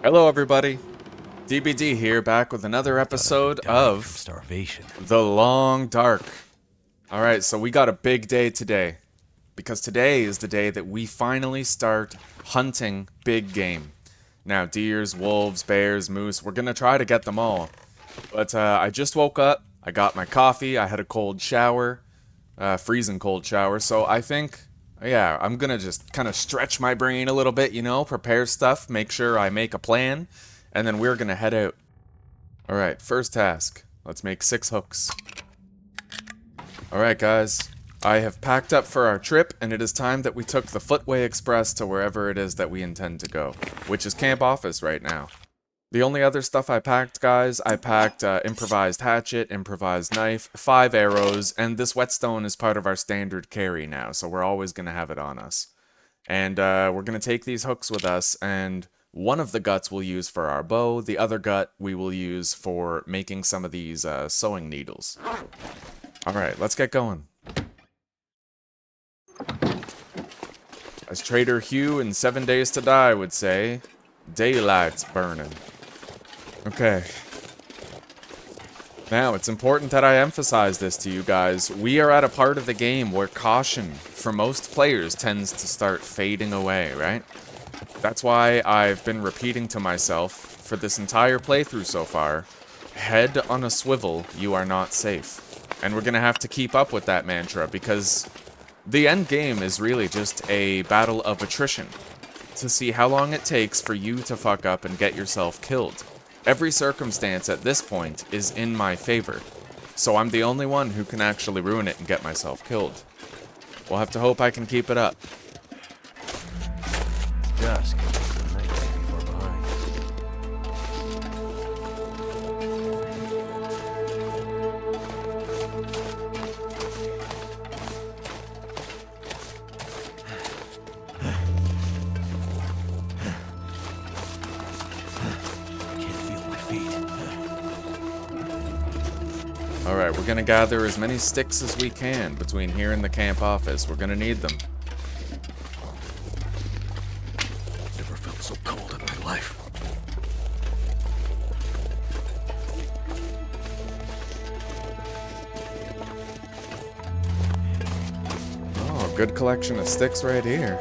Hello, everybody. DBD here, back with another episode of starvation. The Long Dark. Alright, so we got a big day today, because today is the day that we finally start hunting big game. Now, deers, wolves, bears, moose, we're gonna try to get them all. But I just woke up, I got my coffee, I had a cold shower, freezing cold shower, so I think, yeah, I'm gonna just kind of stretch my brain a little bit, you know, prepare stuff, make sure I make a plan, and then we're gonna head out. Alright, first task. Let's make 6 hooks. Alright, guys. I have packed up for our trip, and it is time that we took the Footway Express to wherever it is that we intend to go, which is Camp Office right now. The only other stuff I packed, guys, I packed improvised hatchet, improvised knife, 5 arrows, and this whetstone is part of our standard carry now, so we're always going to have it on us. And we're going to take these hooks with us, and one of the guts we'll use for our bow, the other gut we will use for making some of these sewing needles. Alright, let's get going. As Trader Hugh in 7 Days to Die would say, daylight's burning. Okay. Now, it's important that I emphasize this to you guys. We are at a part of the game where caution, for most players, tends to start fading away, right? That's why I've been repeating to myself, for this entire playthrough so far, head on a swivel, you are not safe. And we're gonna have to keep up with that mantra, because the end game is really just a battle of attrition, to see how long it takes for you to fuck up and get yourself killed. Every circumstance at this point is in my favor, so I'm the only one who can actually ruin it and get myself killed. We'll have to hope I can keep it up. Dusk. The night can't be far behind. I can't feel my feet. Alright, we're gonna gather as many sticks as we can between here and the camp office. We're gonna need them. Never felt so cold in my life. Oh, good collection of sticks right here.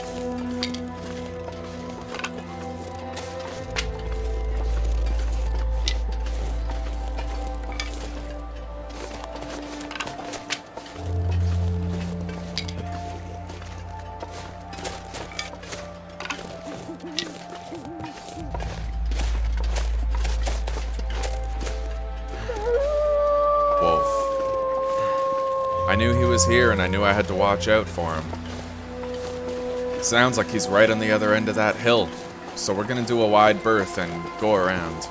Wolf. I knew he was here and I knew I had to watch out for him. Sounds like he's right on the other end of that hill. So we're gonna do a wide berth and go around.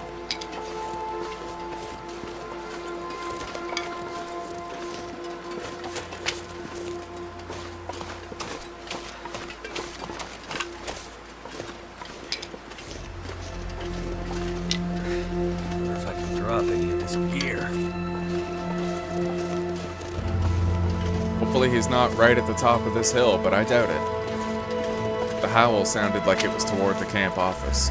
Wonder if I can drop any of this gear. Hopefully he's not right at the top of this hill, but I doubt it. The howl sounded like it was toward the camp office.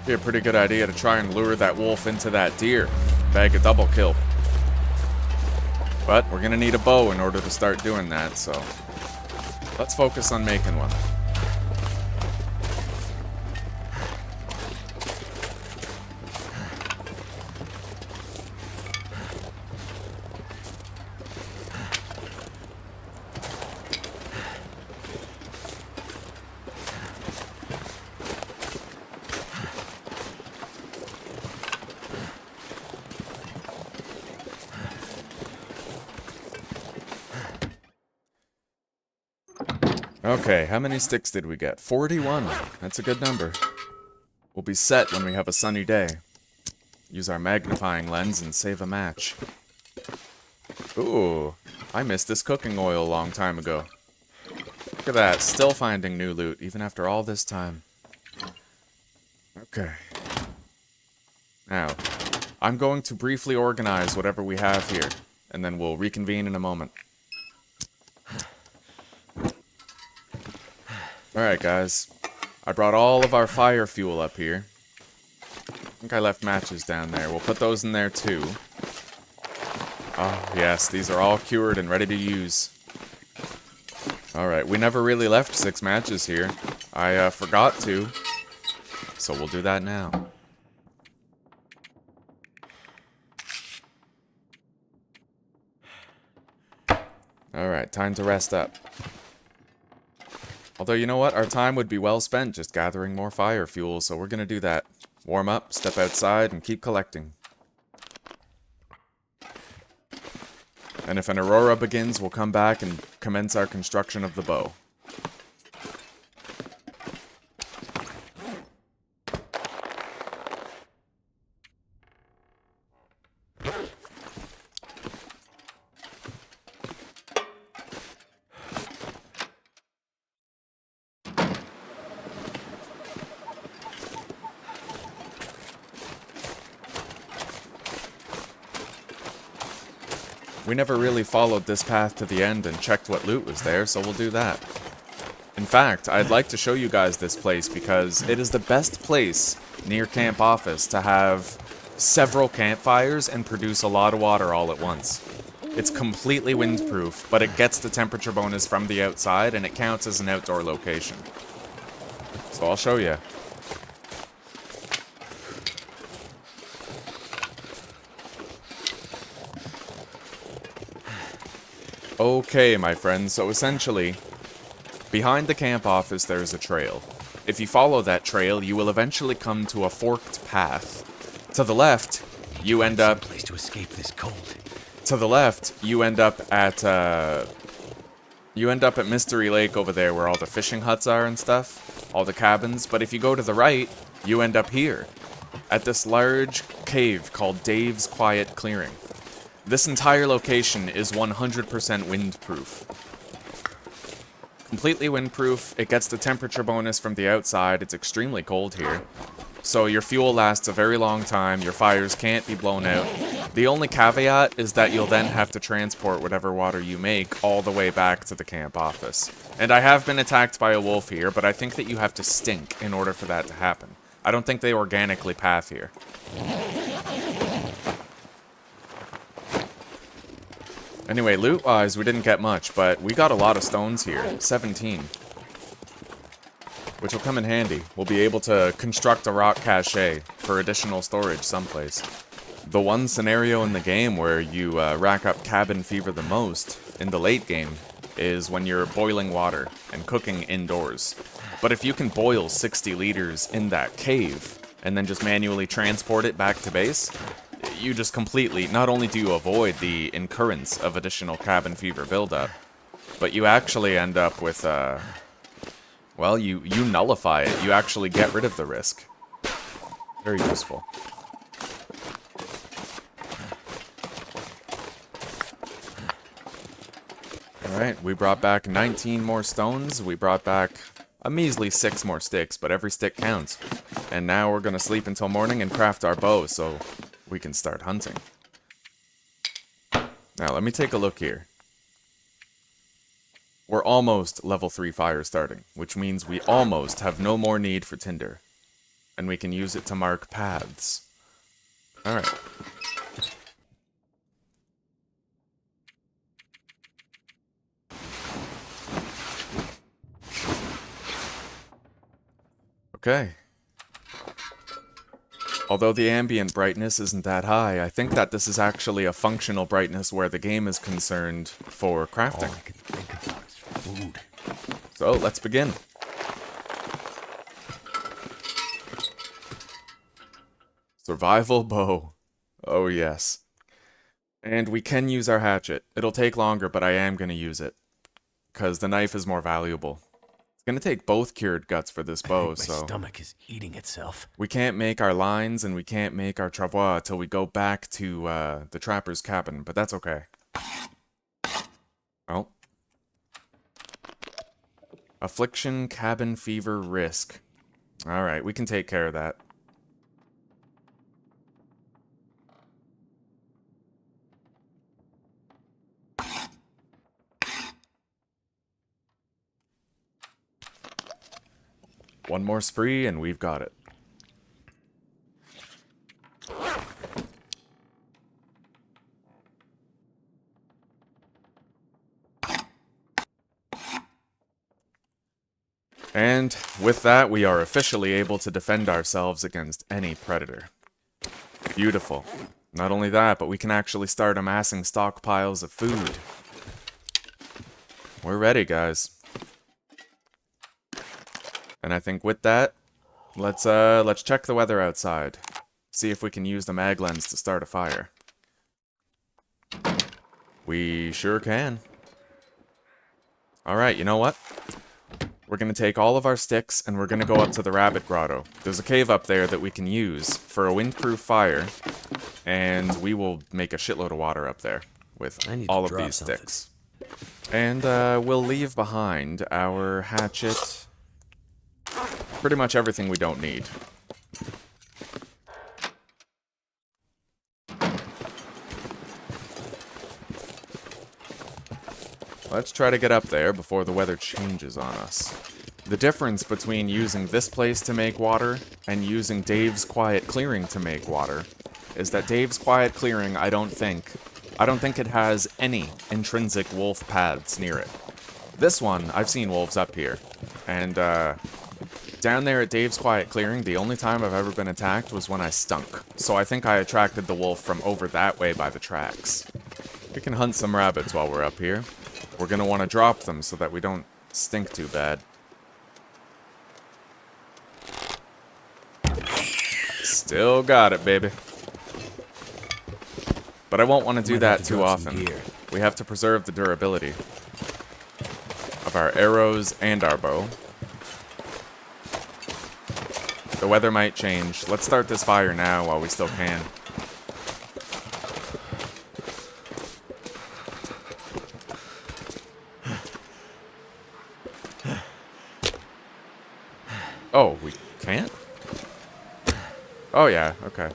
Be a pretty good idea to try and lure that wolf into that deer. Bag a double kill. But we're gonna need a bow in order to start doing that, so let's focus on making one. Okay, how many sticks did we get? 41. That's a good number. We'll be set when we have a sunny day. Use our magnifying lens and save a match. Ooh, I missed this cooking oil a long time ago. Look at that, still finding new loot, even after all this time. Okay. Now, I'm going to briefly organize whatever we have here, and then we'll reconvene in a moment. Alright, guys. I brought all of our fire fuel up here. I think I left matches down there. We'll put those in there too. Oh, yes, these are all cured and ready to use. Alright, we never really left 6 matches here. I forgot to. So we'll do that now. Alright, time to rest up. Although, you know what? Our time would be well spent just gathering more fire fuel, so we're gonna do that. Warm up, step outside, and keep collecting. And if an aurora begins, we'll come back and commence our construction of the bow. We never really followed this path to the end and checked what loot was there, so we'll do that. In fact, I'd like to show you guys this place because it is the best place near camp office to have several campfires and produce a lot of water all at once. It's completely windproof, but it gets the temperature bonus from the outside and it counts as an outdoor location. So I'll show you. Okay, my friends, so essentially, behind the camp office there's a trail. If you follow that trail, you will eventually come to a forked path. To the left, you end up... Place to escape this cold. To the left, you end up at Mystery Lake over there where all the fishing huts are and stuff. All the cabins. But if you go to the right, you end up here. At this large cave called Dave's Quiet Clearing. This entire location is 100% windproof. Completely windproof, it gets the temperature bonus from the outside, it's extremely cold here. So your fuel lasts a very long time, your fires can't be blown out. The only caveat is that you'll then have to transport whatever water you make all the way back to the camp office. And I have been attacked by a wolf here, but I think that you have to stink in order for that to happen. I don't think they organically path here. Anyway, loot-wise, we didn't get much, but we got a lot of stones here. 17. Which will come in handy. We'll be able to construct a rock cache for additional storage someplace. The one scenario in the game where you rack up cabin fever the most, in the late game, is when you're boiling water and cooking indoors. But if you can boil 60 liters in that cave, and then just manually transport it back to base... You just completely, not only do you avoid the incurrence of additional cabin fever buildup, but you actually end up with, well, you nullify it. You actually get rid of the risk. Very useful. Alright, we brought back 19 more stones. We brought back a measly 6 more sticks, but every stick counts. And now we're gonna sleep until morning and craft our bow, so... we can start hunting. Now, let me take a look here. We're almost level 3 fire starting, which means we almost have no more need for tinder. And we can use it to mark paths. Alright. Okay. Although the ambient brightness isn't that high, I think that this is actually a functional brightness where the game is concerned for crafting. All I can think about is food. So, let's begin. Survival bow. Oh yes. And we can use our hatchet. It'll take longer, but I am going to use it. Because the knife is more valuable. Gonna take both cured guts for this bow, so... My stomach is eating itself. We can't make our lines and we can't make our Travois till we go back to the trapper's cabin, but that's okay. Oh. Affliction, cabin fever, risk. Alright, we can take care of that. One more spree and we've got it. And with that, we are officially able to defend ourselves against any predator. Beautiful. Not only that, but we can actually start amassing stockpiles of food. We're ready, guys. And I think with that, let's check the weather outside. See if we can use the mag lens to start a fire. We sure can. Alright, you know what? We're going to take all of our sticks and we're going to go up to the rabbit grotto. There's a cave up there that we can use for a windproof fire. And we will make a shitload of water up there with all of these sticks. And we'll leave behind our hatchet. Pretty much everything we don't need. Let's try to get up there before the weather changes on us. The difference between using this place to make water and using Dave's Quiet Clearing to make water is that Dave's Quiet Clearing, I don't think it has any intrinsic wolf paths near it. This one, I've seen wolves up here. And down there at Dave's Quiet Clearing, the only time I've ever been attacked was when I stunk. So I think I attracted the wolf from over that way by the tracks. We can hunt some rabbits while we're up here. We're gonna want to drop them so that we don't stink too bad. Still got it, baby. But I won't want to do that too often. We have to preserve the durability of our arrows and our bow. The weather might change. Let's start this fire now while we still can. Oh, we can't? Oh, yeah, okay.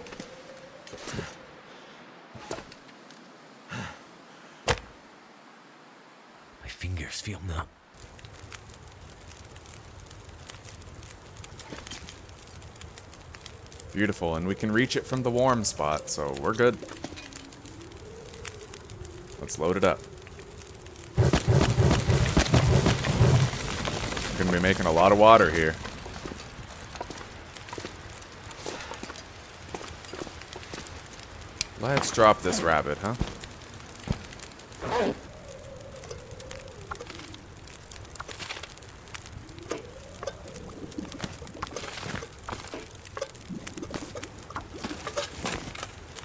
My fingers feel numb. Beautiful, and we can reach it from the warm spot, so we're good. Let's load it up. We're gonna be making a lot of water here. Let's drop this rabbit, huh?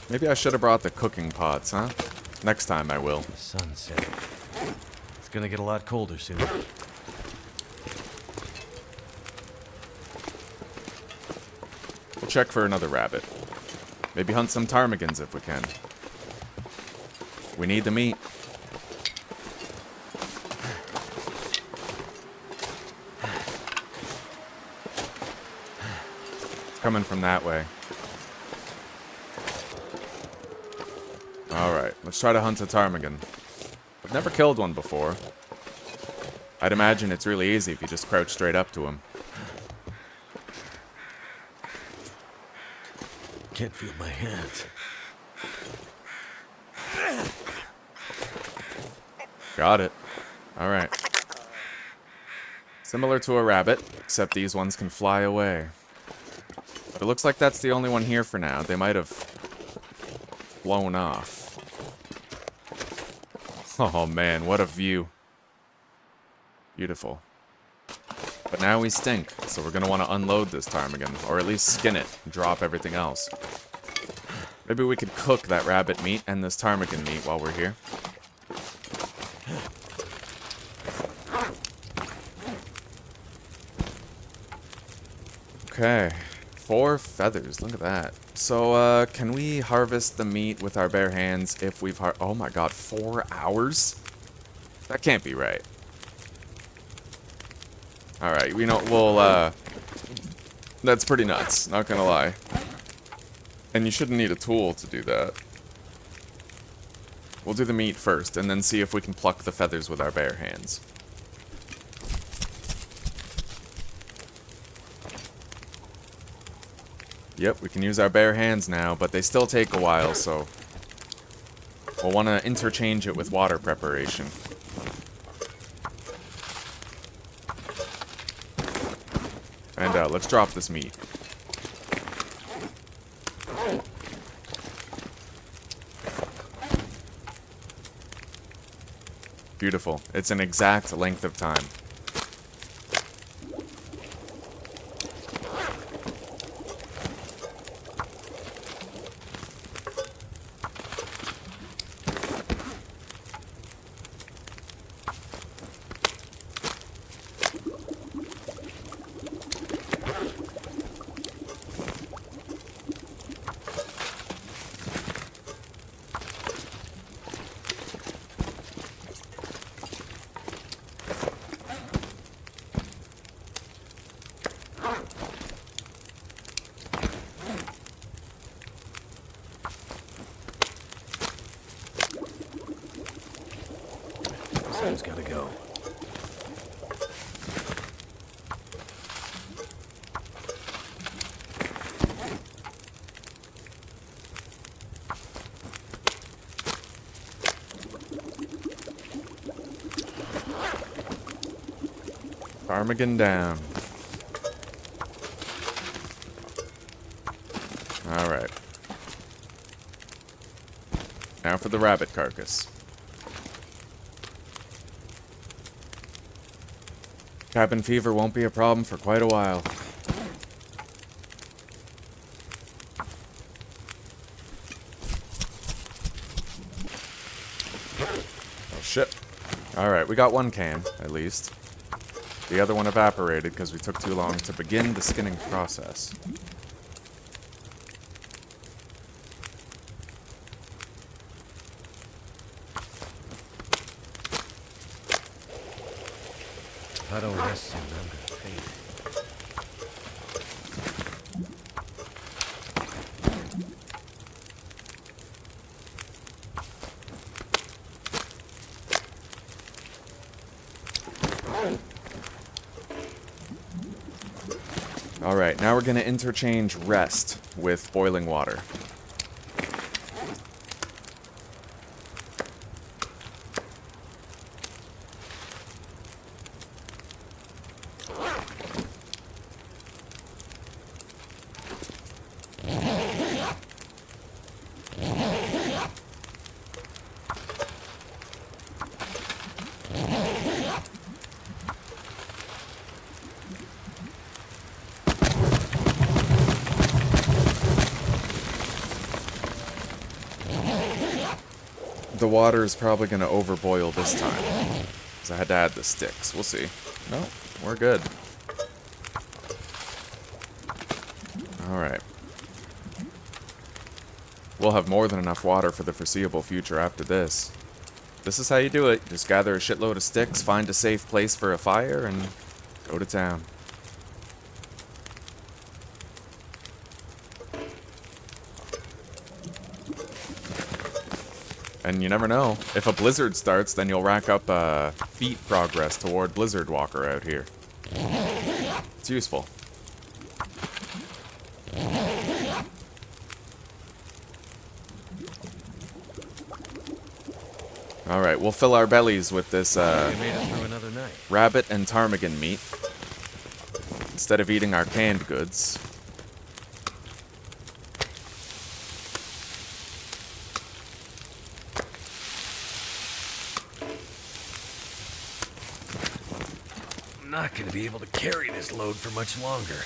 Maybe I should have brought the cooking pots, huh? Next time I will. Sunset. It's gonna get a lot colder soon. We'll check for another rabbit. Maybe hunt some ptarmigans if we can. We need the meat. It's coming from that way. Alright, let's try to hunt a ptarmigan. I've never killed one before. I'd imagine it's really easy if you just crouch straight up to him. Can't feel my hands. Got it. Alright. Similar to a rabbit, except these ones can fly away. It looks like that's the only one here for now. They might have blown off. Oh man, what a view. Beautiful. But now we stink, so we're gonna want to unload this ptarmigan, or at least skin it, and drop everything else. Maybe we could cook that rabbit meat and this ptarmigan meat while we're here. Okay, 4 feathers, look at that. So, can we harvest the meat with our bare hands if we've oh my god, 4 hours? That can't be right. Alright, we'll, that's pretty nuts, not gonna lie. And you shouldn't need a tool to do that. We'll do the meat first, and then see if we can pluck the feathers with our bare hands. Yep, we can use our bare hands now, but they still take a while, so we'll want to interchange it with water preparation. And let's drop this meat. Beautiful. It's an exact length of time. Sun's gotta go. Ptarmigan down. Alright. Now for the rabbit carcass. Cabin fever won't be a problem for quite a while. Oh shit. Alright, we got one can, at least. The other one evaporated because we took too long to begin the skinning process. If I don't rest soon, I'm gonna faint. Alright, now we're going to interchange rest with boiling water. The water is probably going to overboil this time, because I had to add the sticks. We'll see. No, we're good. Alright. We'll have more than enough water for the foreseeable future after this. This is how you do it. Just gather a shitload of sticks, find a safe place for a fire, and go to town. And you never know. If a blizzard starts, then you'll rack up feat progress toward Blizzard Walker out here. It's useful. Alright, we'll fill our bellies with this We made it through another night. rabbit and ptarmigan meat, instead of eating our canned goods. I'm not gonna be able to carry this load for much longer.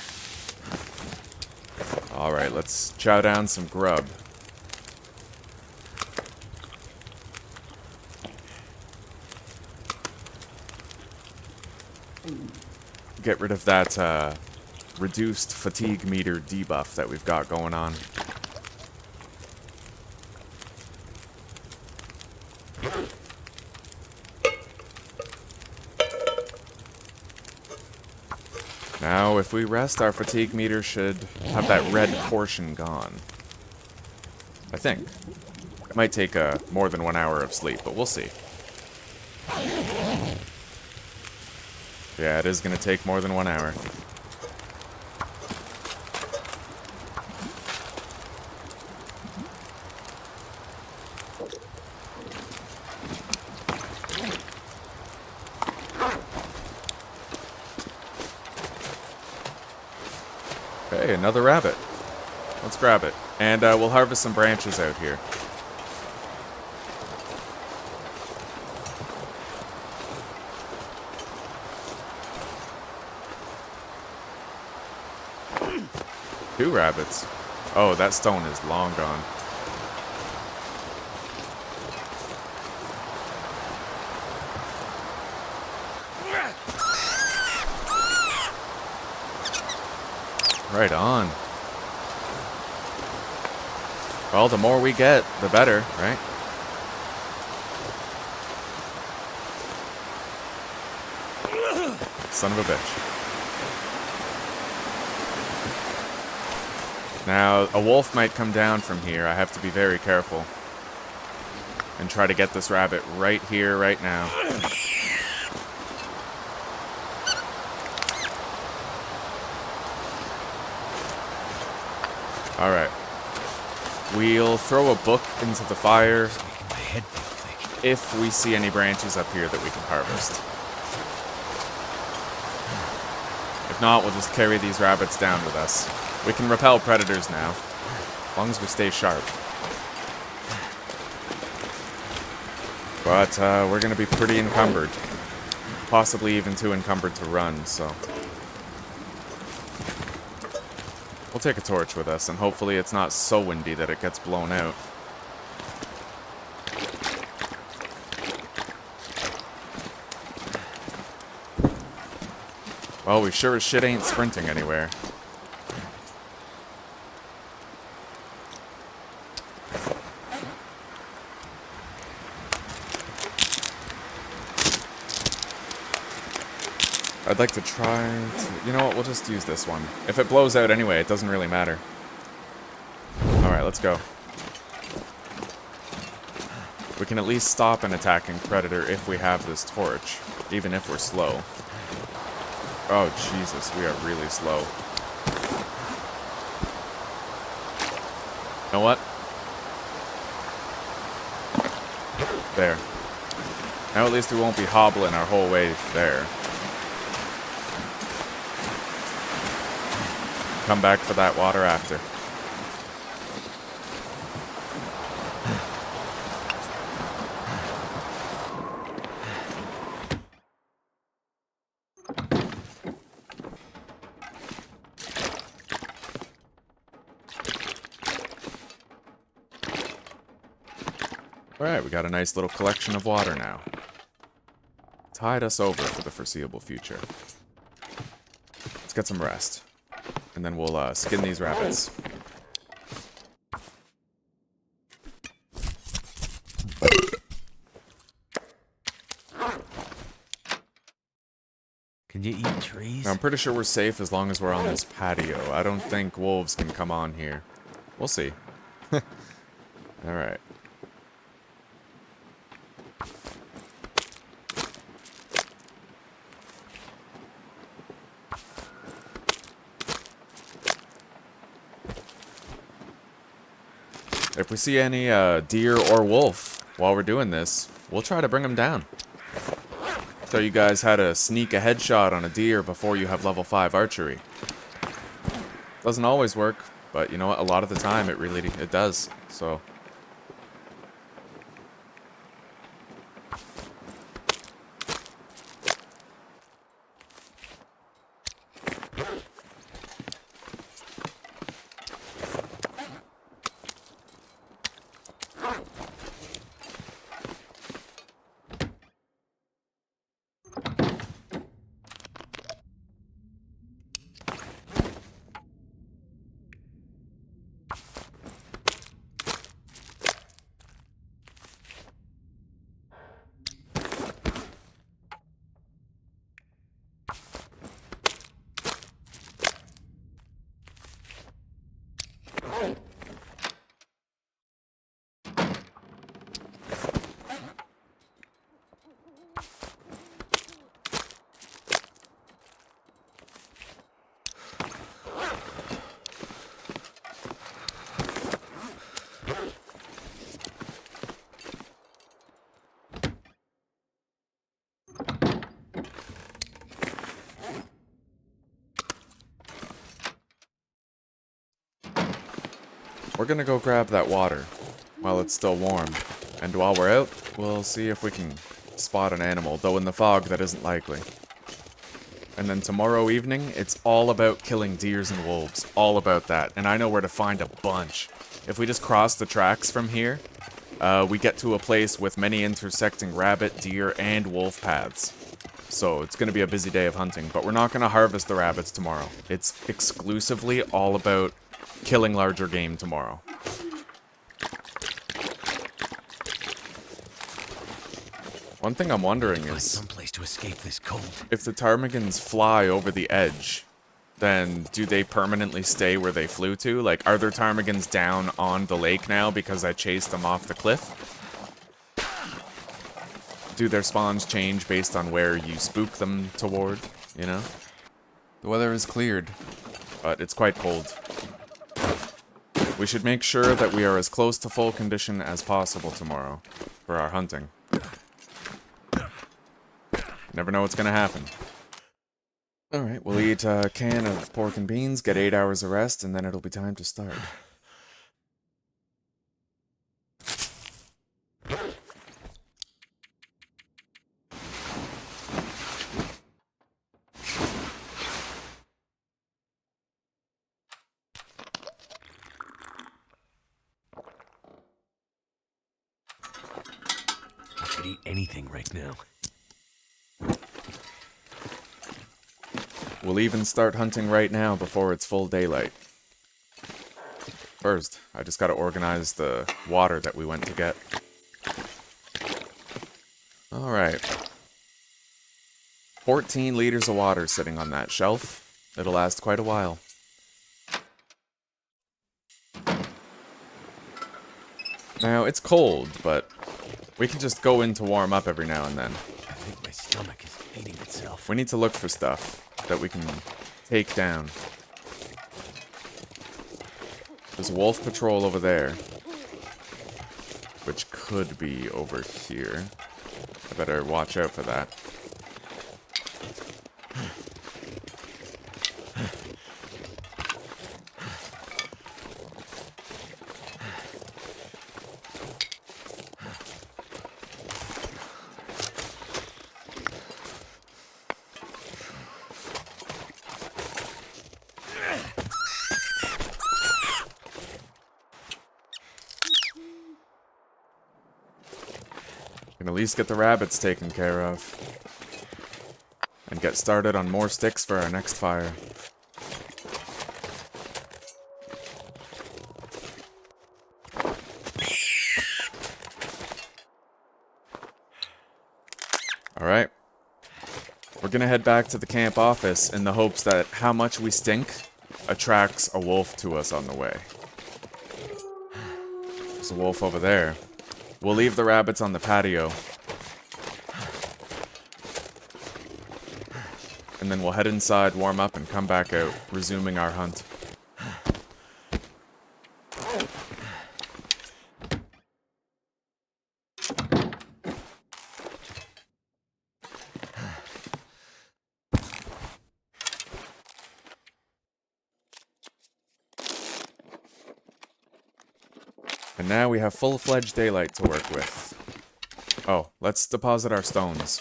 Alright, let's chow down some grub. Get rid of that reduced fatigue meter debuff that we've got going on. Now, if we rest, our fatigue meter should have that red portion gone. I think. It might take more than 1 hour of sleep, but we'll see. Yeah, it is going to take more than 1 hour. Hey, another rabbit. Let's grab it. And we'll harvest some branches out here. Two rabbits. Oh, that stone is long gone. Right on. Well, the more we get, the better, right? Son of a bitch. Now, a wolf might come down from here. I have to be very careful. And try to get this rabbit right here, right now. Alright. We'll throw a book into the fire if we see any branches up here that we can harvest. If not, we'll just carry these rabbits down with us. We can repel predators now, as long as we stay sharp. But we're going to be pretty encumbered. Possibly even too encumbered to run, so... We'll take a torch with us, and hopefully it's not so windy that it gets blown out. Well, we sure as shit ain't sprinting anywhere. I'd like to try to... You know what, we'll just use this one. If it blows out anyway, it doesn't really matter. Alright, let's go. We can at least stop an attacking predator if we have this torch, even if we're slow. Oh, Jesus, we are really slow. You know what? There. Now at least we won't be hobbling our whole way there. Come back for that water after. Alright, we got a nice little collection of water now. Tide us over for the foreseeable future. Let's get some rest. And then we'll skin these rabbits. Can you eat trees? Now, I'm pretty sure we're safe as long as we're on this patio. I don't think wolves can come on here. We'll see. Alright. If we see any deer or wolf while we're doing this, we'll try to bring them down. Show you guys how to sneak a headshot on a deer before you have level 5 archery. Doesn't always work, but you know what? A lot of the time it does. So... we're gonna go grab that water while it's still warm. And while we're out, we'll see if we can spot an animal, though in the fog that isn't likely. And then tomorrow evening, it's all about killing deers and wolves. All about that. And I know where to find a bunch. If we just cross the tracks from here, we get to a place with many intersecting rabbit, deer, and wolf paths. So it's going to be a busy day of hunting, but we're not going to harvest the rabbits tomorrow. It's exclusively all about killing larger game tomorrow. One thing I'm wondering is, someplace to escape this cold. If the ptarmigans fly over the edge, then do they permanently stay where they flew to? Like, are there ptarmigans down on the lake now because I chased them off the cliff? Do their spawns change based on where you spook them toward, you know? The weather is cleared, but it's quite cold. We should make sure that we are as close to full condition as possible tomorrow for our hunting. Never know what's gonna happen. Alright, we'll eat a can of pork and beans, get 8 hours of rest, and then it'll be time to start. I could eat anything right now. We'll even start hunting right now before it's full daylight. First, I just gotta organize the water that we went to get. Alright. 14 liters of water sitting on that shelf. It'll last quite a while. Now, it's cold, but we can just go in to warm up every now and then. I think my stomach is eating itself. We need to look for stuff that we can take down. There's a wolf patrol over there, which could be over here. I better watch out for that. Can at least get the rabbits taken care of. And get started on more sticks for our next fire. Alright. We're gonna head back to the camp office in the hopes that how much we stink attracts a wolf to us on the way. There's a wolf over there. We'll leave the rabbits on the patio. And then we'll head inside, warm up, and come back out, resuming our hunt. And now we have full-fledged daylight to work with. Oh, let's deposit our stones.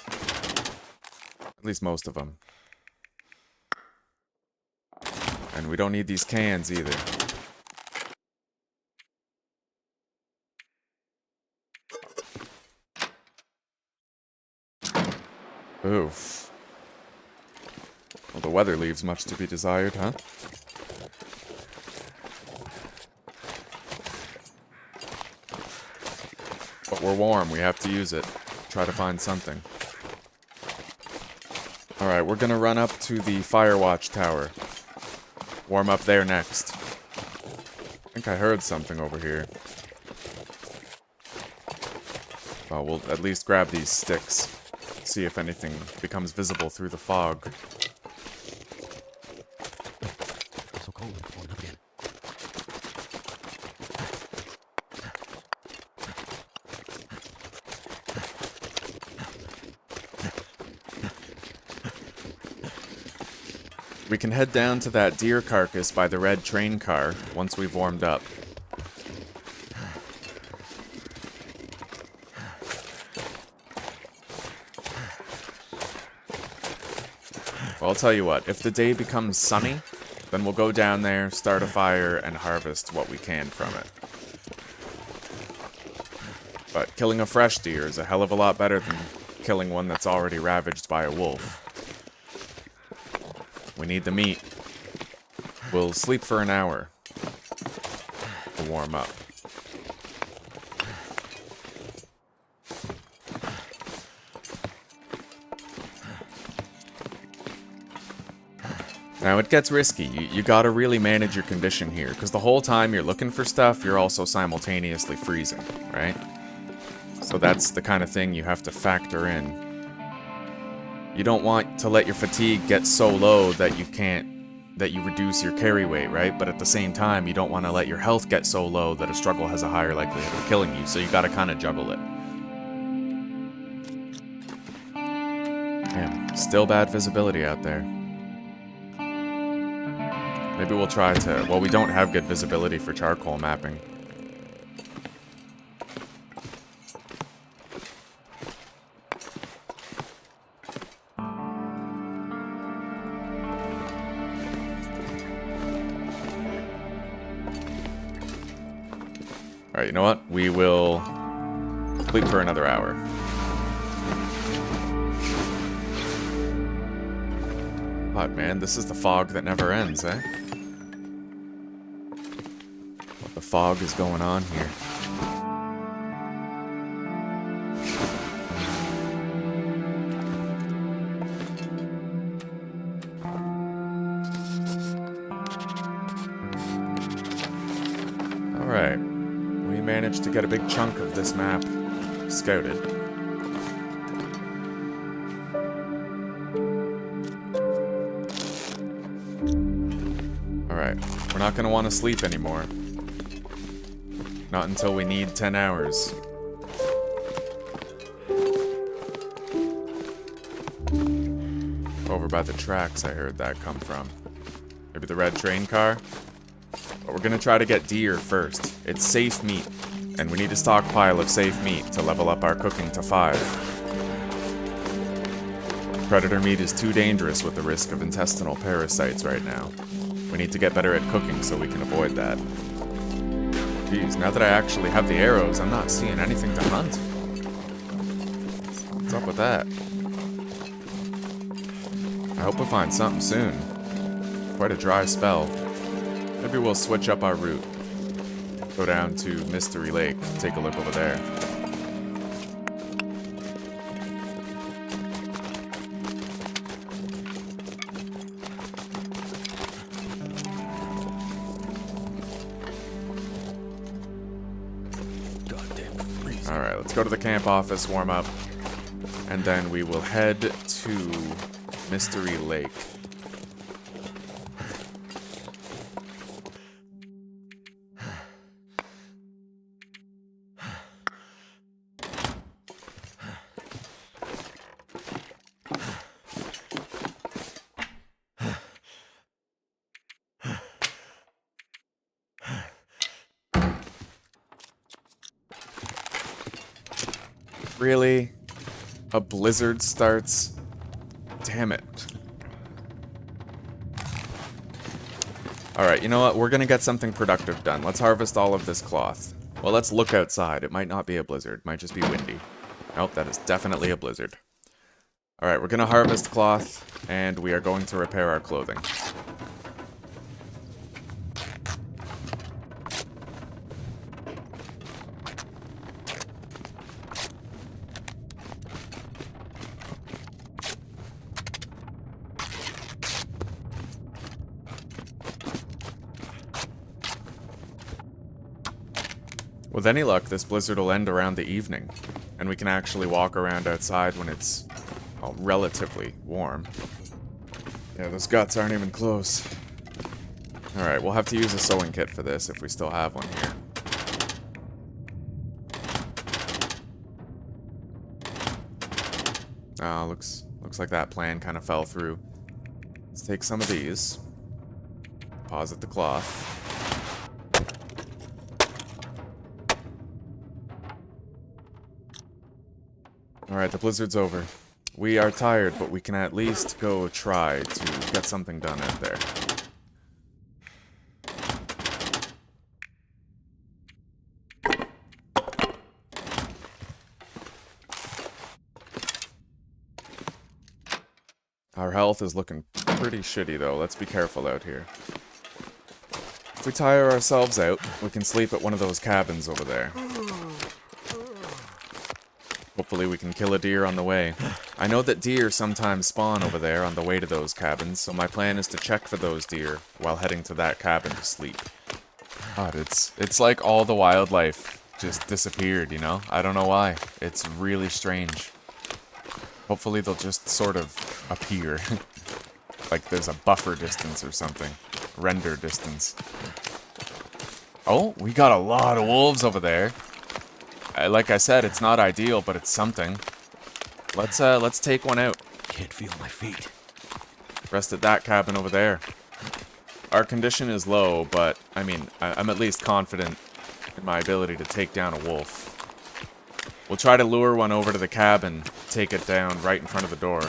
At least most of them. And we don't need these cans either. Oof. Well, the weather leaves much to be desired, huh? But we're warm, we have to use it. Try to find something. Alright, we're gonna run up to the Firewatch Tower. Warm up there next. I think I heard something over here. Well, we'll at least grab these sticks. See if anything becomes visible through the fog. It's so cold, I'm warming up again. We can head down to that deer carcass by the red train car once we've warmed up. Well, I'll tell you what. If the day becomes sunny, then we'll go down there, start a fire, and harvest what we can from it. But killing a fresh deer is a hell of a lot better than killing one that's already ravaged by a wolf. We need the meat. We'll sleep for an hour to warm up. Now, it gets risky. You gotta really manage your condition here, because the whole time you're looking for stuff, you're also simultaneously freezing, right? So that's the kind of thing you have to factor in. You don't want to let your fatigue get so low that you reduce your carry weight, right? But at the same time, you don't want to let your health get so low that a struggle has a higher likelihood of killing you, so you gotta kind of juggle it. Man, still bad visibility out there. Maybe we'll try to... Well, we don't have good visibility for charcoal mapping. Alright, you know what? We will sleep for another hour. God, man, this is the fog that never ends, eh? What the fog is going on here? Alright. We managed to get a big chunk of this map scouted. Alright, we're not going to want to sleep anymore. Not until we need 10 hours. Over by the tracks I heard that come from. Maybe the red train car? But we're going to try to get deer first. It's safe meat, and we need a stockpile of safe meat to level up our cooking to 5. Predator meat is too dangerous with the risk of intestinal parasites right now. We need to get better at cooking so we can avoid that. Geez, now that I actually have the arrows, I'm not seeing anything to hunt. What's up with that? I hope we'll find something soon. Quite a dry spell. Maybe we'll switch up our route. Go down to Mystery Lake, take a look over there. Alright, let's go to the camp office, warm up, and then we will head to Mystery Lake. Really? A blizzard starts? Damn it. Alright, you know what? We're gonna get something productive done. Let's harvest all of this cloth. Well, let's look outside. It might not be a blizzard. It might just be windy. Nope, that is definitely a blizzard. Alright, we're gonna harvest cloth, and we are going to repair our clothing. With any luck, this blizzard will end around the evening, and we can actually walk around outside when it's, well, relatively warm. Yeah, those guts aren't even close. Alright, we'll have to use a sewing kit for this if we still have one here. Oh, looks like that plan kind of fell through. Let's take some of these. Deposit the cloth. Alright, the blizzard's over. We are tired, but we can at least go try to get something done out there. Our health is looking pretty shitty, though. Let's be careful out here. If we tire ourselves out, we can sleep at one of those cabins over there. Hopefully we can kill a deer on the way. I know that deer sometimes spawn over there on the way to those cabins, so my plan is to check for those deer while heading to that cabin to sleep. God, it's like all the wildlife just disappeared, you know? I don't know why. It's really strange. Hopefully they'll just sort of appear. Like there's a buffer distance or something. Render distance. Oh, we got a lot of wolves over there. Like I said, it's not ideal, but it's something. Let's take one out. Can't feel my feet. Rest at that cabin over there. Our condition is low, but, I mean, I'm at least confident in my ability to take down a wolf. We'll try to lure one over to the cabin, take it down right in front of the door.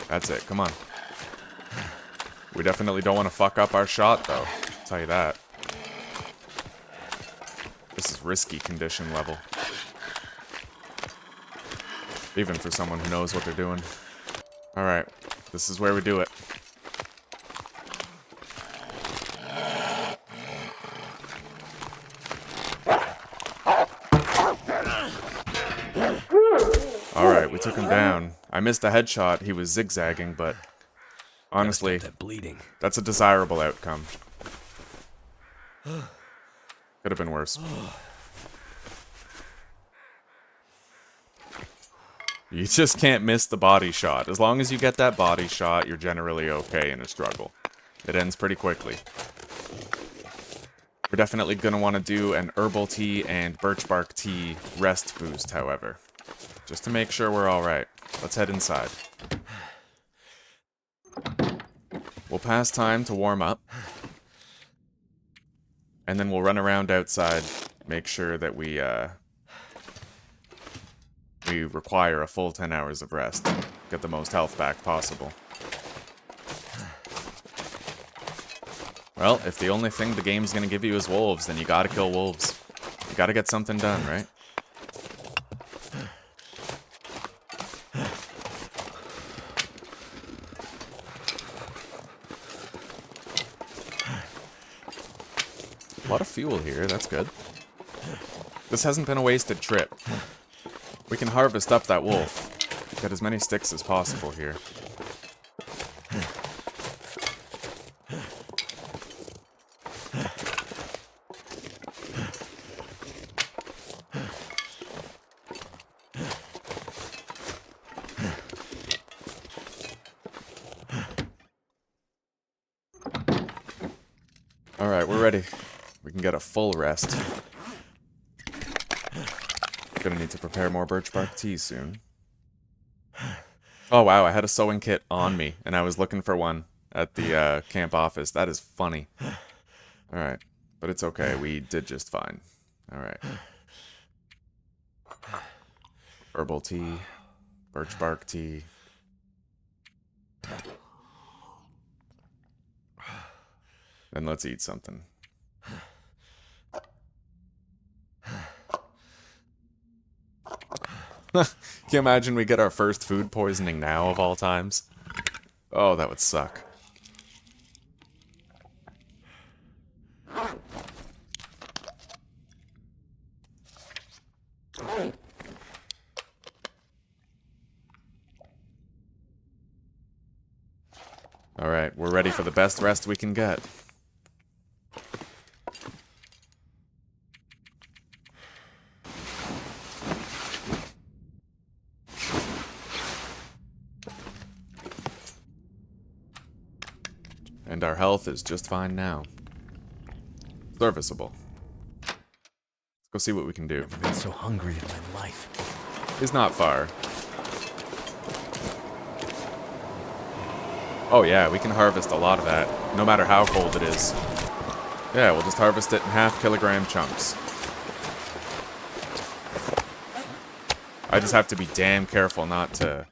That's it, come on. We definitely don't want to fuck up our shot, though. I'll tell you that. This is risky condition level. Even for someone who knows what they're doing. Alright, this is where we do it. Alright, we took him down. I missed a headshot, he was zigzagging, but honestly, That bleeding. that's a desirable outcome. Could have been worse. You just can't miss the body shot. As long as you get that body shot, you're generally okay in a struggle. It ends pretty quickly. We're definitely going to want to do an herbal tea and birch bark tea rest boost, however. Just to make sure we're alright. Let's head inside. We'll pass time to warm up. And then we'll run around outside, make sure that we require a full 10 hours of rest. Get the most health back possible. Well, if the only thing the game's gonna give you is wolves, then you gotta kill wolves. You gotta get something done, right? A lot of fuel here, that's good. This hasn't been a wasted trip. We can harvest up that wolf. Get as many sticks as possible here. Alright, we're ready. We can get a full rest. Gonna need to prepare more birch bark tea soon. Oh wow, I had a sewing kit on me, and I was looking for one at the camp office. That is funny. Alright, but it's okay, we did just fine. Alright. Herbal tea, birch bark tea. Then let's eat something. Can you imagine we get our first food poisoning now of all times? Oh, that would suck. Alright, we're ready for the best rest we can get. And our health is just fine now. Serviceable. Let's go see what we can do. I've been so hungry in my life. He's not far. Oh yeah, we can harvest a lot of that, no matter how cold it is. Yeah, we'll just harvest it in half-kilogram chunks. I just have to be damn careful not to...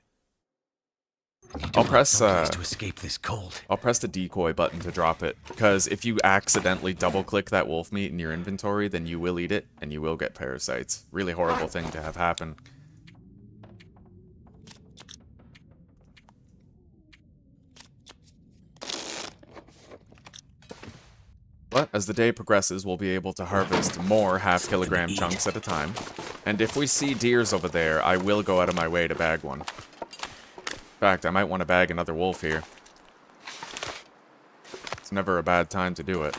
I'll press to escape this cold. I'll press the decoy button to drop it, because if you accidentally double-click that wolf meat in your inventory, then you will eat it, and you will get parasites. Really horrible thing to have happen. But as the day progresses, we'll be able to harvest more half-kilogram chunks at a time. And if we see deers over there, I will go out of my way to bag one. In fact, I might want to bag another wolf here. It's never a bad time to do it.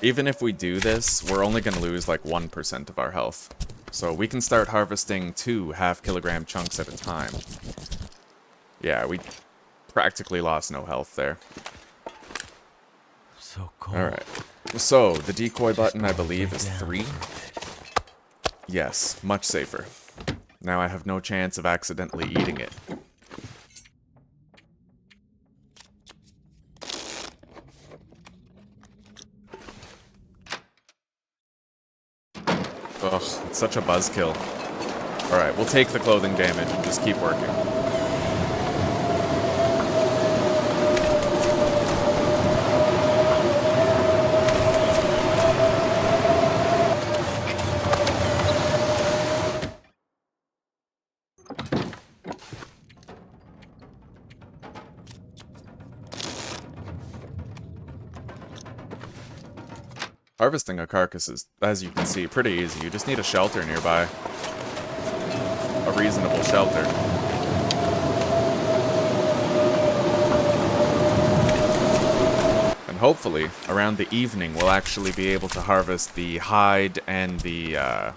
Even if we do this, we're only going to lose like 1% of our health. So we can start harvesting 2 half-kilogram chunks at a time. Yeah, we practically lost no health there. So cold. Alright. So, the decoy button, I believe, is 3. Yes, much safer. Now I have no chance of accidentally eating it. Ugh, it's such a buzzkill. Alright, we'll take the clothing damage and just keep working. Harvesting a carcass is, as you can see, pretty easy. You just need a shelter nearby. A reasonable shelter. And hopefully, around the evening, we'll actually be able to harvest the hide and the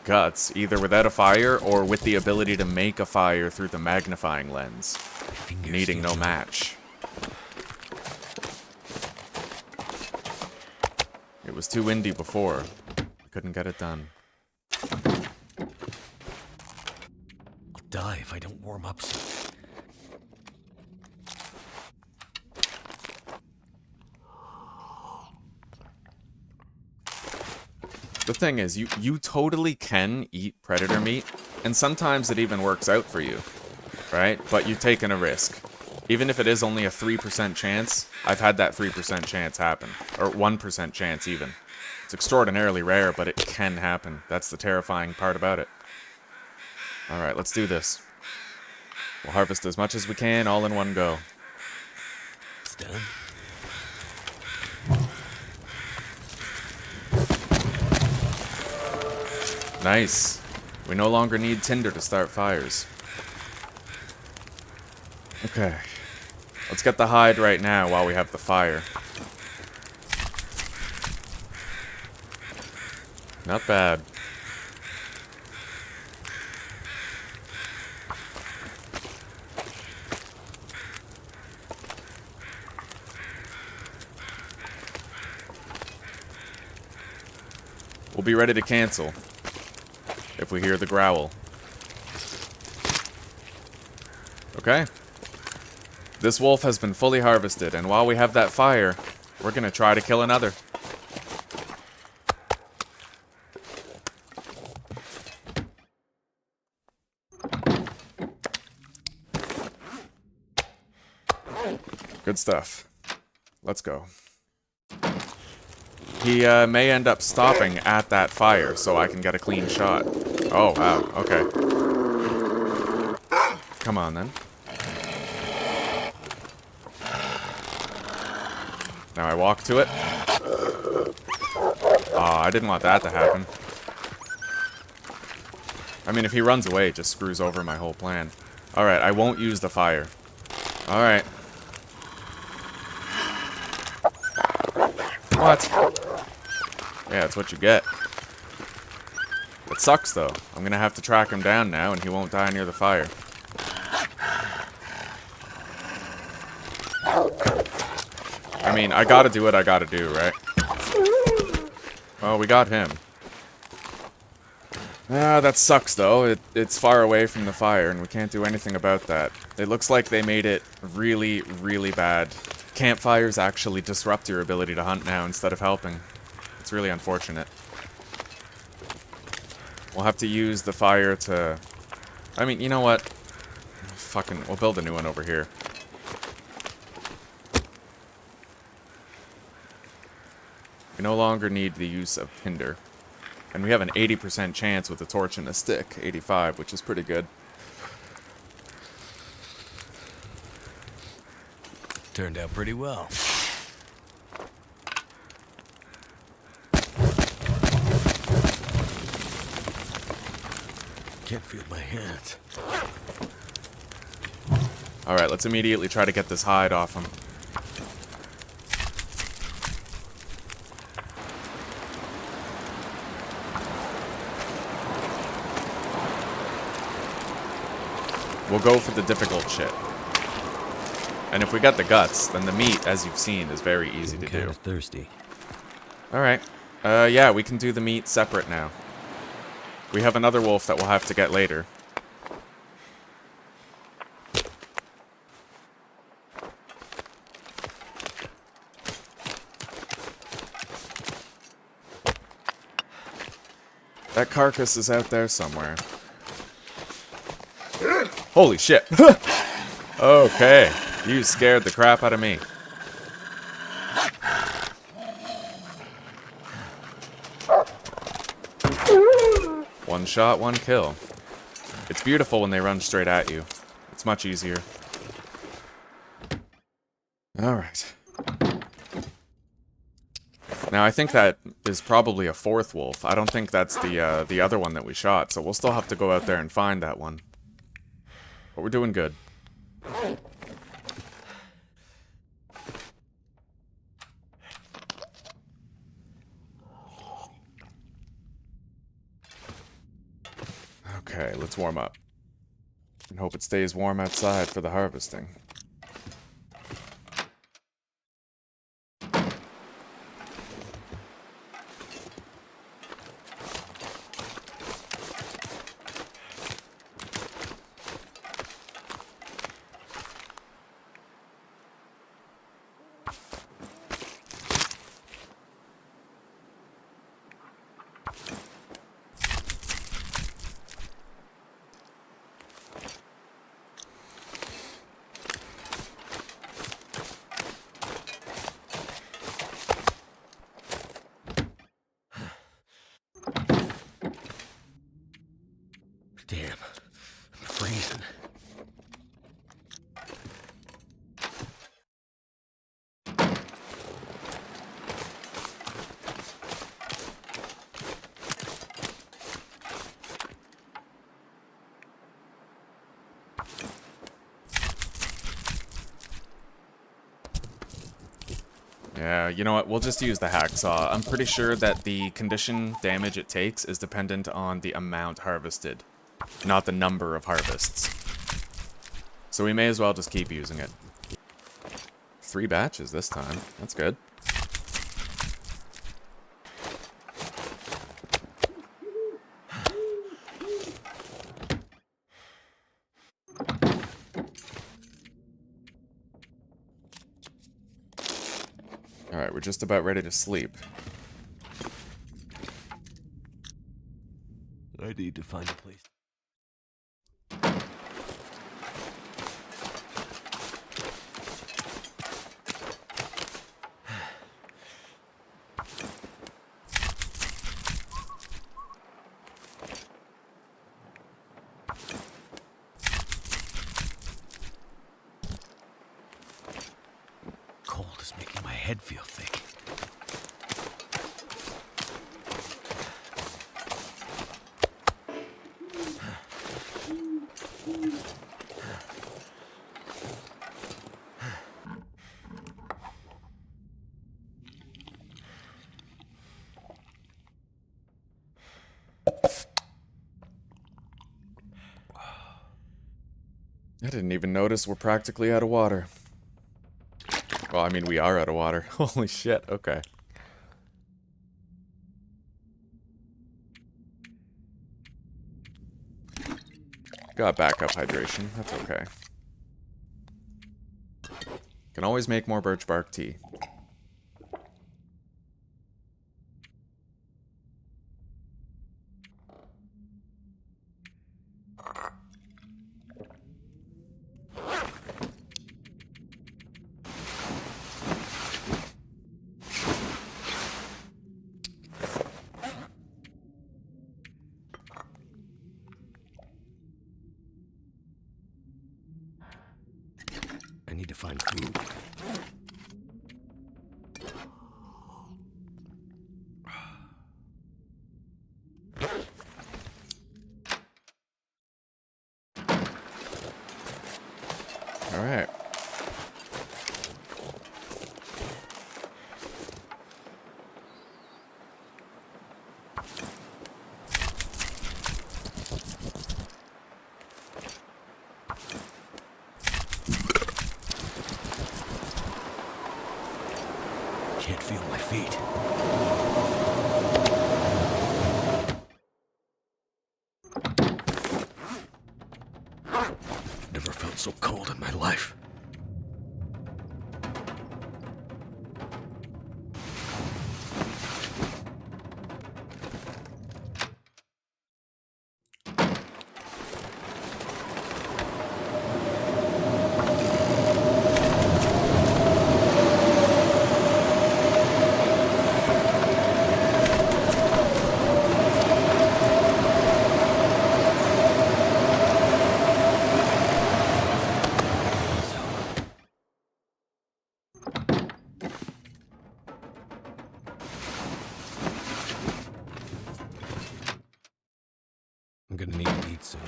guts, either without a fire or with the ability to make a fire through the magnifying lens, needing no match. It was too windy before. I couldn't get it done. I'll die if I don't warm up soon. The thing is, you totally can eat predator meat, and sometimes it even works out for you, right? But you've taken a risk. Even if it is only a 3% chance, I've had that 3% chance happen. Or 1% chance, even. It's extraordinarily rare, but it can happen. That's the terrifying part about it. Alright, let's do this. We'll harvest as much as we can, all in one go. It's done. Nice. We no longer need tinder to start fires. Okay. Let's get the hide right now while we have the fire. Not bad. We'll be ready to cancel if we hear the growl. Okay. This wolf has been fully harvested, and while we have that fire, we're gonna try to kill another. Good stuff. Let's go. He may end up stopping at that fire, so I can get a clean shot. Oh, wow, okay. Come on, then. Now I walk to it. Oh, I didn't want that to happen. I mean, if he runs away, it just screws over my whole plan. Alright, I won't use the fire. Alright. What? Yeah, that's what you get. It sucks, though. I'm gonna have to track him down now, and he won't die near the fire. I mean, I gotta do what I gotta do, right? Oh, we got him. Ah, that sucks, though. It's far away from the fire, and we can't do anything about that. It looks like they made it really, really bad campfires actually disrupt your ability to hunt now instead of helping. It's really unfortunate. We'll have to use the fire to... I mean, you know what? Fucking, we'll build a new one over here. We no longer need the use of tinder. And we have an 80% chance with a torch and a stick. 85, which is pretty good. Turned out pretty well. Can't feel my hands. Alright, let's immediately try to get this hide off him. We'll go for the difficult shit. And if we got the guts, then the meat, as you've seen, is very easy to do. Kinda thirsty. Alright. Yeah, we can do the meat separate now. We have another wolf that we'll have to get later. That carcass is out there somewhere. Holy shit. Okay. You scared the crap out of me. One shot, one kill. It's beautiful when they run straight at you. It's much easier. Alright. Now, I think that is probably a fourth wolf. I don't think that's the other one that we shot, so we'll still have to go out there and find that one. But we're doing good. Okay, let's warm up. And hope it stays warm outside for the harvesting. Damn, I'm freezing. Yeah, you know what? We'll just use the hacksaw. I'm pretty sure that the condition damage it takes is dependent on the amount harvested, not the number of harvests. So we may as well just keep using it. 3 batches this time. That's good. Alright, we're just about ready to sleep. I need to find a place. Cold is making my head feel thick. I didn't even notice we're practically out of water. Well, I mean, we are out of water. Holy shit, okay. Got backup hydration, that's okay. Can always make more birch bark tea. I need to find food. All right. Can't feel my feet. Never felt so cold in my life. I'm gonna need to eat soon.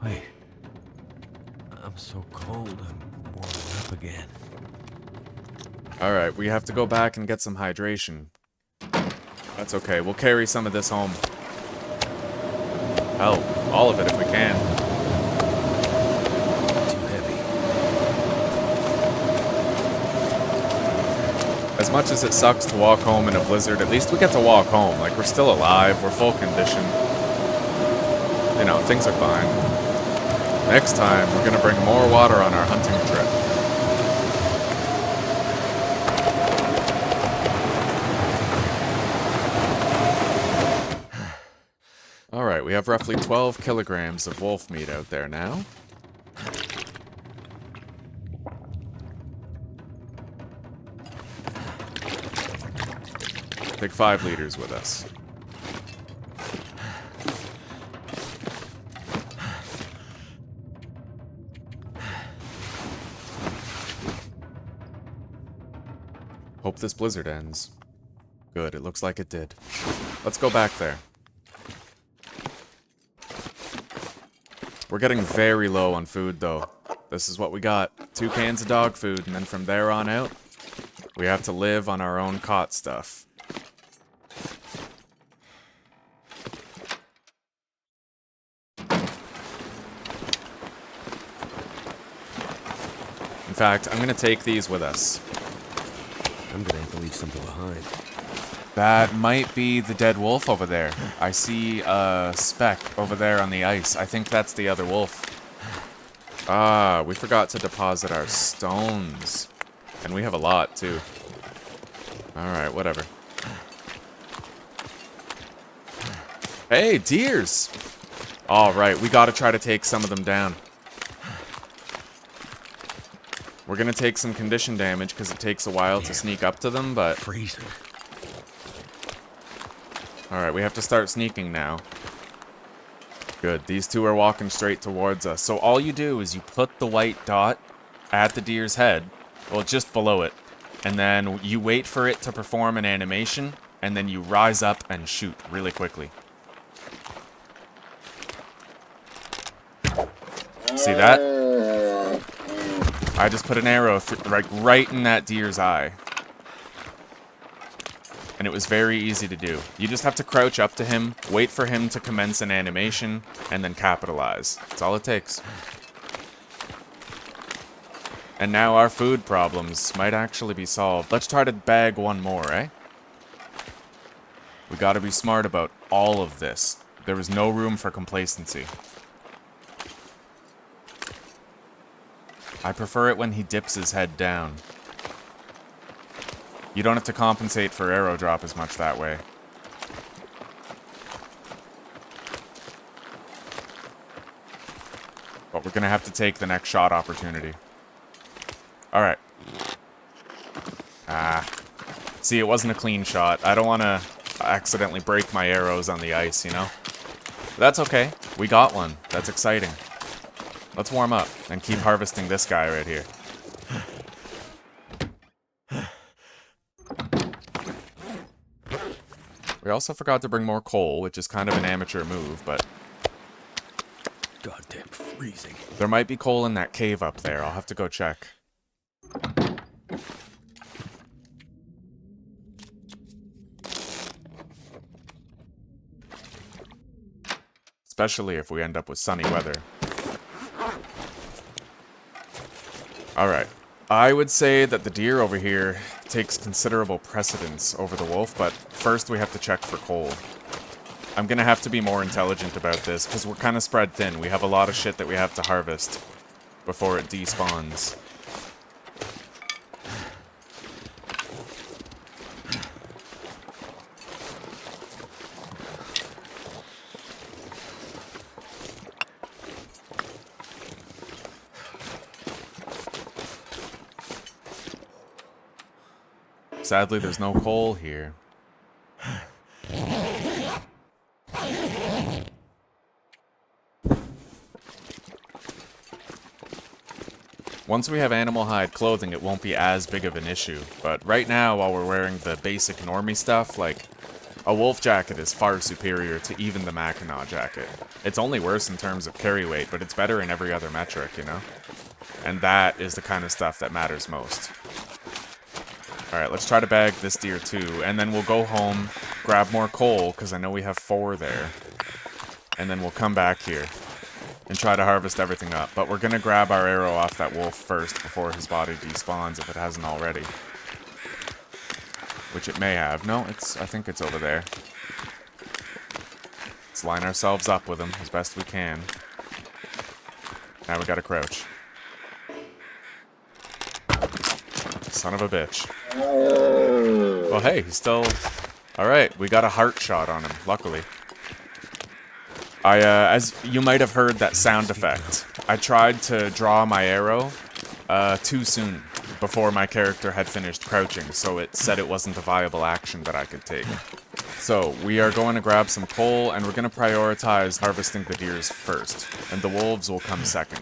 Wait. I'm so cold, I'm warming up again. All right, we have to go back and get some hydration. That's okay. We'll carry some of this home. Hell, all of it if we can. Too heavy. As much as it sucks to walk home in a blizzard, at least we get to walk home. Like, we're still alive. We're full condition. You know, things are fine. Next time, we're gonna bring more water on our hunting trip. Alright, we have roughly 12 kilograms of wolf meat out there now. Take 5 liters with us. Hope this blizzard ends. Good, it looks like it did. Let's go back there. We're getting very low on food, though. This is what we got. 2 cans of dog food, and then from there on out, we have to live on our own caught stuff. In fact, I'm gonna take these with us. I'm gonna have to leave something behind. That might be the dead wolf over there. I see a speck over there on the ice. I think that's the other wolf. Ah, we forgot to deposit our stones. And we have a lot, too. Alright, whatever. Hey, deers! Alright, we gotta try to take some of them down. We're gonna take some condition damage because it takes a while to sneak up to them, but... Freezing. Alright, we have to start sneaking now. Good, these two are walking straight towards us. So all you do is you put the white dot at the deer's head, well, just below it, and then you wait for it to perform an animation, and then you rise up and shoot really quickly. See that? I just put an arrow right in that deer's eye. And it was very easy to do. You just have to crouch up to him, wait for him to commence an animation, and then capitalize. That's all it takes. And now our food problems might actually be solved. Let's try to bag one more, eh? We gotta be smart about all of this. There was no room for complacency. I prefer it when he dips his head down. You don't have to compensate for arrow drop as much that way. But we're gonna have to take the next shot opportunity. Alright. See, it wasn't a clean shot. I don't want to accidentally break my arrows on the ice, you know? But that's okay. We got one. That's exciting. Let's warm up and keep harvesting this guy right here. We also forgot to bring more coal, which is kind of an amateur move, but... Goddamn freezing. There might be coal in that cave up there. I'll have to go check. Especially if we end up with sunny weather. Alright. I would say that the deer over here takes considerable precedence over the wolf, but first we have to check for coal. I'm gonna have to be more intelligent about this, because we're kind of spread thin. We have a lot of shit that we have to harvest before it despawns. Sadly, there's no coal here. Once we have animal hide clothing, it won't be as big of an issue. But right now, while we're wearing the basic normie stuff, like, a wolf jacket is far superior to even the Mackinaw jacket. It's only worse in terms of carry weight, but it's better in every other metric, you know? And that is the kind of stuff that matters most. Alright, let's try to bag this deer too, and then we'll go home, grab more coal, because I know we have 4 there. And then we'll come back here and try to harvest everything up. But we're going to grab our arrow off that wolf first before his body despawns, if it hasn't already. Which it may have. No, I think it's over there. Let's line ourselves up with him as best we can. Now we gotta crouch. Son of a bitch. Well, hey, he's still... Alright, we got a heart shot on him, luckily. As you might have heard that sound effect, I tried to draw my arrow too soon before my character had finished crouching, so it said it wasn't a viable action that I could take. So, we are going to grab some coal, and we're going to prioritize harvesting the deers first, and the wolves will come second.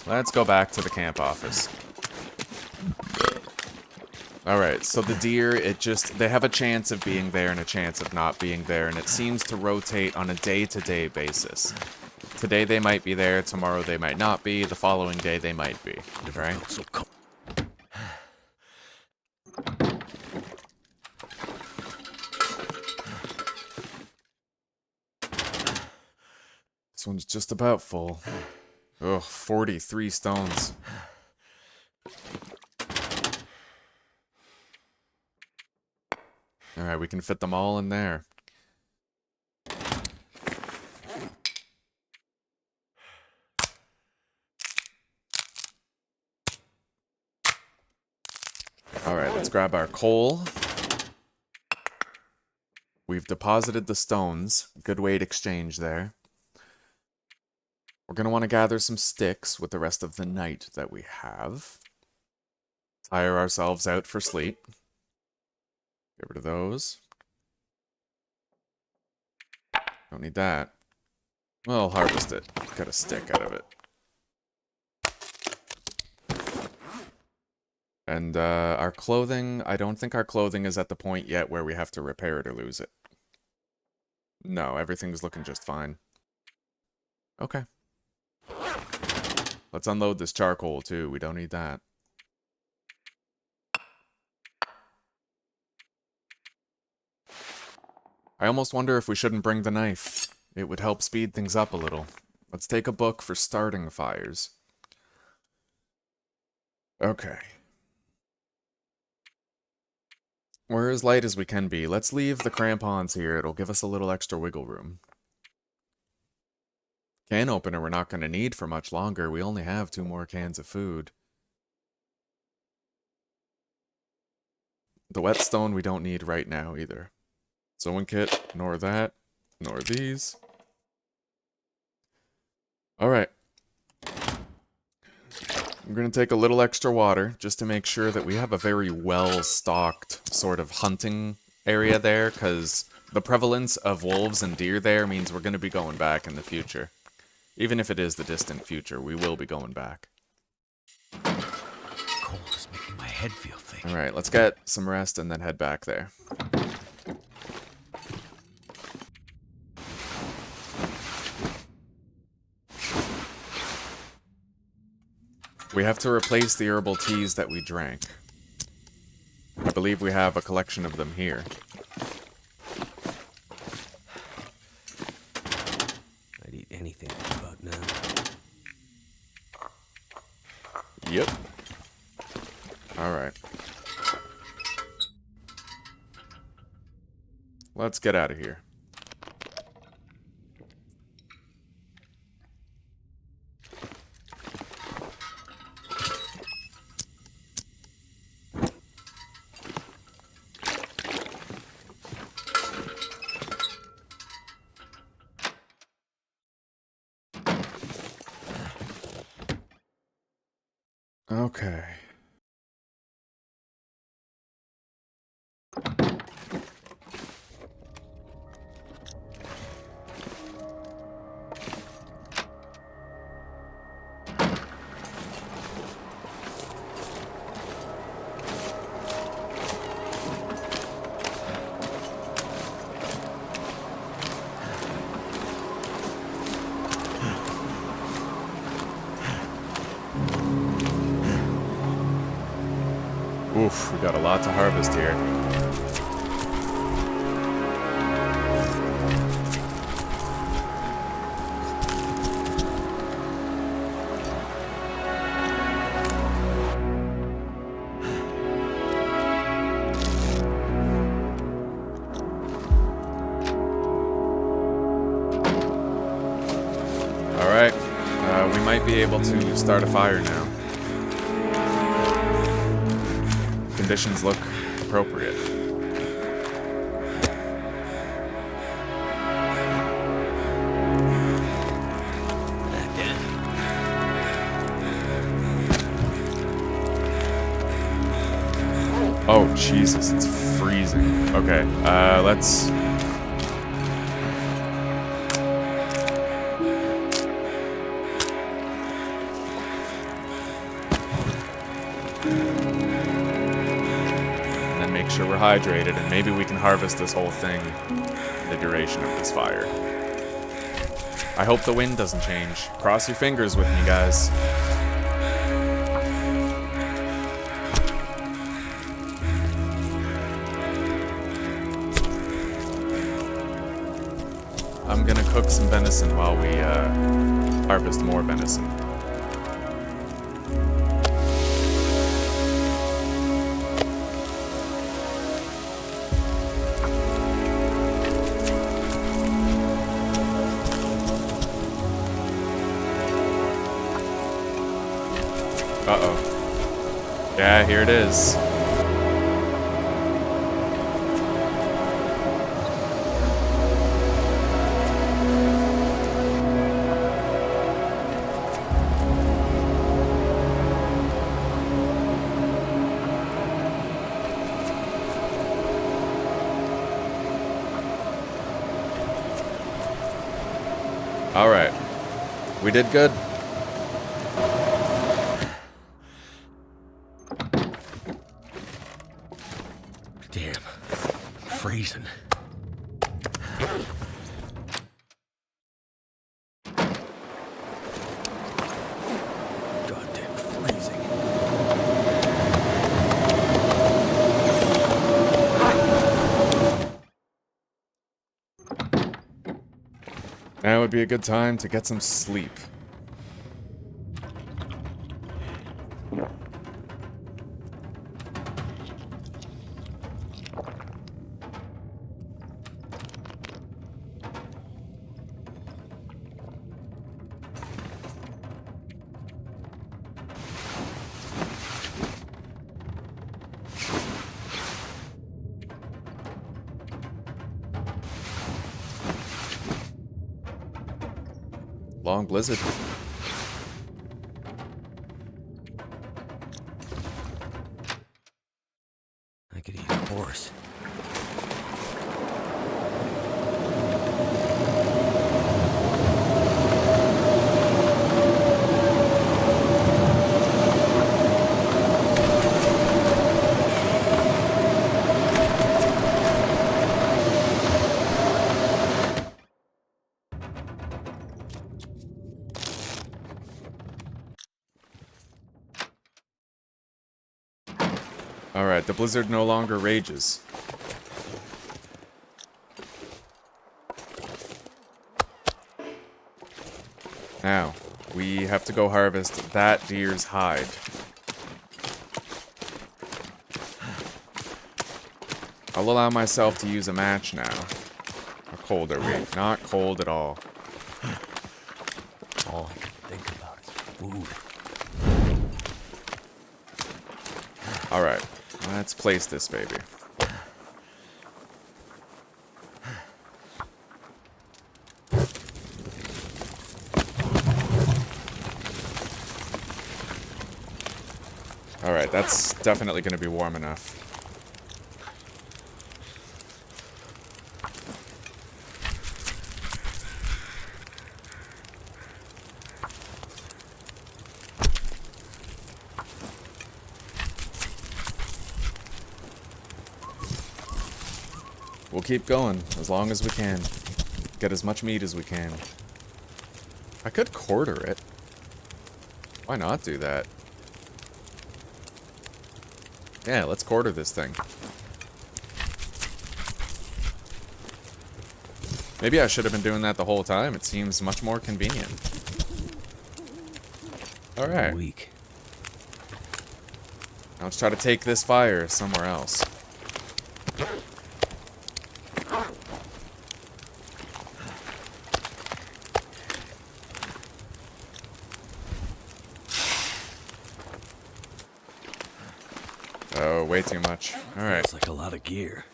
Let's go back to the camp office. Alright, so the deer, they have a chance of being there and a chance of not being there, and it seems to rotate on a day-to-day basis. Today they might be there, tomorrow they might not be, the following day they might be, right? This one's just about full. Ugh, 43 stones. Alright, we can fit them all in there. Alright, let's grab our coal. We've deposited the stones. Good weight exchange there. We're going to want to gather some sticks with the rest of the night that we have. Tire ourselves out for sleep. Get rid of those. Don't need that. Well, harvest it. Get a stick out of it. And our clothing, I don't think our clothing is at the point yet where we have to repair it or lose it. No, everything's looking just fine. Okay. Let's unload this charcoal too, we don't need that. I almost wonder if we shouldn't bring the knife. It would help speed things up a little. Let's take a book for starting fires. Okay. We're as light as we can be. Let's leave the crampons here. It'll give us a little extra wiggle room. Can opener we're not going to need for much longer. We only have 2 more cans of food. The whetstone we don't need right now either. Sewing kit, nor that, nor these. Alright. I'm going to take a little extra water just to make sure that we have a very well-stocked sort of hunting area there, because the prevalence of wolves and deer there means we're going to be going back in the future. Even if it is the distant future, we will be going back. Cold is making my head feel thick. Alright, let's get some rest and then head back there. We have to replace the herbal teas that we drank. I believe we have a collection of them here. I'd eat anything about now. Yep. Alright. Let's get out of here. Okay. Oof, we got a lot to harvest here. Alright, we might be able to start a fire now. Conditions look appropriate. Oh, Jesus, it's freezing. Okay, let's... make sure we're hydrated, and maybe we can harvest this whole thing the duration of this fire. I hope the wind doesn't change. Cross your fingers with me, guys. I'm gonna cook some venison while we harvest more venison. Uh-oh. Yeah, here it is. All right. We did good. Damn. I'm freezing. Goddamn freezing. Now would be a good time to get some sleep. Long blizzard. I could eat a horse. Alright, the blizzard no longer rages. Now, we have to go harvest that deer's hide. I'll allow myself to use a match now. How cold are we? Not cold at all. All I can think about is food. Alright, let's place this baby. Alright, that's definitely going to be warm enough. We'll keep going as long as we can. Get as much meat as we can. I could quarter it. Why not do that? Yeah, let's quarter this thing. Maybe I should have been doing that the whole time. It seems much more convenient. Alright. Weak. Now let's try to take this fire somewhere else. Oh, way too much. Alright. It's like a lot of gear.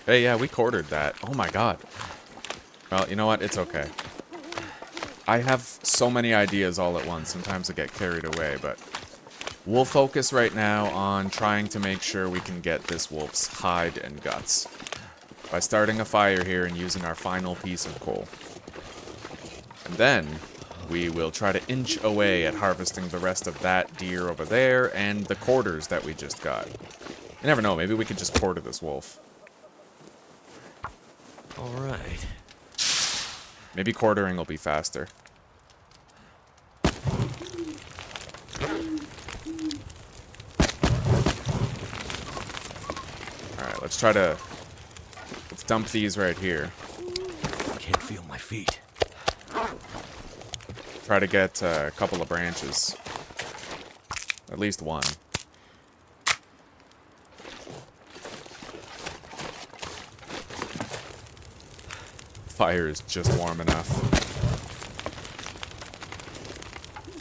Hey, yeah, we quartered that. Oh my god. Well, you know what? It's okay. I have so many ideas all at once. Sometimes I get carried away, but we'll focus right now on trying to make sure we can get this wolf's hide and guts by starting a fire here and using our final piece of coal. And then we will try to inch away at harvesting the rest of that deer over there and the quarters that we just got. You never know, maybe we could just quarter this wolf. All right. Maybe quartering will be faster. Alright, let's dump these right here. I can't feel my feet. Try to get a couple of branches. At least one. Fire is just warm enough.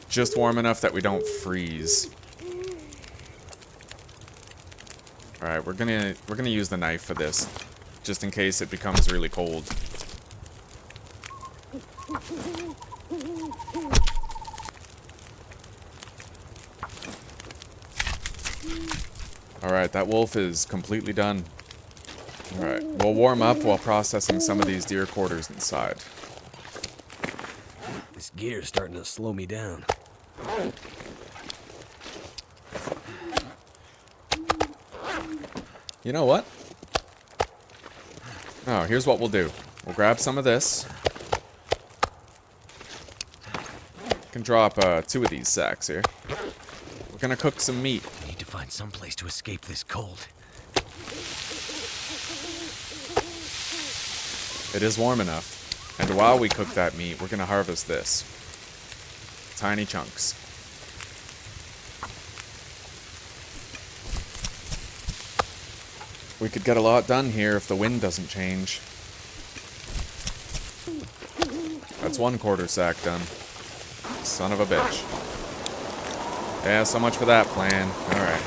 Just warm enough that we don't freeze. Alright, we're gonna use the knife for this, just in case it becomes really cold. Alright, that wolf is completely done. Alright, we'll warm up while processing some of these deer quarters inside. This gear's starting to slow me down. You know what? Oh, here's what we'll do. We'll grab some of this. can drop 2 of these sacks here. We're gonna cook some meat. I need to find some place to escape this cold. It is warm enough. And while we cook that meat, we're gonna harvest this. Tiny chunks. We could get a lot done here if the wind doesn't change. That's 1/4 sack done. Son of a bitch. Yeah, so much for that plan. Alright.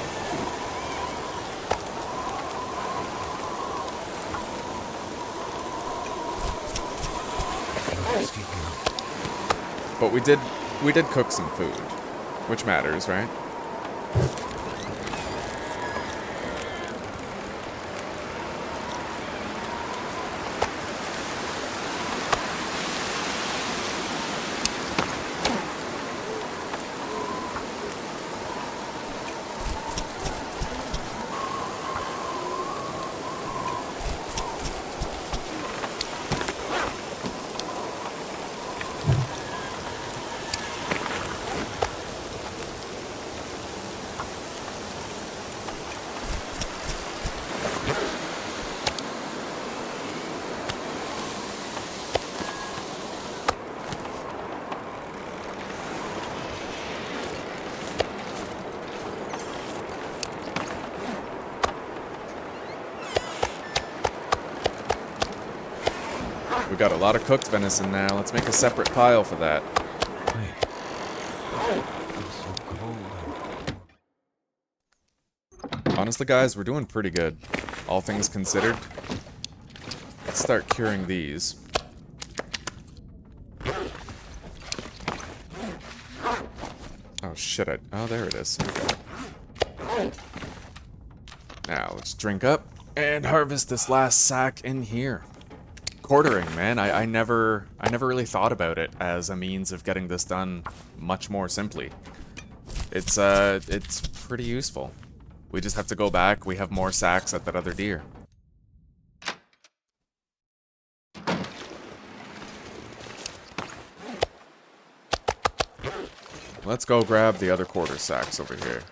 But we did cook some food, which matters, right? We got a lot of cooked venison now. Let's make a separate pile for that. Honestly, guys, we're doing pretty good. All things considered. Let's start curing these. Oh, shit. Oh, there it is. Okay. Now, let's drink up and harvest this last sack in here. Quartering, man. I never really thought about it as a means of getting this done much more simply. It's pretty useful. We just have to go back. We have more sacks at that other deer. Let's go grab the other 1/4 sacks over here.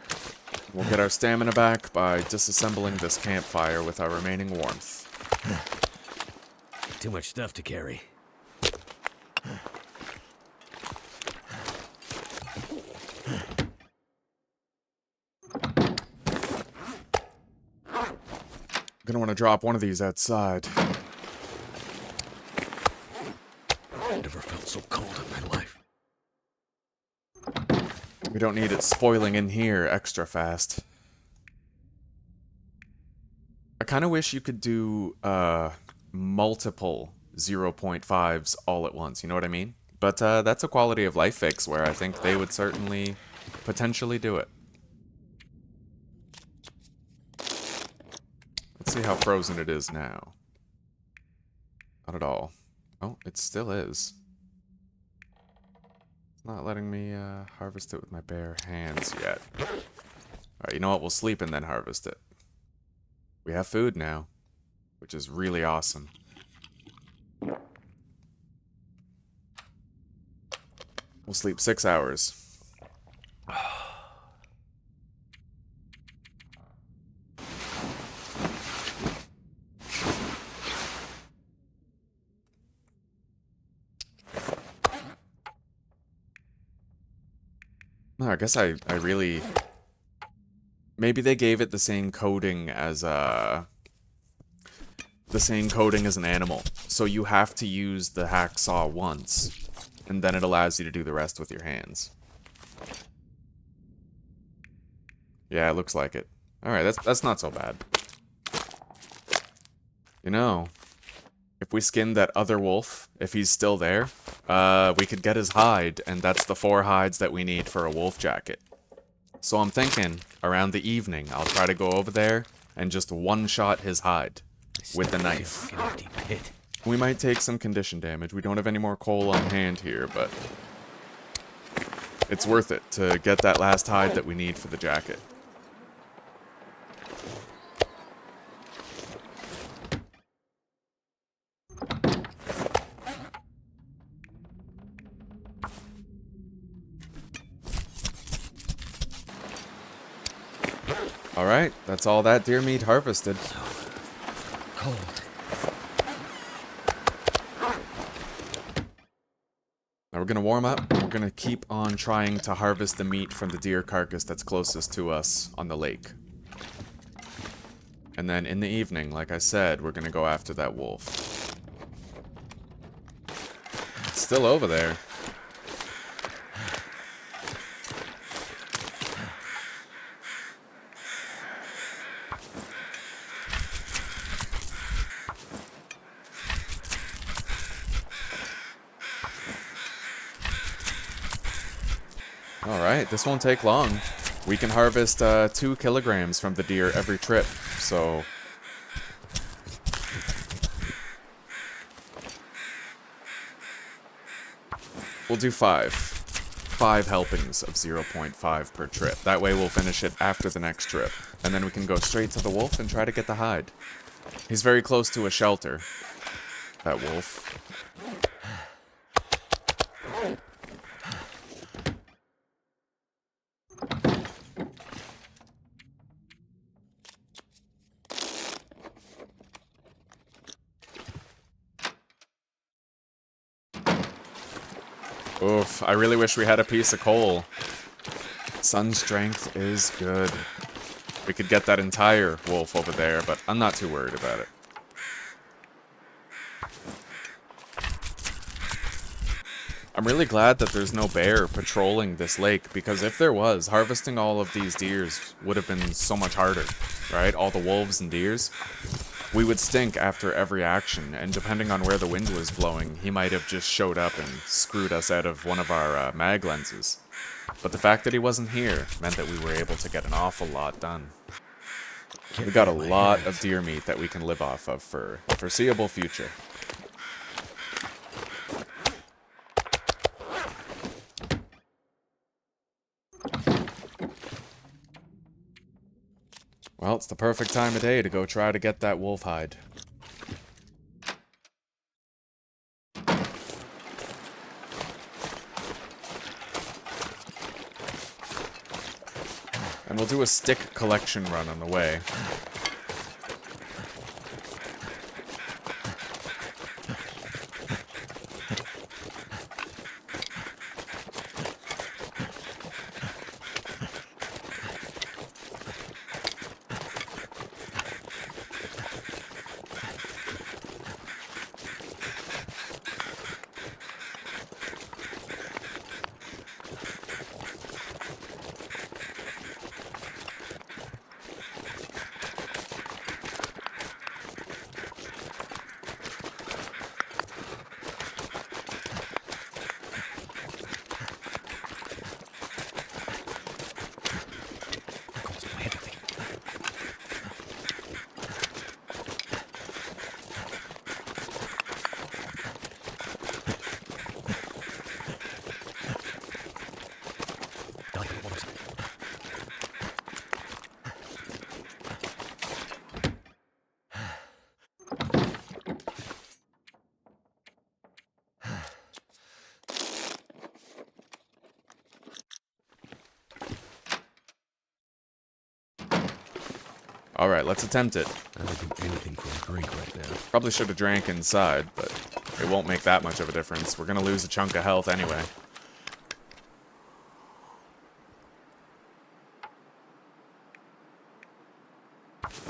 We'll get our stamina back by disassembling this campfire with our remaining warmth. Too much stuff to carry. Gonna want to drop one of these outside. Never felt so cold in my life. We don't need it spoiling in here extra fast. I kind of wish you could do multiple 0.5s all at once, you know what I mean? But that's a quality of life fix where I think they would certainly potentially do it. Let's see how frozen it is now. Not at all. Oh, it still is. It's not letting me harvest it with my bare hands yet. Alright, you know what? We'll sleep and then harvest it. We have food now, which is really awesome. We'll sleep 6 hours. No, I guess I really... Maybe they gave it the same coding as an animal. So you have to use the hacksaw once, and then it allows you to do the rest with your hands. Yeah, it looks like it. Alright, that's not so bad. You know, if we skin that other wolf, if he's still there, we could get his hide, and that's the 4 hides that we need for a wolf jacket. So I'm thinking, around the evening, I'll try to go over there and just one-shot his hide with the knife. We might take some condition damage. We don't have any more coal on hand here, but it's worth it to get that last hide that we need for the jacket. Alright, that's all that deer meat harvested. Cold. Now we're gonna warm up. We're gonna keep on trying to harvest the meat from the deer carcass that's closest to us on the lake. And then in the evening, like I said, we're gonna go after that wolf. It's still over there. Alright, this won't take long. We can harvest 2 kilograms from the deer every trip, so... we'll do 5. 5 helpings of 0.5 per trip. That way we'll finish it after the next trip. And then we can go straight to the wolf and try to get the hide. He's very close to a shelter, that wolf. Oof, I really wish we had a piece of coal. Sun strength is good. We could get that entire wolf over there, but I'm not too worried about it. I'm really glad that there's no bear patrolling this lake, because if there was, harvesting all of these deers would have been so much harder, right? All the wolves and deers. We would stink after every action, and depending on where the wind was blowing, he might have just showed up and screwed us out of one of our mag lenses. But the fact that he wasn't here meant that we were able to get an awful lot done. We got a lot of deer meat that we can live off of for the foreseeable future. Well, it's the perfect time of day to go try to get that wolf hide. And we'll do a stick collection run on the way. Alright, let's attempt it. I would do anything for a drink right now. Probably should have drank inside, but it won't make that much of a difference. We're gonna lose a chunk of health anyway.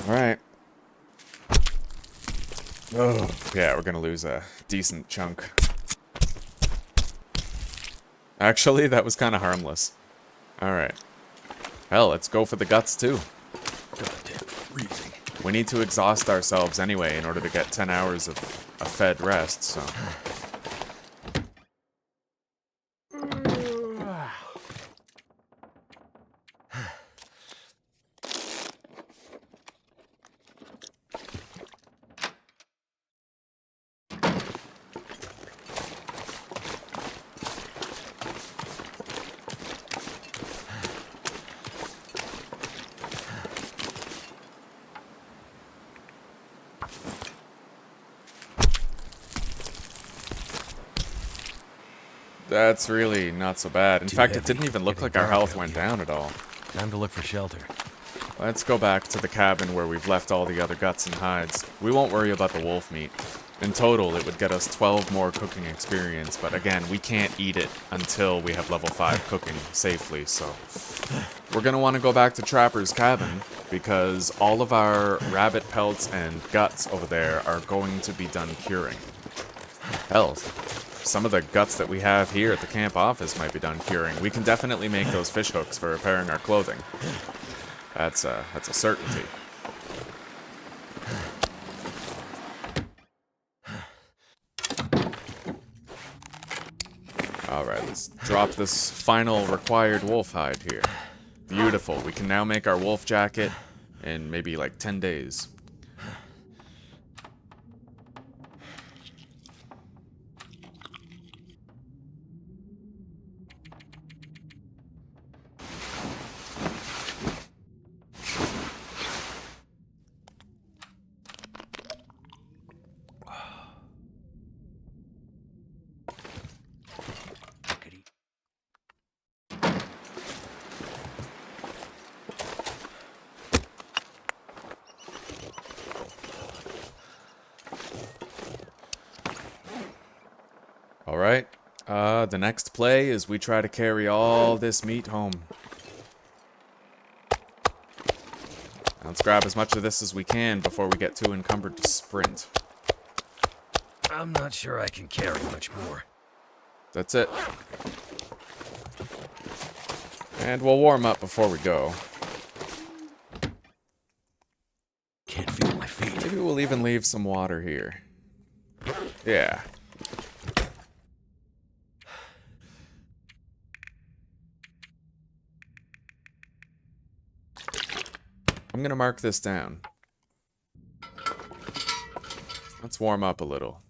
Alright. Oh, yeah, we're gonna lose a decent chunk. Actually, that was kind of harmless. Alright. Hell, let's go for the guts, too. Goddamn freezing. We need to exhaust ourselves anyway in order to get 10 hours of a fed rest, so... That's really not so bad. In fact, it didn't even look like our health went down at all. Time to look for shelter. Let's go back to the cabin where we've left all the other guts and hides. We won't worry about the wolf meat. In total, it would get us 12 more cooking experience, but again, we can't eat it until we have level 5 cooking safely, so... We're gonna want to go back to Trapper's cabin, because all of our rabbit pelts and guts over there are going to be done curing. Hell, some of the guts that we have here at the camp office might be done curing. We can definitely make those fish hooks for repairing our clothing. That's a certainty. Alright, let's drop this final required wolf hide here. Beautiful. We can now make our wolf jacket in maybe like 10 days. Alright, the next play is we try to carry all this meat home. Let's grab as much of this as we can before we get too encumbered to sprint. I'm not sure I can carry much more. That's it. And we'll warm up before we go. Can't feel my feet. Maybe we'll even leave some water here. Yeah. I'm gonna mark this down. Let's warm up a little.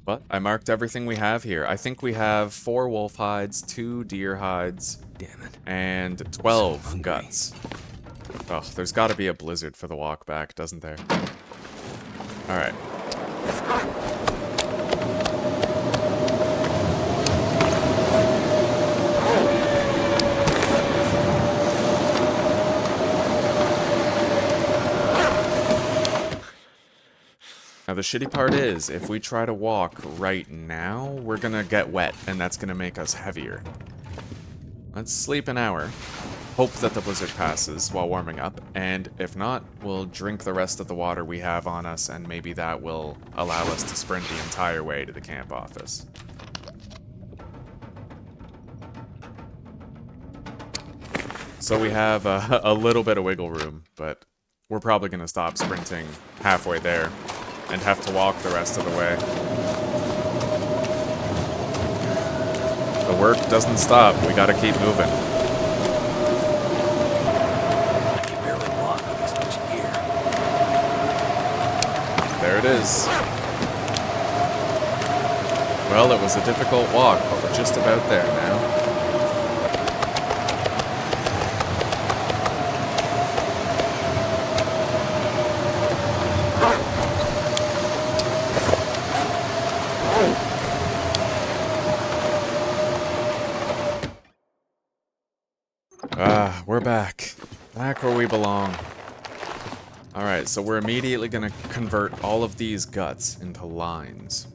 But I marked everything we have here. I think we have 4 wolf hides, 2 deer hides, Damn it. and 12 guts. Oh, there's gotta be a blizzard for the walk back, doesn't there? Alright. Now the shitty part is, if we try to walk right now, we're gonna get wet, and that's gonna make us heavier. Let's sleep an hour, hope that the blizzard passes while warming up, and if not, we'll drink the rest of the water we have on us, and maybe that will allow us to sprint the entire way to the camp office. So we have a little bit of wiggle room, but we're probably gonna stop sprinting halfway there and have to walk the rest of the way. The work doesn't stop. We gotta keep moving. I can barely walk with this much gear. There it is. Well, it was a difficult walk, but we're just about there now. We're back. Back where we belong. Alright, so we're immediately gonna convert all of these guts into lines.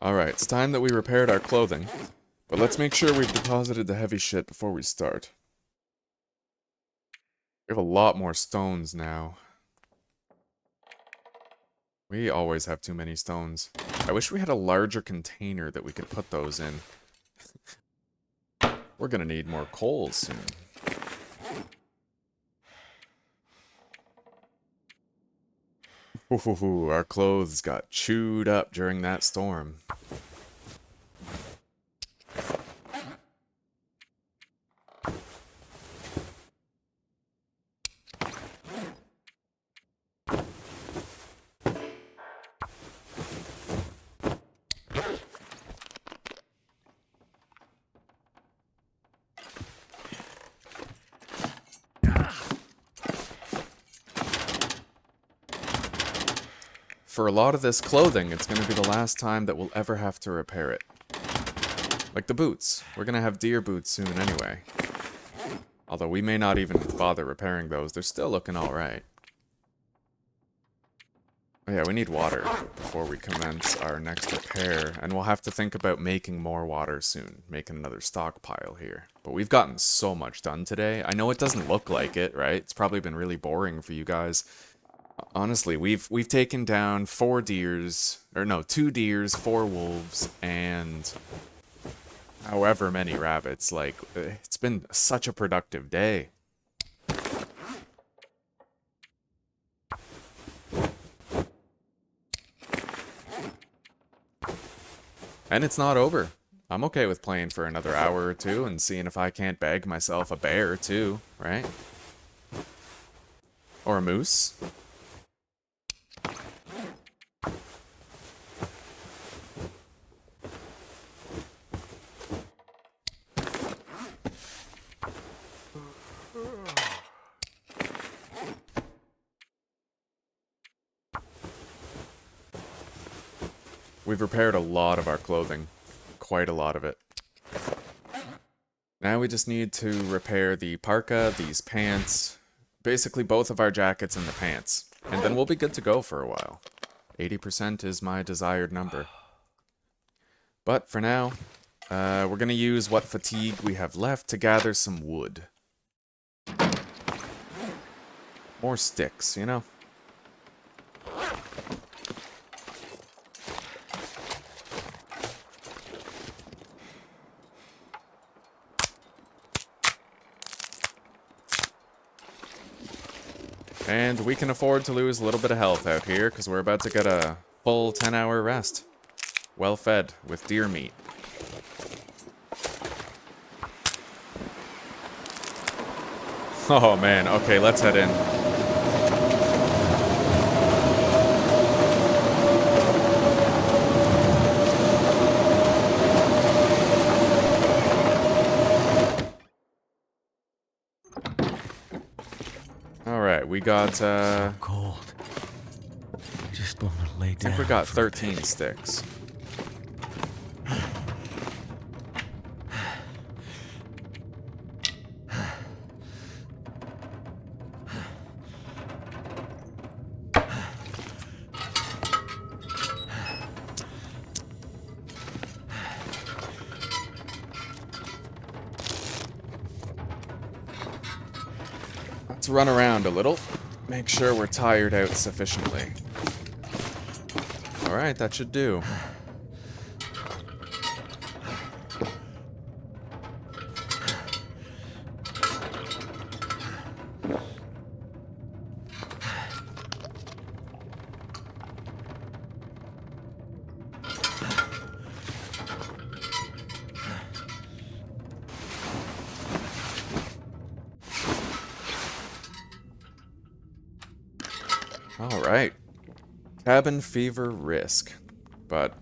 Alright, it's time that we repaired our clothing. But let's make sure we've deposited the heavy shit before we start. We have a lot more stones now. We always have too many stones. I wish we had a larger container that we could put those in. We're gonna need more coal soon. Ooh, our clothes got chewed up during that storm. for a lot of this clothing, it's going to be the last time that we'll ever have to repair it. Like the boots. We're going to have deer boots soon anyway. Although we may not even bother repairing those. They're still looking alright. Oh yeah, we need water before we commence our next repair. And we'll have to think about making more water soon. Making another stockpile here. But we've gotten so much done today. I know it doesn't look like it, right? It's probably been really boring for you guys. Honestly, we've taken down 2 deers, 4 wolves, and however many rabbits. Like, it's been such a productive day. And it's not over. I'm okay with playing for another hour or two and seeing if I can't bag myself a bear too, right? Or a moose. We've repaired a lot of our clothing. Quite a lot of it. Now we just need to repair the parka, these pants, basically both of our jackets and the pants. And then we'll be good to go for a while. 80% is my desired number. But for now, we're going to use what fatigue we have left to gather some wood. More sticks, you know? And we can afford to lose a little bit of health out here, because we're about to get a full 10-hour rest. Well fed, with deer meat. Oh man, okay, let's head in. Alright, we got, So cold. I just want to lay down. I think we got 13 sticks. Let's run around a little. Make sure we're tired out sufficiently. Alright, that should do. Alright. Cabin fever risk. But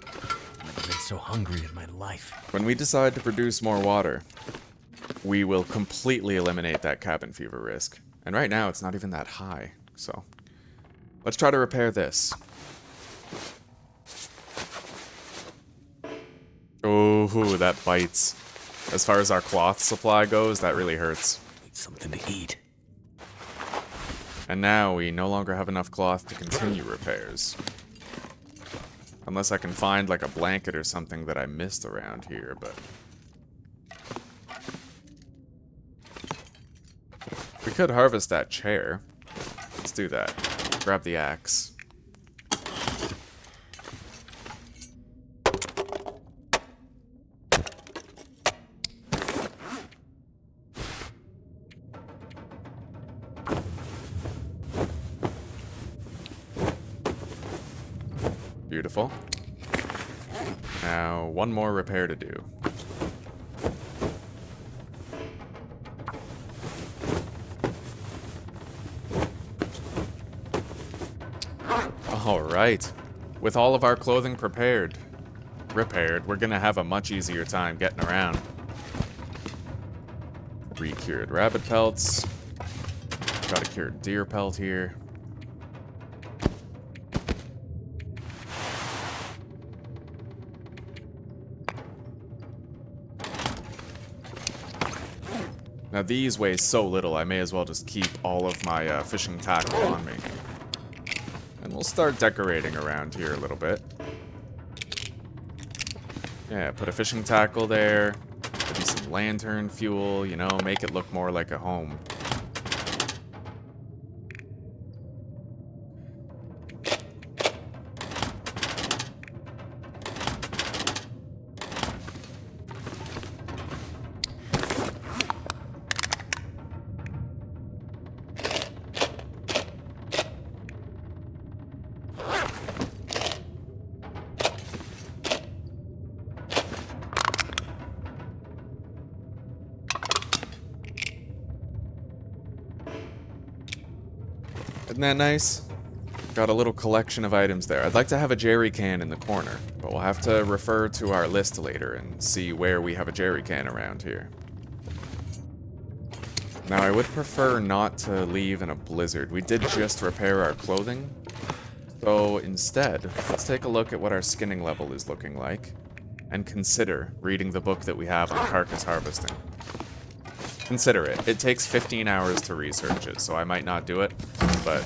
I've never been so hungry in my life. when we decide to produce more water, we will completely eliminate that cabin fever risk. And right now, it's not even that high. So, let's try to repair this. Oh, that bites. As far as our cloth supply goes, that really hurts. Need something to eat. And now we no longer have enough cloth to continue repairs. Unless I can find like a blanket or something that I missed around here, but... we could harvest that chair. Let's do that. Grab the axe. Beautiful. Now, one more repair to do. Alright. With all of our clothing repaired, we're gonna have a much easier time getting around. Re-cured rabbit pelts. Got a cured deer pelt here. Now these weigh so little, I may as well just keep all of my fishing tackle on me. And we'll start decorating around here a little bit. Yeah, put a fishing tackle there. Maybe some lantern fuel, you know, make it look more like a home. Isn't that nice? Got a little collection of items there. I'd like to have a jerry can in the corner, but we'll have to refer to our list later and see where we have a jerry can around here. Now, I would prefer not to leave in a blizzard. We did just repair our clothing, so instead, let's take a look at what our skinning level is looking like, and consider reading the book that we have on carcass harvesting. Consider it. It takes 15 hours to research it, so I might not do it, but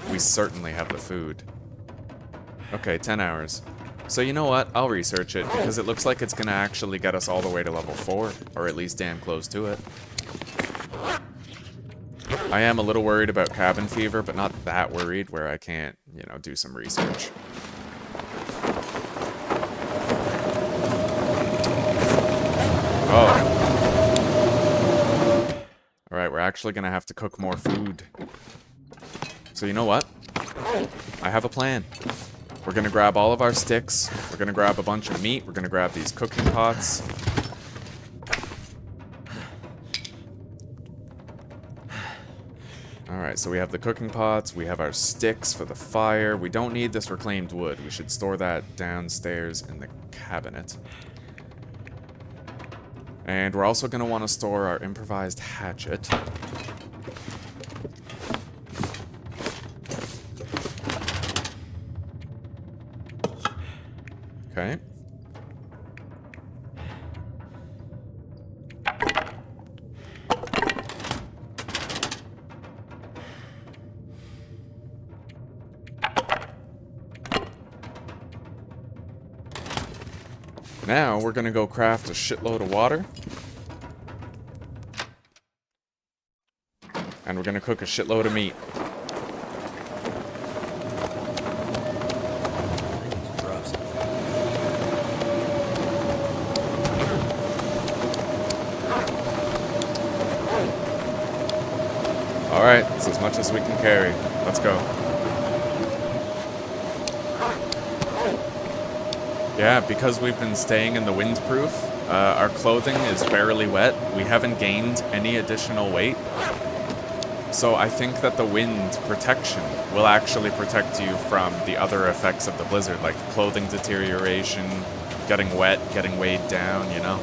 we certainly have the food. Okay, 10 hours. So you know what? I'll research it, because it looks like it's gonna actually get us all the way to level 4, or at least damn close to it. I am a little worried about cabin fever, but not that worried where I can't, you know, do some research. Oh. Alright, we're actually gonna have to cook more food. So you know what? I have a plan. We're gonna grab all of our sticks, we're gonna grab a bunch of meat, we're gonna grab these cooking pots. Alright, so we have the cooking pots, we have our sticks for the fire. We don't need this reclaimed wood. We should store that downstairs in the cabinet. And we're also going to want to store our improvised hatchet. Okay. Now, we're gonna go craft a shitload of water. And we're gonna cook a shitload of meat. Alright, it's as much as we can carry. Let's go. Yeah, because we've been staying in the windproof, our clothing is barely wet. We haven't gained any additional weight. So I think that the wind protection will actually protect you from the other effects of the blizzard, like clothing deterioration, getting wet, getting weighed down, you know?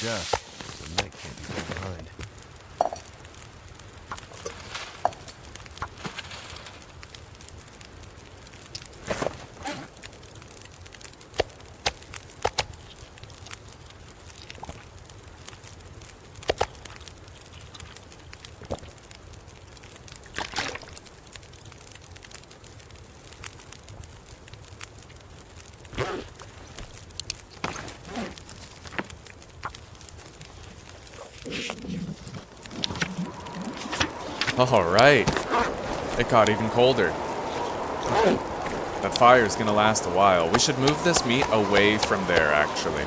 Dusk, so the night can't be far behind. Alright. It got even colder. That fire's gonna last a while. We should move this meat away from there, actually.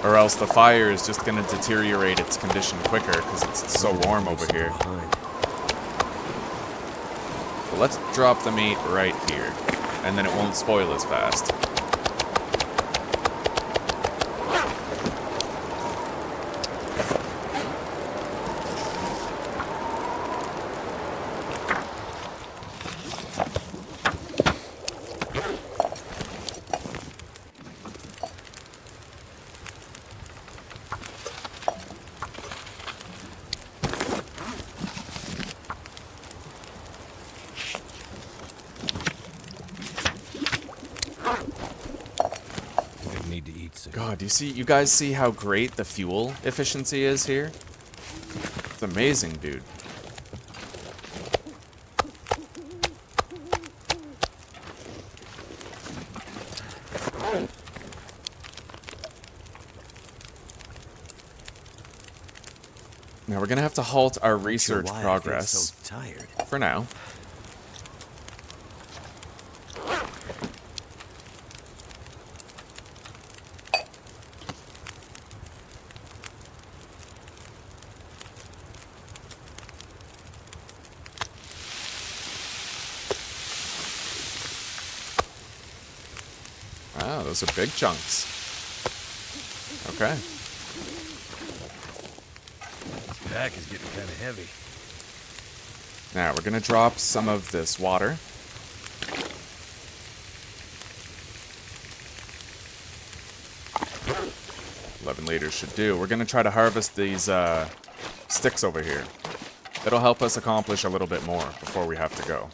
Or else the fire is just gonna deteriorate its condition quicker because it's so warm over here. But let's drop the meat right here, and then it won't spoil as fast. God, you guys see how great the fuel efficiency is here? It's amazing, dude. Now we're gonna have to halt our research progress so tired. for now. Wow, those are big chunks. Okay. This pack is getting kind of heavy. Now, we're gonna drop some of this water. $11 should do. We're gonna try to harvest these sticks over here. It'll help us accomplish a little bit more before we have to go.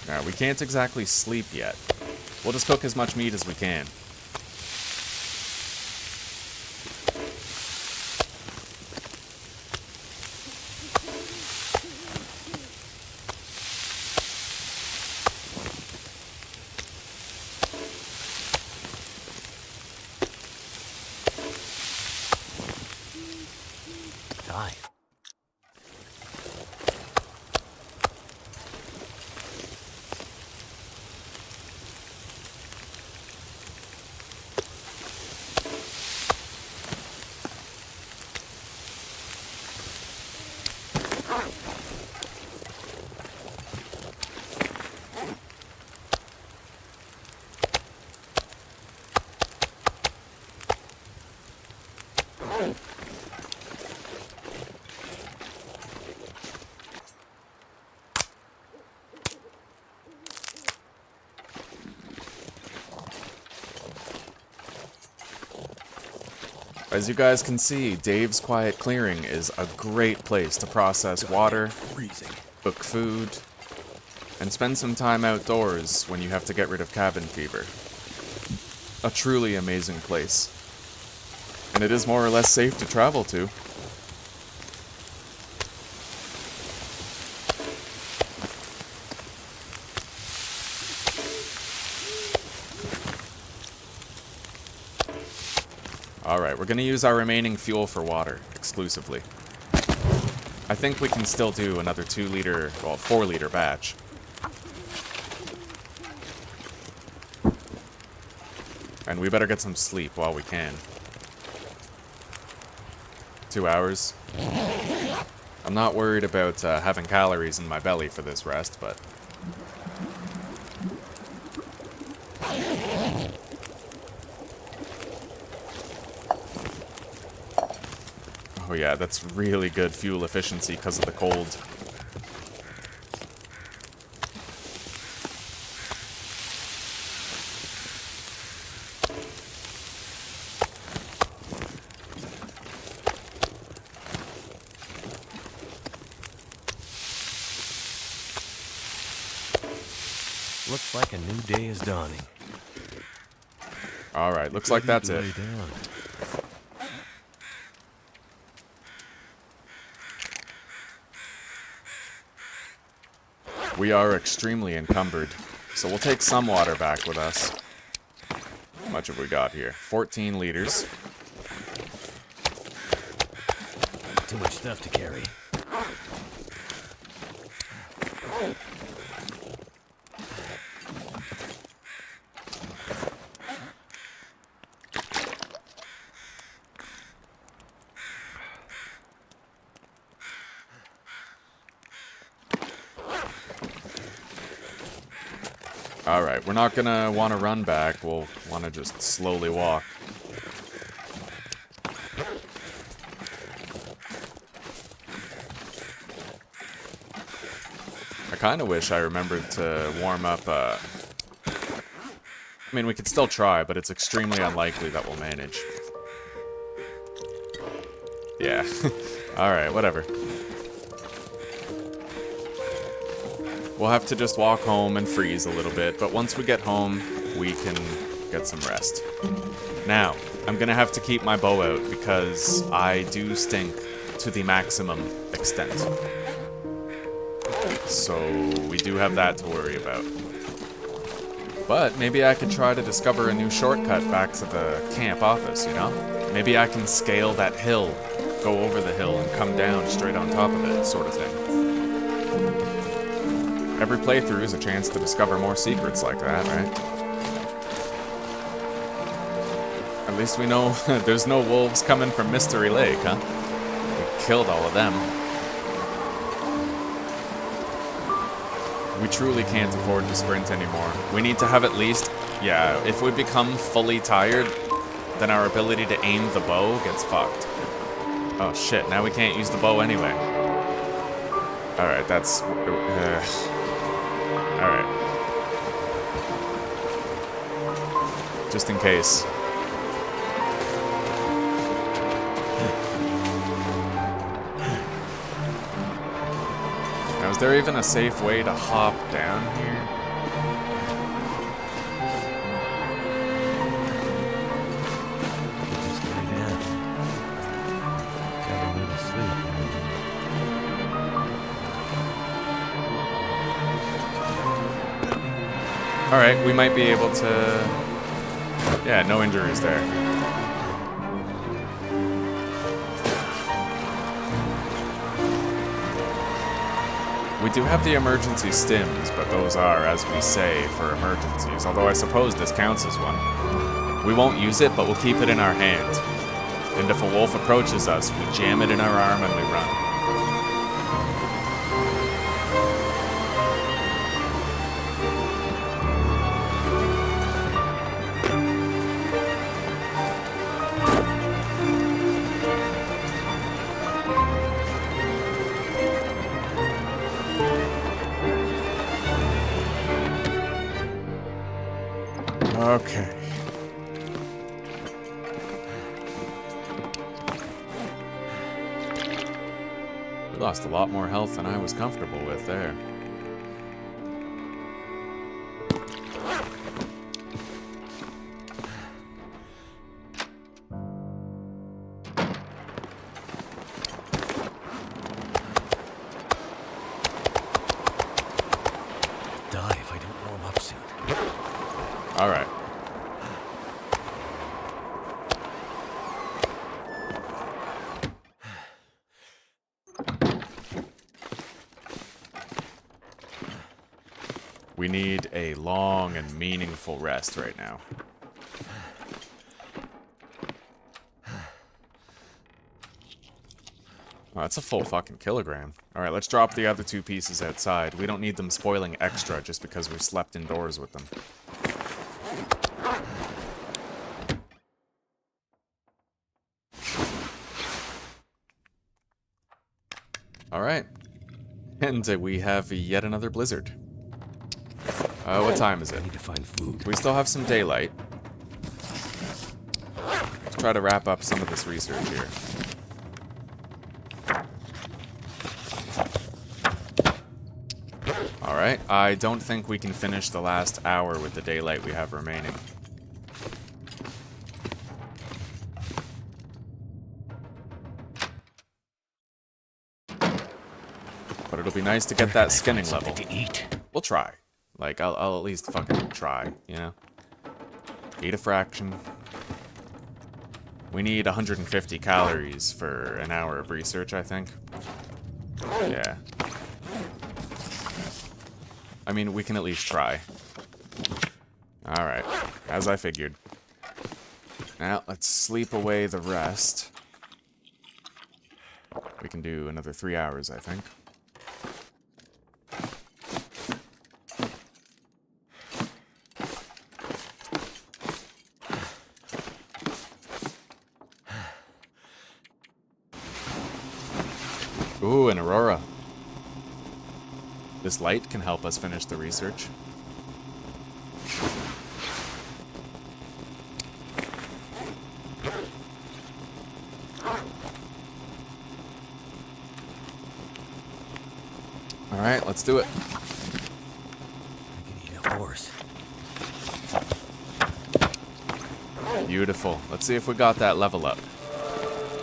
Alright, we can't exactly sleep yet. We'll just cook as much meat as we can. Time. As you guys can see, Dave's Quiet Clearing is a great place to process water, cook food, and spend some time outdoors when you have to get rid of cabin fever. A truly amazing place. And it is more or less safe to travel to. Alright, we're gonna use our remaining fuel for water, exclusively. I think we can still do another 2-liter, well, 4-liter batch. And we better get some sleep while we can. 2 hours. I'm not worried about having calories in my belly for this rest, but... Oh yeah, that's really good fuel efficiency because of the cold. Looks like a new day is dawning. Alright, looks like that's it. Lay down. We are extremely encumbered, so we'll take some water back with us. How much have we got here? 14 liters. Too much stuff to carry. Alright, we're not gonna want to run back. We'll want to just slowly walk. I kind of wish I remembered to warm up, I mean, we could still try, but it's extremely unlikely that we'll manage. Yeah. Alright, whatever. We'll have to just walk home and freeze a little bit, but once we get home, we can get some rest. Now, I'm gonna have to keep my bow out because I do stink to the maximum extent. So, we do have that to worry about. But maybe I could try to discover a new shortcut back to the camp office, you know? Maybe I can scale that hill, go over the hill, and come down straight on top of it, sort of thing. Every playthrough is a chance to discover more secrets like that, right? At least we know there's no wolves coming from Mystery Lake, huh? We killed all of them. We truly can't afford to sprint anymore. We need to have at least... Yeah, if we become fully tired, then our ability to aim the bow gets fucked. Oh shit, now we can't use the bow anyway. Alright, that's... Alright. Just in case. Now, is there even a safe way to hop down here? Just lay down. Have a little sleep. Alright, we might be able to... Yeah, no injuries there. We do have the emergency stims, but those are, as we say, for emergencies, although I suppose this counts as one. We won't use it, but we'll keep it in our hand. And if a wolf approaches us, we jam it in our arm and we run. Okay. We lost a lot more health than I was comfortable with there. Die if I don't warm up soon. All right. We need a long and meaningful rest right now. Oh, that's a full fucking kilogram. Alright, let's drop the other two pieces outside. We don't need them spoiling extra just because we slept indoors with them. Alright. And we have yet another blizzard. What time is I it? need to find food. We still have some daylight. Let's try to wrap up some of this research here. Alright, I don't think we can finish the last hour with the daylight we have remaining. But it'll be nice to get that skinning level. To eat. We'll try. Like, I'll at least fucking try, you know? Eat a fraction. We need 150 calories for an hour of research, I think. Yeah. I mean, we can at least try. Alright, as I figured. Now, let's sleep away the rest. We can do another 3 hours, I think. Ooh, an aurora. This light can help us finish the research. Alright, let's do it. I can eat a horse. Beautiful. Let's see if we got that level up.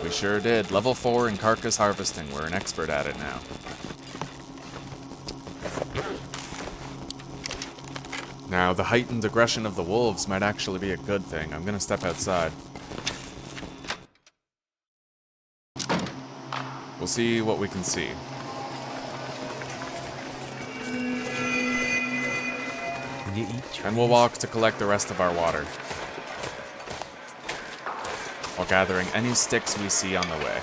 We sure did. Level 4 in carcass harvesting. We're an expert at it now. Now, the heightened aggression of the wolves might actually be a good thing. I'm gonna step outside. We'll see what we can see. Can you eat trees? And we'll walk to collect the rest of our water, while gathering any sticks we see on the way.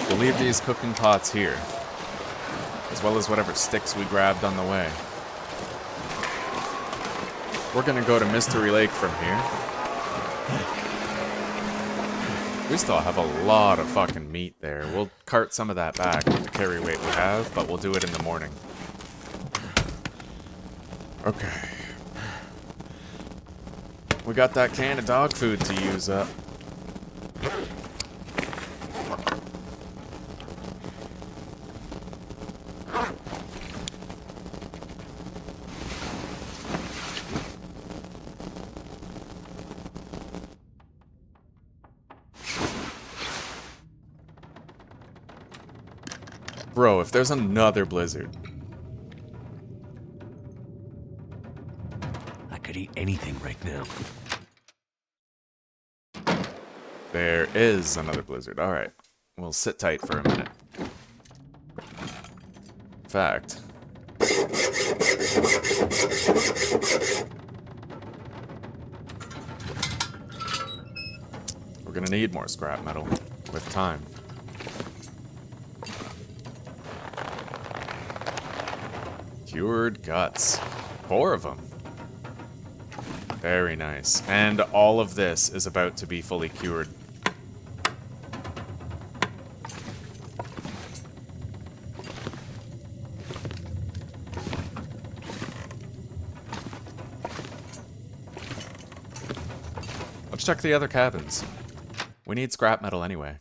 We'll leave these cooking pots here, as well as whatever sticks we grabbed on the way. We're gonna go to Mystery Lake from here. We still have a lot of fucking meat there. We'll cart some of that back with the carry weight we have, but we'll do it in the morning. Okay. We got that can of dog food to use up. Bro, if there's another blizzard. I could eat anything right now. There is another blizzard. Alright. We'll sit tight for a minute. In fact... we're gonna need more scrap metal. With time. Cured guts. 4 of them. Very nice. And all of this is about to be fully cured. Let's check the other cabins. We need scrap metal anyway.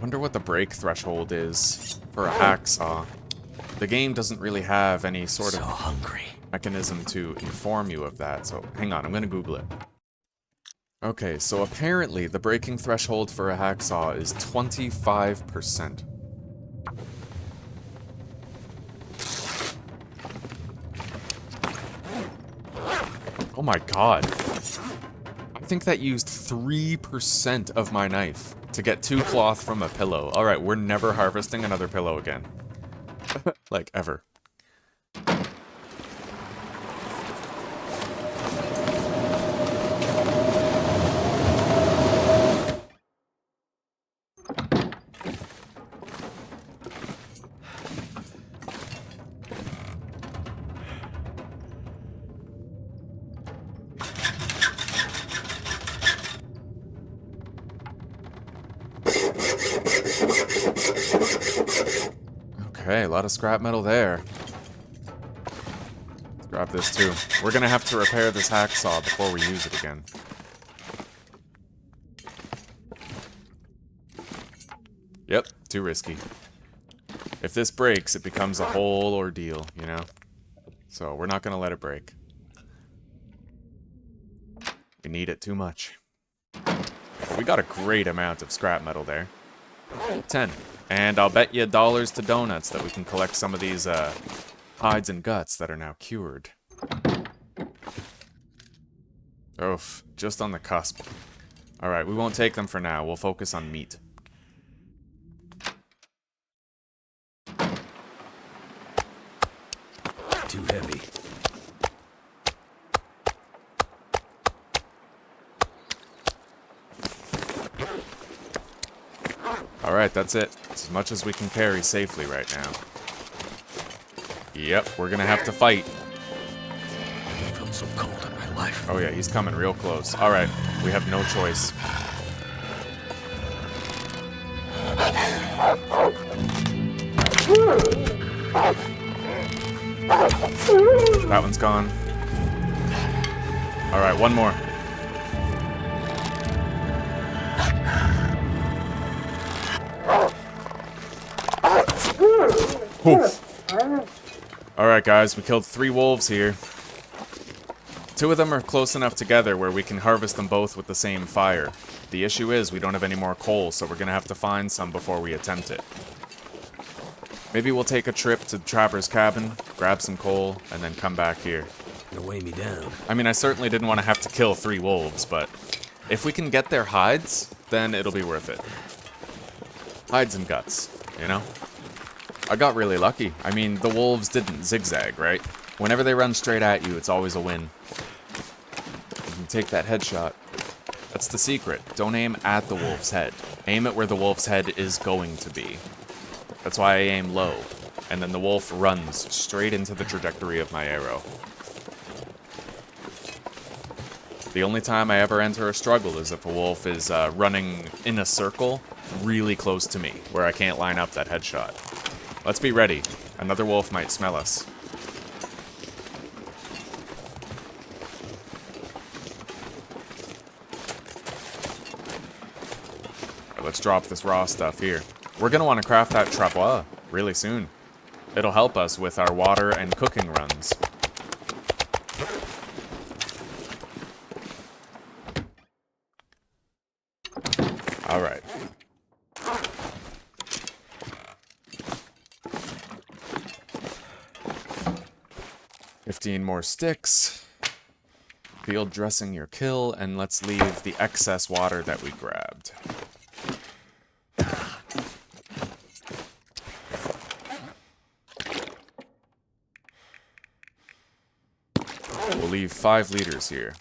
Wonder what the break threshold is for a hacksaw. The game doesn't really have any sort So of hungry. mechanism to inform you of that, so hang on, I'm gonna Google it. Okay, so apparently the breaking threshold for a hacksaw is 25%. Oh my god. I think that used 3% of my knife to get 2 cloth from a pillow. Alright, we're never harvesting another pillow again. Like, ever. Okay, a lot of scrap metal there. Let's grab this too. We're gonna have to repair this hacksaw before we use it again. Yep, too risky. If this breaks, it becomes a whole ordeal, you know? So we're not gonna let it break. We need it too much. We got a great amount of scrap metal there. 10. And I'll bet you dollars to donuts that we can collect some of these hides and guts that are now cured. Oof, just on the cusp. Alright, we won't take them for now. We'll focus on meat. Too heavy. Alright, that's it. It's as much as we can carry safely right now. Yep, we're gonna have to fight. I felt so cold in my life. Oh yeah, he's coming real close. Alright, we have no choice. That one's gone. Alright, one more. Alright guys, we killed 3 wolves here. 2 of them are close enough together where we can harvest them both with the same fire. The issue is we don't have any more coal, so we're gonna have to find some before we attempt it. Maybe we'll take a trip to Trapper's cabin, grab some coal, and then come back here. Gonna weigh me down. I mean, I certainly didn't want to have to kill 3 wolves, but if we can get their hides, then it'll be worth it. Hides and guts, you know? I got really lucky. I mean, the wolves didn't zigzag, right? Whenever they run straight at you, it's always a win. You can take that headshot. That's the secret. Don't aim at the wolf's head. Aim at where the wolf's head is going to be. That's why I aim low. And then the wolf runs straight into the trajectory of my arrow. The only time I ever enter a struggle is if a wolf is running in a circle really close to me, where I can't line up that headshot. Let's be ready. Another wolf might smell us. Let's drop this raw stuff here. We're going to want to craft that Travois really soon. It'll help us with our water and cooking runs. Alright. $15 more sticks. Field dressing your kill, and let's leave the excess water that we grabbed. We'll leave 5 liters here.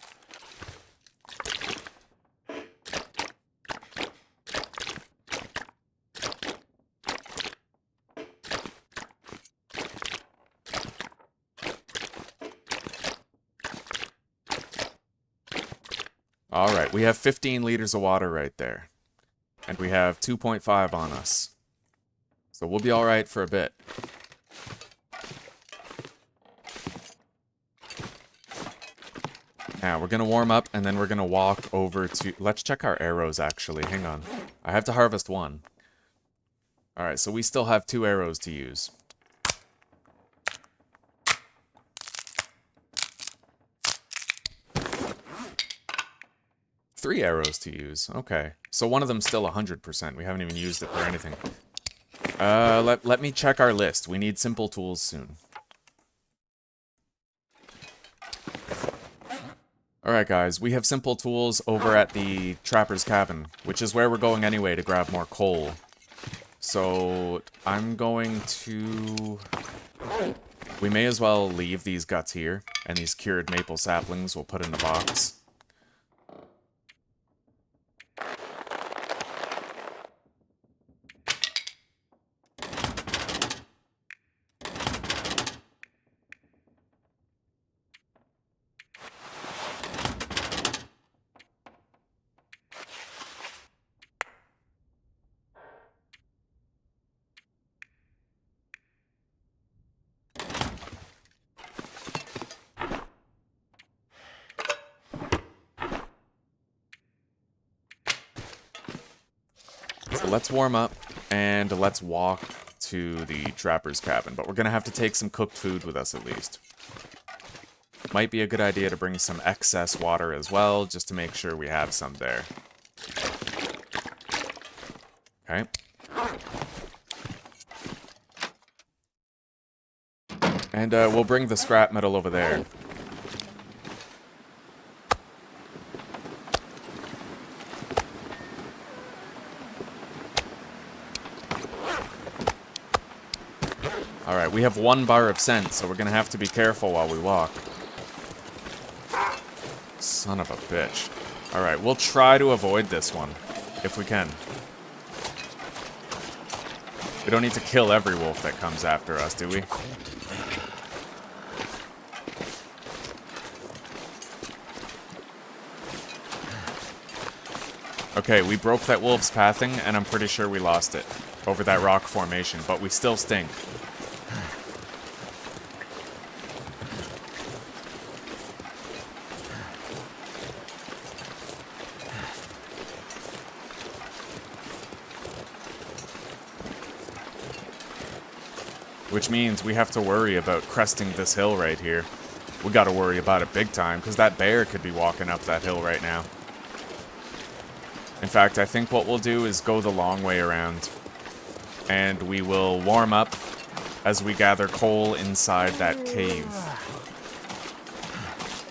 Alright, we have 15 liters of water right there. And we have 2.5 on us. So we'll be alright for a bit. Now, we're going to warm up, and then we're going to walk over to... Let's check our arrows, actually. Hang on. I have to harvest 1. Alright, so we still have 2 arrows to use. Three arrows to use. Okay. So one of them's still 100%. We haven't even used it for anything. Let me check our list. We need simple tools soon. Alright guys, we have simple tools over at the Trapper's cabin, which is where we're going anyway to grab more coal. So, I'm going to... We may as well leave these guts here, and these cured maple saplings we'll put in a box. So let's warm up, and let's walk to the trapper's cabin. But we're going to have to take some cooked food with us at least. Might be a good idea to bring some excess water as well, just to make sure we have some there. Okay. And we'll bring the scrap metal over there. Alright, we have 1 bar of scent, so we're gonna have to be careful while we walk. Son of a bitch. Alright, we'll try to avoid this one, if we can. We don't need to kill every wolf that comes after us, do we? Okay, we broke that wolf's pathing, and I'm pretty sure we lost it over that rock formation, but we still stink. Which means we have to worry about cresting this hill right here. We gotta worry about it big time, because that bear could be walking up that hill right now. In fact, I think what we'll do is go the long way around. And we will warm up as we gather coal inside that cave.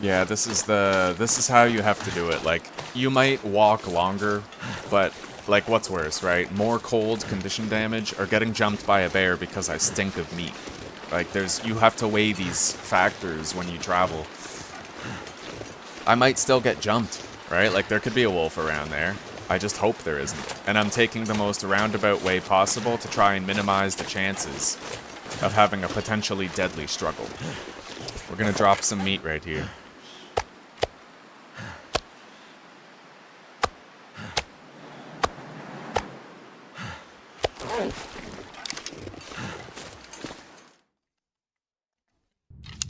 Yeah, this is how you have to do it. Like, you might walk longer, but like, what's worse, right? More cold condition damage or getting jumped by a bear because I stink of meat. Like, you have to weigh these factors when you travel. I might still get jumped, right? Like, there could be a wolf around there. I just hope there isn't. And I'm taking the most roundabout way possible to try and minimize the chances of having a potentially deadly struggle. We're gonna drop some meat right here.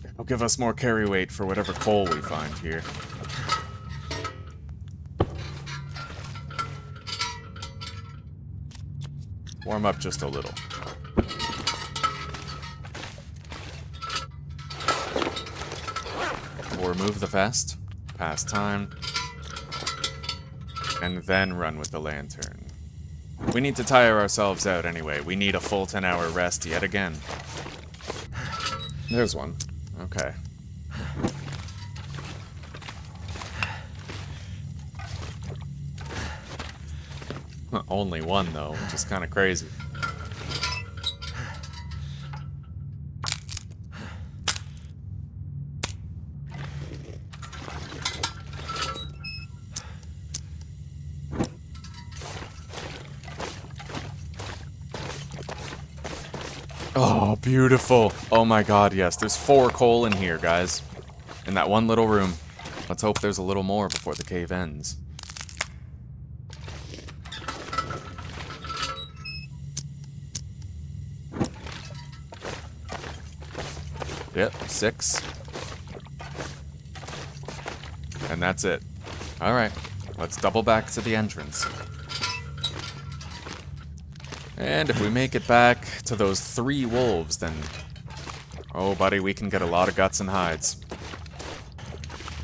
It'll give us more carry weight for whatever coal we find here. Warm up just a little. We'll remove the vest, pass time, and then run with the lantern. We need to tire ourselves out anyway. We need a full 10-hour rest yet again. There's one. Okay. Only one, though, which is kind of crazy. Oh, beautiful. Oh my god, yes. There's 4 coal in here, guys. In that one little room. Let's hope there's a little more before the cave ends. Yep, 6. And that's it. Alright, let's double back to the entrance. And if we make it back to those 3 wolves, then... oh, buddy, we can get a lot of guts and hides.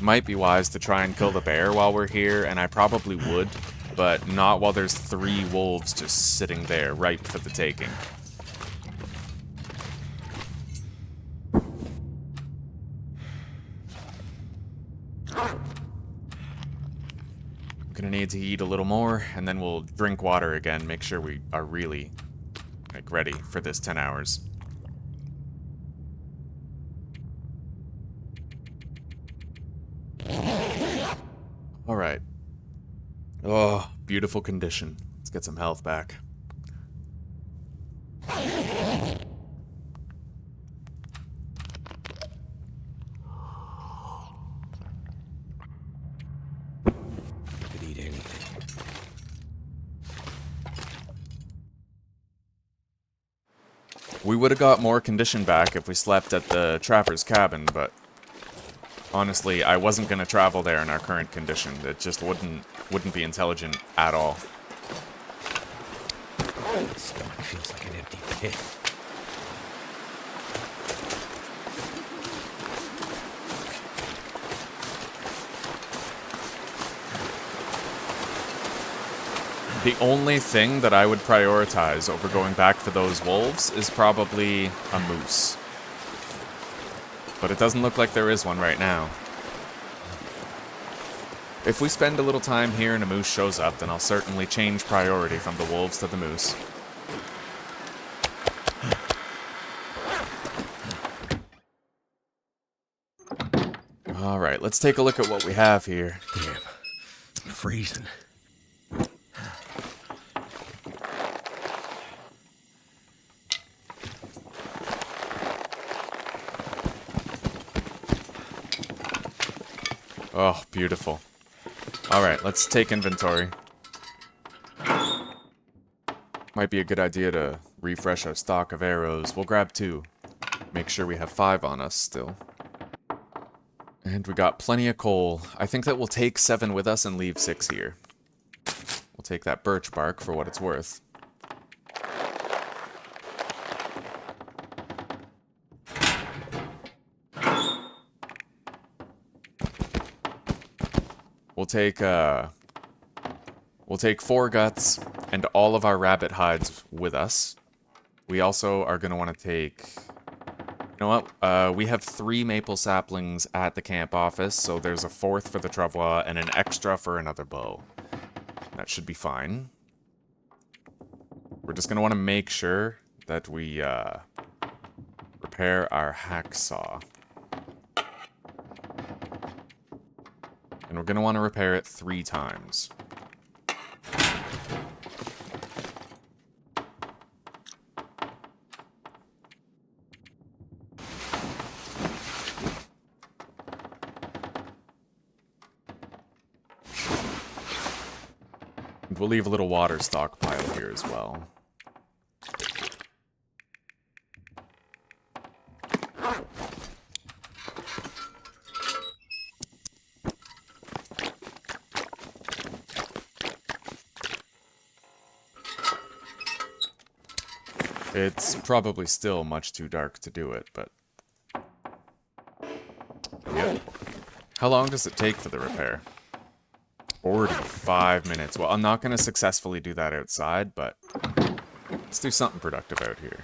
Might be wise to try and kill the bear while we're here, and I probably would, but not while there's 3 wolves just sitting there, ripe for the taking. Gonna need to eat a little more, and then we'll drink water again, make sure we are really, like, ready for this 10 hours. Alright. Oh, beautiful condition. Let's get some health back. We would have got more condition back if we slept at the trapper's cabin, but honestly, I wasn't going to travel there in our current condition. It just wouldn't be intelligent at all. My stomach feels like an empty pit. The only thing that I would prioritize over going back for those wolves is probably a moose. But it doesn't look like there is one right now. If we spend a little time here and a moose shows up, then I'll certainly change priority from the wolves to the moose. Alright, let's take a look at what we have here. Damn, I'm freezing. Oh, beautiful. Alright, let's take inventory. Might be a good idea to refresh our stock of arrows. We'll grab 2. Make sure we have 5 on us still. And we got plenty of coal. I think that we'll take 7 with us and leave 6 here. We'll take that birch bark for what it's worth. We'll take 4 guts and all of our rabbit hides with us. We also are going to want to take... You know what? We have 3 maple saplings at the camp office, so there's a 4th for the Travois and an extra for another bow. That should be fine. We're just going to want to make sure that we repair our hacksaw. And we're going to want to repair it 3 times. And we'll leave a little water stockpile here as well. It's probably still much too dark to do it, but... Yep. How long does it take for the repair? 45 minutes. Well, I'm not going to successfully do that outside, but... Let's do something productive out here.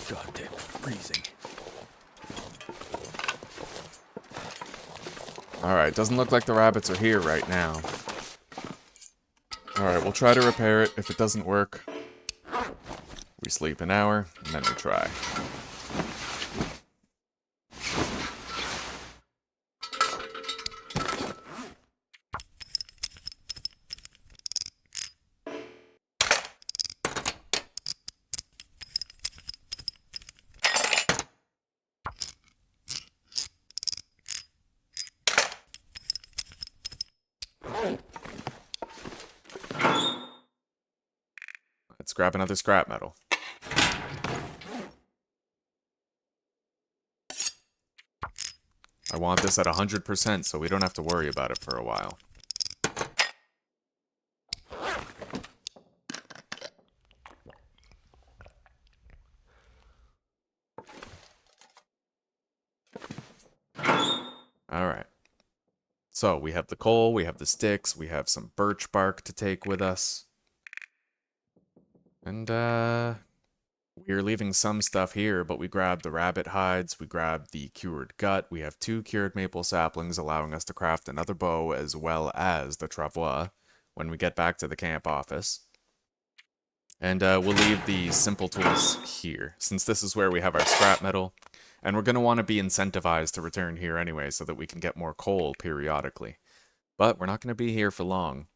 Goddamn freezing. Alright, doesn't look like the rabbits are here right now. Alright, we'll try to repair it. If it doesn't work, we sleep an hour, and then we try. Let's grab another scrap metal. I want this at 100% so we don't have to worry about it for a while. Alright. So, we have the coal, we have the sticks, we have some birch bark to take with us. And, we're leaving some stuff here, but we grabbed the rabbit hides, we grabbed the cured gut, we have 2 cured maple saplings allowing us to craft another bow as well as the Travois when we get back to the camp office. And we'll leave the simple tools here, since this is where we have our scrap metal, and we're going to want to be incentivized to return here anyway so that we can get more coal periodically. But we're not going to be here for long.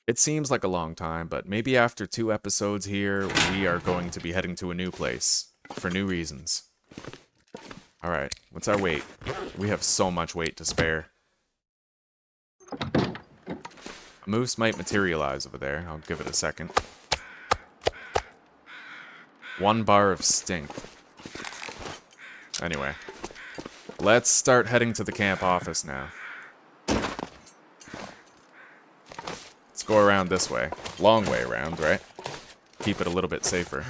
It seems like a long time, but maybe after 2 episodes here, we are going to be heading to a new place, for new reasons. Alright, what's our weight? We have so much weight to spare. A moose might materialize over there, I'll give it a second. 1 bar of stink. Anyway, let's start heading to the camp office now. Let's go around this way. Long way around, right? Keep it a little bit safer.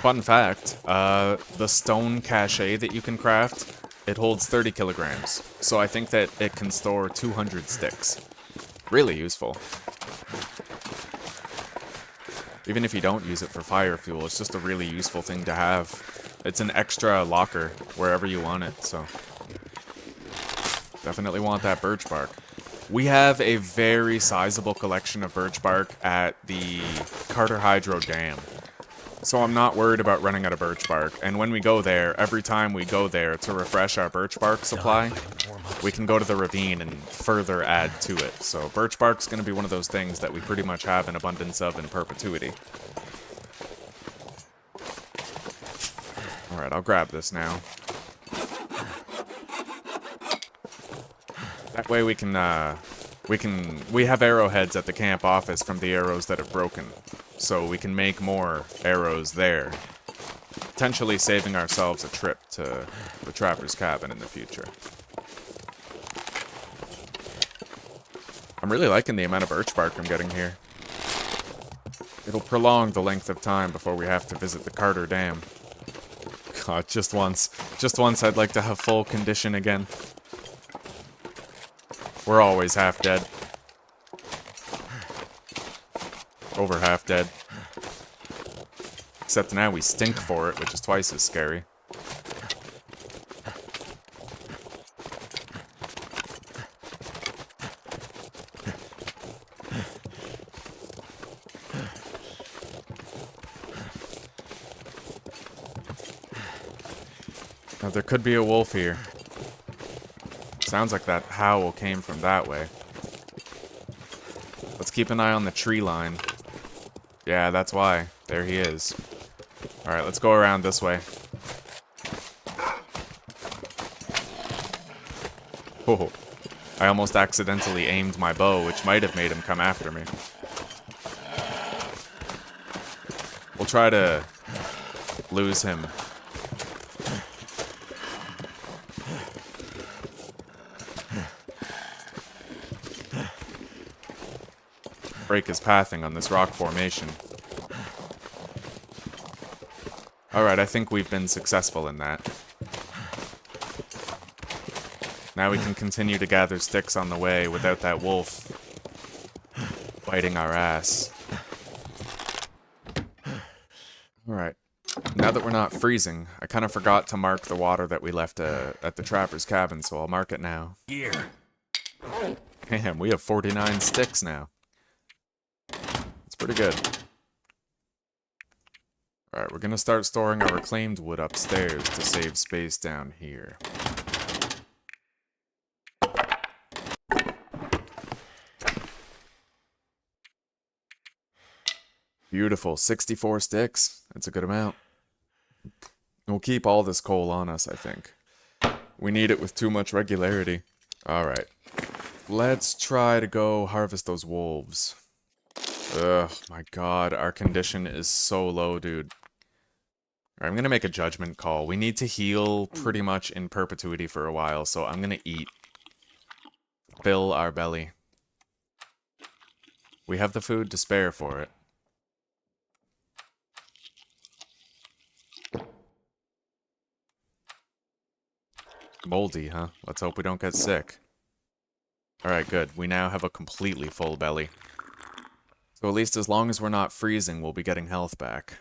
Fun fact, the stone cache that you can craft, it holds 30 kilograms. So I think that it can store 200 sticks. Really useful. Even if you don't use it for fire fuel, it's just a really useful thing to have. It's an extra locker wherever you want it, so. Definitely want that birch bark. We have a very sizable collection of birch bark at the Carter Hydro Dam. So I'm not worried about running out of birch bark. And when we go there, every time we go there to refresh our birch bark supply, we can go to the ravine and further add to it. So birch bark's going to be one of those things that we pretty much have an abundance of in perpetuity. Alright, I'll grab this now. That way we have arrowheads at the camp office from the arrows that have broken. So we can make more arrows there. Potentially saving ourselves a trip to the trapper's cabin in the future. I'm really liking the amount of birch bark I'm getting here. It'll prolong the length of time before we have to visit the Carter Dam. God, just once. Just once I'd like to have full condition again. We're always half dead. Over half dead. Except now we stink for it, which is twice as scary. Now there could be a wolf here. Sounds like that howl came from that way. Let's keep an eye on the tree line. Yeah, that's why. There he is. Alright, let's go around this way. Oh, I almost accidentally aimed my bow, which might have made him come after me. We'll try to lose him. Break his pathing on this rock formation. Alright, I think we've been successful in that. Now we can continue to gather sticks on the way without that wolf biting our ass. Alright. Now that we're not freezing, I kind of forgot to mark the water that we left at the trapper's cabin, so I'll mark it now. Here. Damn, we have 49 sticks now. Pretty good. Alright, we're gonna start storing our reclaimed wood upstairs to save space down here. Beautiful, 64 sticks. That's a good amount. We'll keep all this coal on us, I think. We need it with too much regularity. Alright. Let's try to go harvest those wolves. Ugh, my god, our condition is so low, dude. Alright, I'm gonna make a judgment call. We need to heal pretty much in perpetuity for a while, so I'm gonna eat. Fill our belly. We have the food to spare for it. Moldy, huh? Let's hope we don't get sick. Alright, good. We now have a completely full belly. So at least as long as we're not freezing, we'll be getting health back.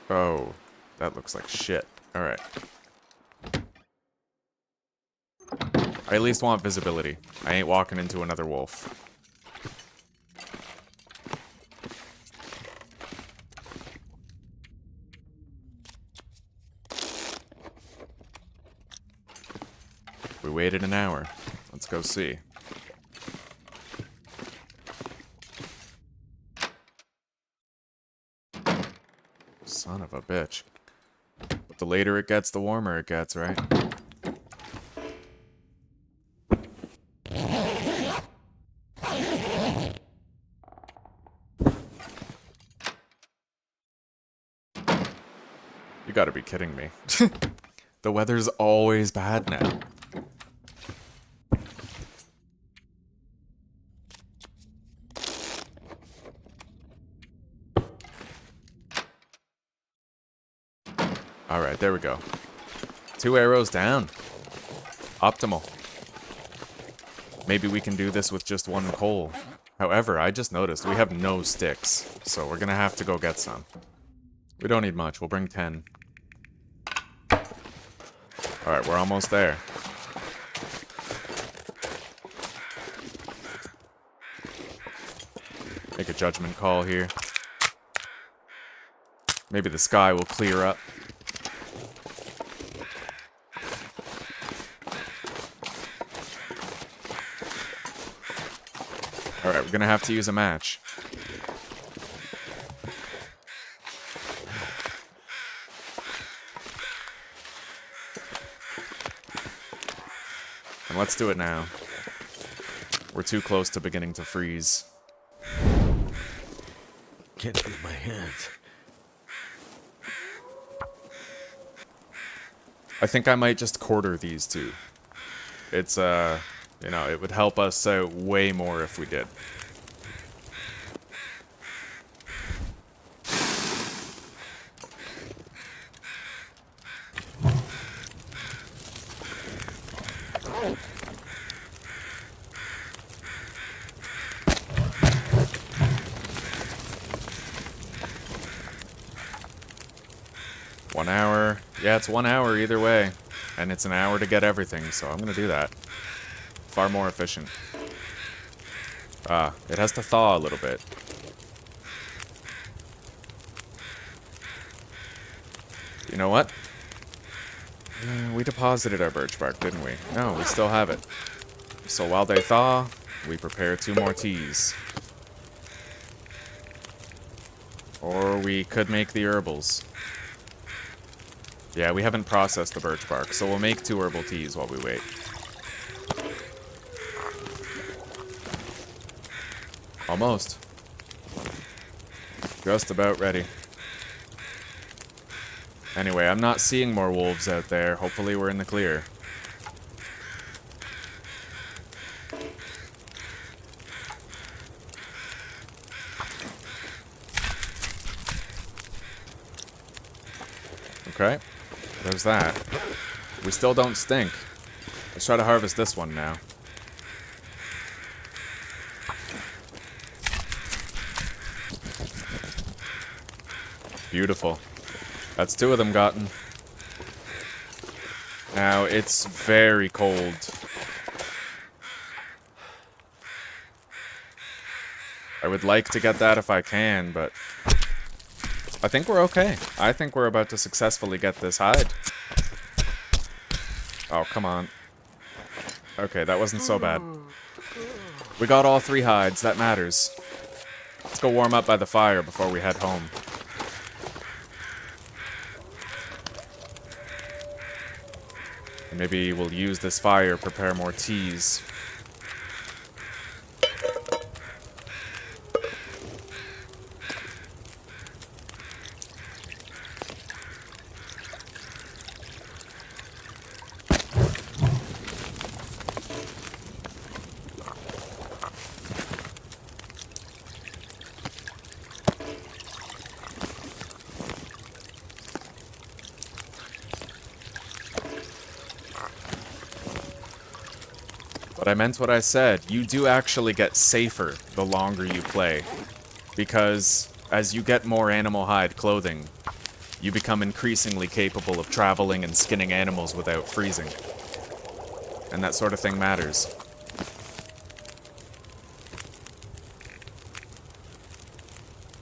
Oh, that looks like shit. Alright. I at least want visibility. I ain't walking into another wolf. We waited an hour. Let's go see. Son of a bitch. But the later it gets, the warmer it gets, right? You gotta be kidding me. The weather's always bad now. Alright, there we go. 2 arrows down. Optimal. Maybe we can do this with just 1 coal. However, I just noticed we have no sticks, so we're gonna have to go get some. We don't need much, we'll bring 10. Alright, we're almost there. Make a judgment call here. Maybe the sky will clear up. Alright, we're gonna have to use a match. And let's do it now. We're too close to beginning to freeze. Can't feel my hands. I think I might just quarter these two. It's, you know, it would help us out way more if we did. One hour. Yeah, it's 1 hour either way. And it's an hour to get everything, so I'm gonna do that. Far more efficient. It has to thaw a little bit. You know what? We deposited our birch bark, didn't we? No, we still have it. So while they thaw, we prepare 2 more teas. Or we could make the herbals. Yeah, we haven't processed the birch bark, so we'll make 2 herbal teas while we wait. Almost. Just about ready. Anyway, I'm not seeing more wolves out there. Hopefully we're in the clear. Okay. There's that. We still don't stink. Let's try to harvest this one now. Beautiful. That's 2 of them gotten. Now, it's very cold. I would like to get that if I can, but I think we're okay. I think we're about to successfully get this hide. Oh, come on. Okay, that wasn't so bad. We got all 3 hides. That matters. Let's go warm up by the fire before we head home. And maybe we'll use this fire, prepare more teas. But I meant what I said. You do actually get safer the longer you play. Because as you get more animal hide clothing, you become increasingly capable of traveling and skinning animals without freezing. And that sort of thing matters.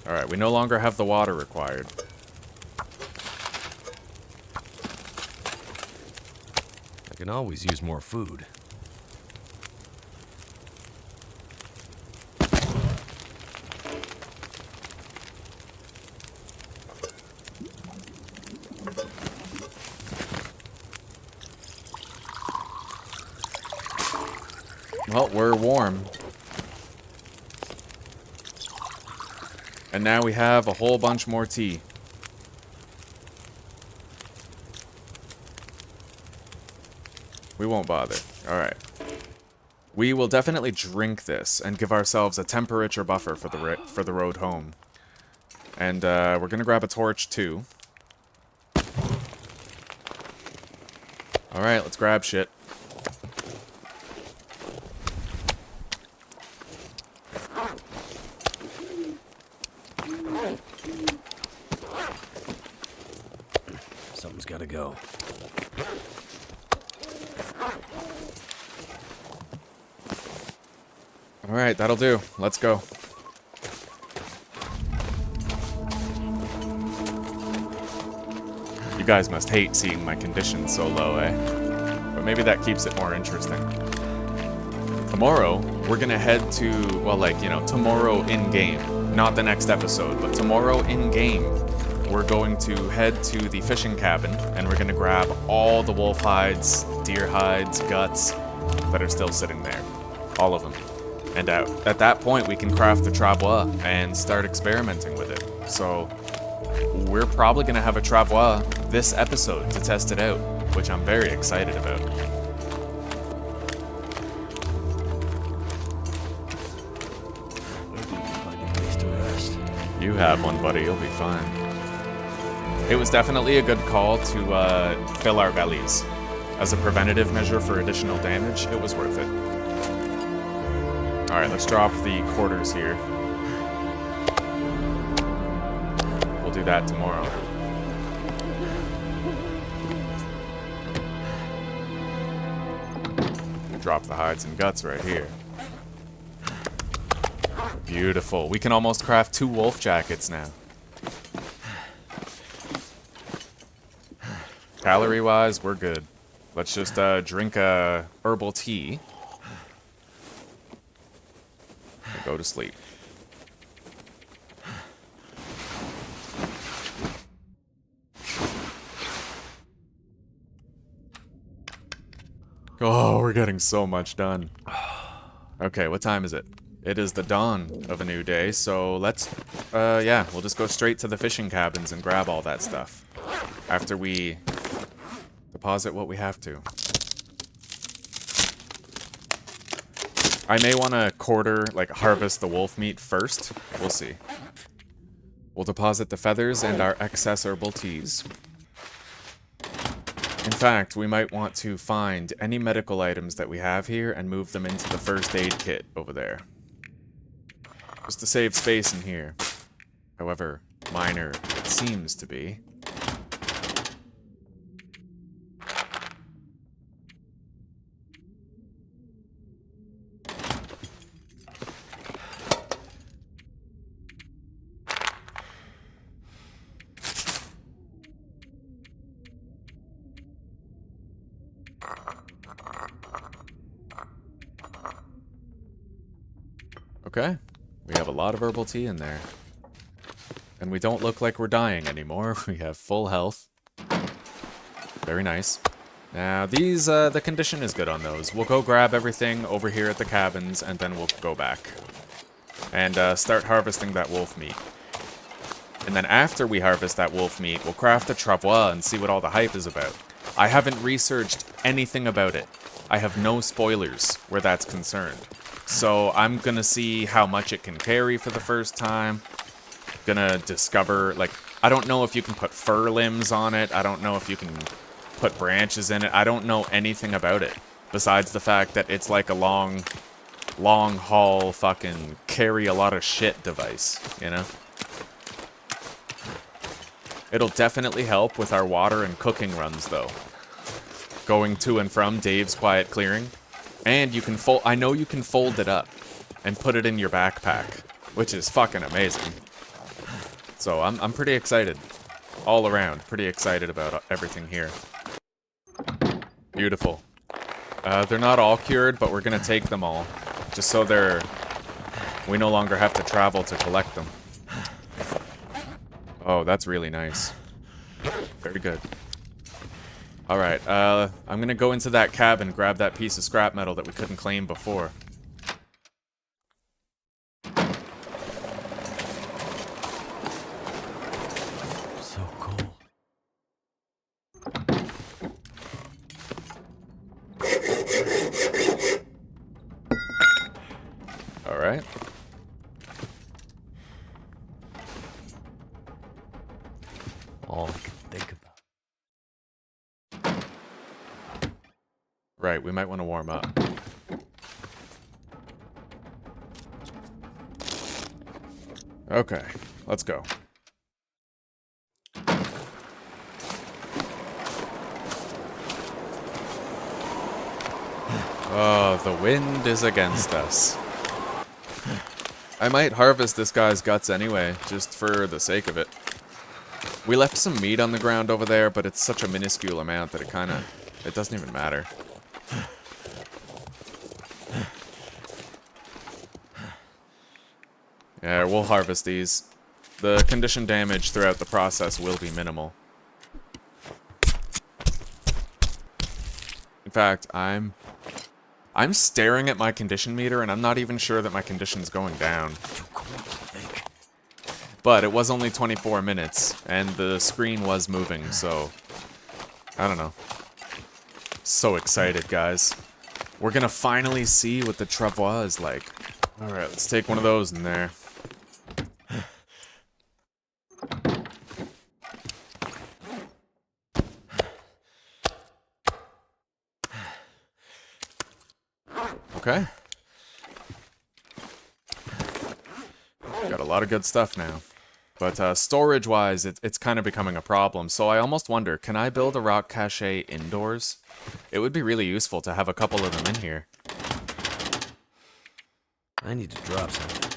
Alright, we no longer have the water required. I can always use more food. Well, we're warm. And now we have a whole bunch more tea. We won't bother. Alright. We will definitely drink this and give ourselves a temperature buffer for the road home. And we're gonna grab a torch too. Alright, let's grab shit. Something's gotta go. Alright, that'll do. Let's go. You guys must hate seeing my condition so low, eh? But maybe that keeps it more interesting. Tomorrow, we're gonna head to, well, like, you know, tomorrow in-game. Not the next episode, but tomorrow in-game. We're going to head to the fishing cabin, and we're gonna grab all the wolf hides, deer hides, guts that are still sitting there. All of them. And at that point, we can craft the Travois and start experimenting with it. So, we're probably gonna have a Travois this episode to test it out, which I'm very excited about. Find a place to rest. You have one, buddy. You'll be fine. It was definitely a good call to fill our bellies. As a preventative measure for additional damage, it was worth it. Alright, let's drop the quarters here. We'll do that tomorrow. Drop the hides and guts right here. Beautiful. We can almost craft 2 wolf jackets now. Calorie-wise, we're good. Let's just drink a herbal tea. And go to sleep. Oh, we're getting so much done. Okay, what time is it? It is the dawn of a new day, so let's, yeah, we'll just go straight to the fishing cabins and grab all that stuff. After we deposit what we have to. I may want to harvest the wolf meat first. We'll see. We'll deposit the feathers and our excess herbal teas. In fact, we might want to find any medical items that we have here and move them into the first aid kit over there. Just to save space in here. However minor it seems to be. Okay, we have a lot of herbal tea in there. And we don't look like we're dying anymore. We have full health. Very nice. Now, these, the condition is good on those. We'll go grab everything over here at the cabins, and then we'll go back. And start harvesting that wolf meat. And then after we harvest that wolf meat, we'll craft a Travois and see what all the hype is about. I haven't researched anything about it. I have no spoilers where that's concerned. So I'm gonna see how much it can carry for the first time. Gonna discover, like, I don't know if you can put fur limbs on it. I don't know if you can put branches in it. I don't know anything about it. Besides the fact that it's like a long haul fucking carry a lot of shit device, you know? It'll definitely help with our water and cooking runs, though. Going to and from Dave's Quiet Clearing. And you can fold, I know you can fold it up and put it in your backpack, which is fucking amazing. So I'm pretty excited. All around, pretty excited about everything here. Beautiful. They're not all cured, but we're gonna take them all. Just so we no longer have to travel to collect them. Oh, that's really nice. Very good. Alright, I'm gonna go into that cabin, grab that piece of scrap metal that we couldn't claim before. So cool. all I can think about. Right, we might want to warm up. Okay, let's go. Oh, the wind is against us. I might harvest this guy's guts anyway, just for the sake of it. We left some meat on the ground over there, but it's such a minuscule amount that it doesn't even matter. Yeah, we'll harvest these. The condition damage throughout the process will be minimal. In fact, I'm staring at my condition meter, and I'm not even sure that my condition's going down. But it was only 24 minutes, and the screen was moving, so... I don't know. So excited, guys. We're gonna finally see what the Travois is like. Alright, let's take one of those in there. Okay. Got a lot of good stuff now. But storage-wise, it's kind of becoming a problem. So I almost wonder, can I build a rock cache indoors? It would be really useful to have a couple of them in here. I need to drop something.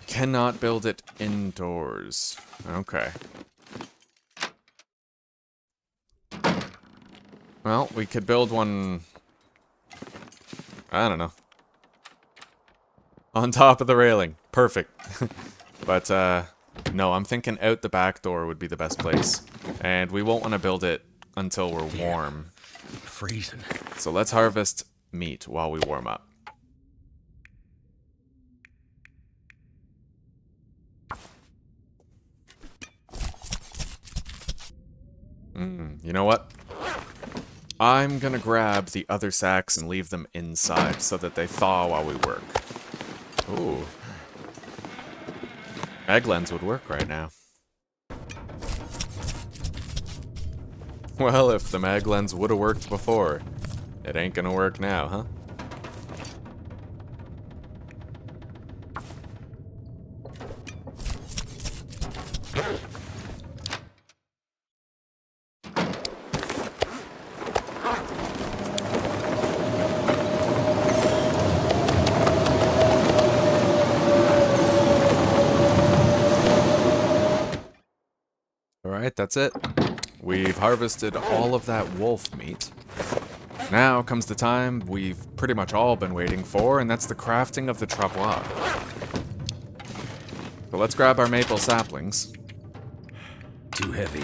Cannot build it indoors. Okay. Well, we could build one... I don't know. On top of the railing. Perfect. But, no, I'm thinking out the back door would be the best place. And we won't want to build it until we're warm. I'm freezing. So let's harvest meat while we warm up. You know what? I'm gonna grab the other sacks and leave them inside so that they thaw while we work. Ooh. Egg lens would work right now. Well, if the mag lens would have worked before, it ain't gonna work now, huh? Alright, that's it. We've harvested all of that wolf meat. Now comes the time we've pretty much all been waiting for, and that's the crafting of the Travois. So let's grab our maple saplings. Too heavy.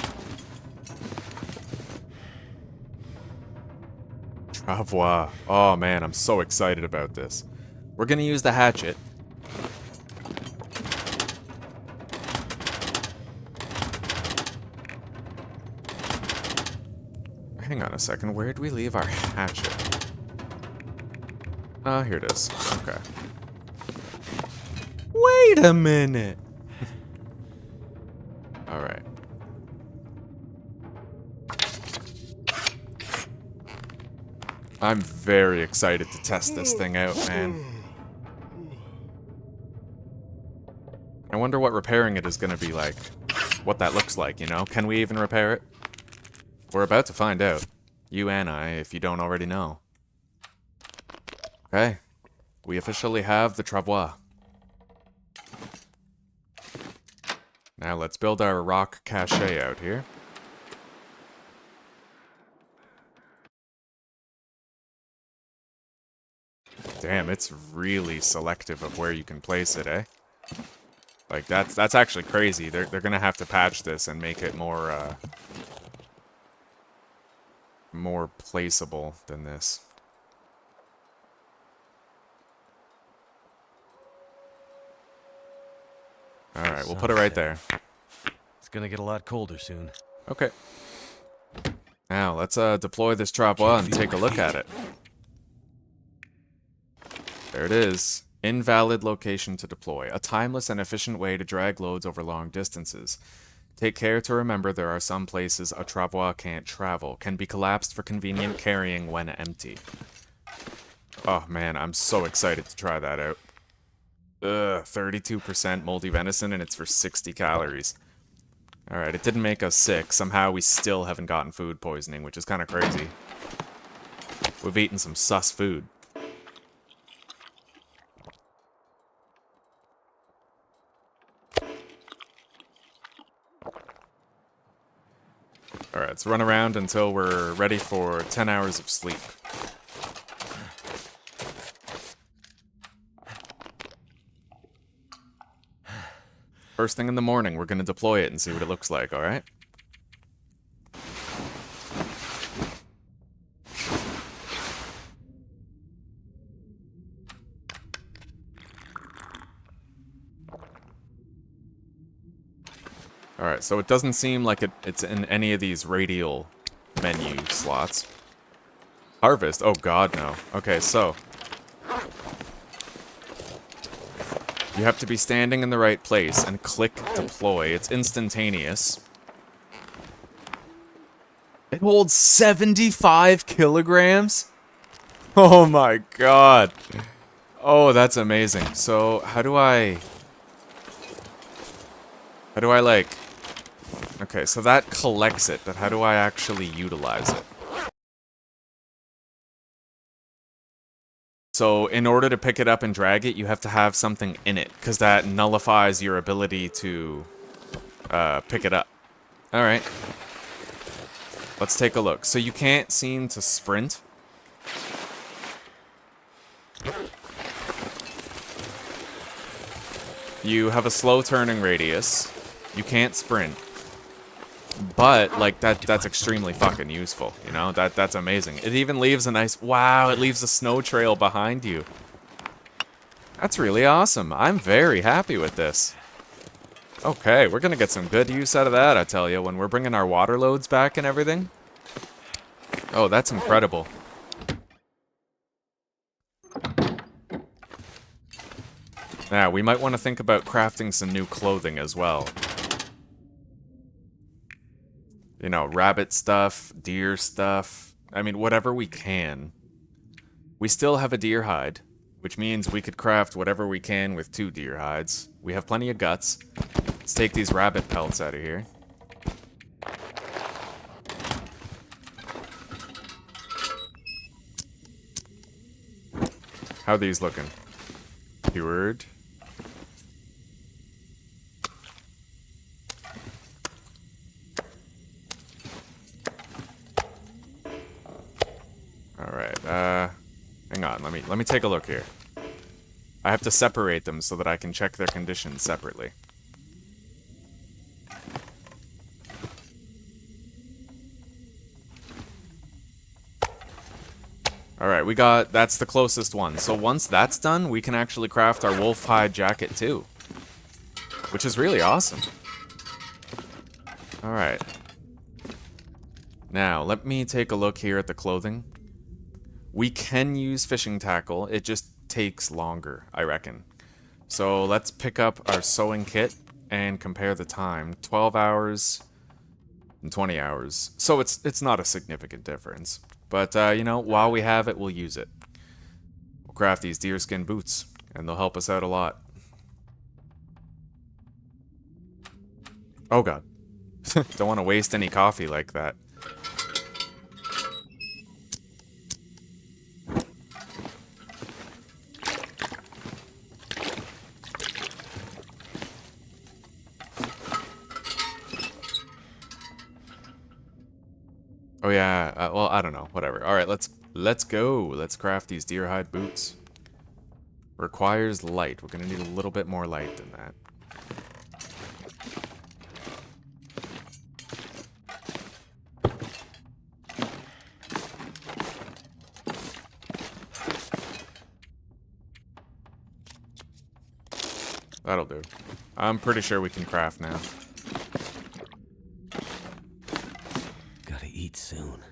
Travois. Oh man, I'm so excited about this. We're gonna use the hatchet. Hang on a second, where did we leave our hatchet? Ah, here it is. Okay. Wait a minute! Alright. I'm very excited to test this thing out, man. I wonder what repairing it is gonna be like. What that looks like, you know? Can we even repair it? We're about to find out. You and I, if you don't already know. Okay. We officially have the Travois. Now let's build our rock cache out here. Damn, it's really selective of where you can place it, eh? Like, that's actually crazy. They're gonna have to patch this and make it more placeable than this. Alright, we'll put it right there. It's gonna get a lot colder soon. Okay. Now, let's deploy this Travois and take a look at it. There it is. Invalid location to deploy. A timeless and efficient way to drag loads over long distances. Take care to remember there are some places a Travois can't travel. Can be collapsed for convenient carrying when empty. Oh man, I'm so excited to try that out. Ugh, 32% moldy venison and it's for 60 calories. Alright, it didn't make us sick. Somehow we still haven't gotten food poisoning, which is kind of crazy. We've eaten some sus food. Alright, let's run around until we're ready for 10 hours of sleep. First thing in the morning, we're going to deploy it and see what it looks like, alright? Alright, so it doesn't seem like it's in any of these radial menu slots. Harvest? Oh god, no. Okay, so you have to be standing in the right place and click deploy. It's instantaneous. It holds 75 kilograms? Oh my god. Oh, that's amazing. So, how do I like... Okay, so that collects it, but how do I actually utilize it? So, in order to pick it up and drag it, you have to have something in it, because that nullifies your ability to pick it up. Alright. Let's take a look. So you can't seem to sprint. You have a slow turning radius. You can't sprint. But, like, that's extremely fucking useful, you know? That's amazing. It even leaves a nice... Wow, it leaves a snow trail behind you. That's really awesome. I'm very happy with this. Okay, we're gonna get some good use out of that, I tell you, when we're bringing our water loads back and everything. Oh, that's incredible. Now, we might want to think about crafting some new clothing as well. You know, rabbit stuff, deer stuff. I mean, whatever we can. We still have a deer hide, which means we could craft whatever we can with 2 deer hides. We have plenty of guts. Let's take these rabbit pelts out of here. How are these looking? Cured. Alright, hang on, let me take a look here. I have to separate them so that I can check their conditions separately. Alright, that's the closest one. So once that's done, we can actually craft our wolf hide jacket too. Which is really awesome. Alright. Now, let me take a look here at the clothing. We can use fishing tackle, it just takes longer, I reckon. So let's pick up our sewing kit and compare the time. 12 hours and 20 hours. So it's not a significant difference. But, you know, while we have it, we'll use it. We'll craft these deerskin boots, and they'll help us out a lot. Oh god. Don't want to waste any coffee like that. Oh yeah, well, I don't know, whatever. Alright, let's go. Let's craft these deer hide boots. Requires light. We're gonna need a little bit more light than that. That'll do. I'm pretty sure we can craft now. Gotta eat soon.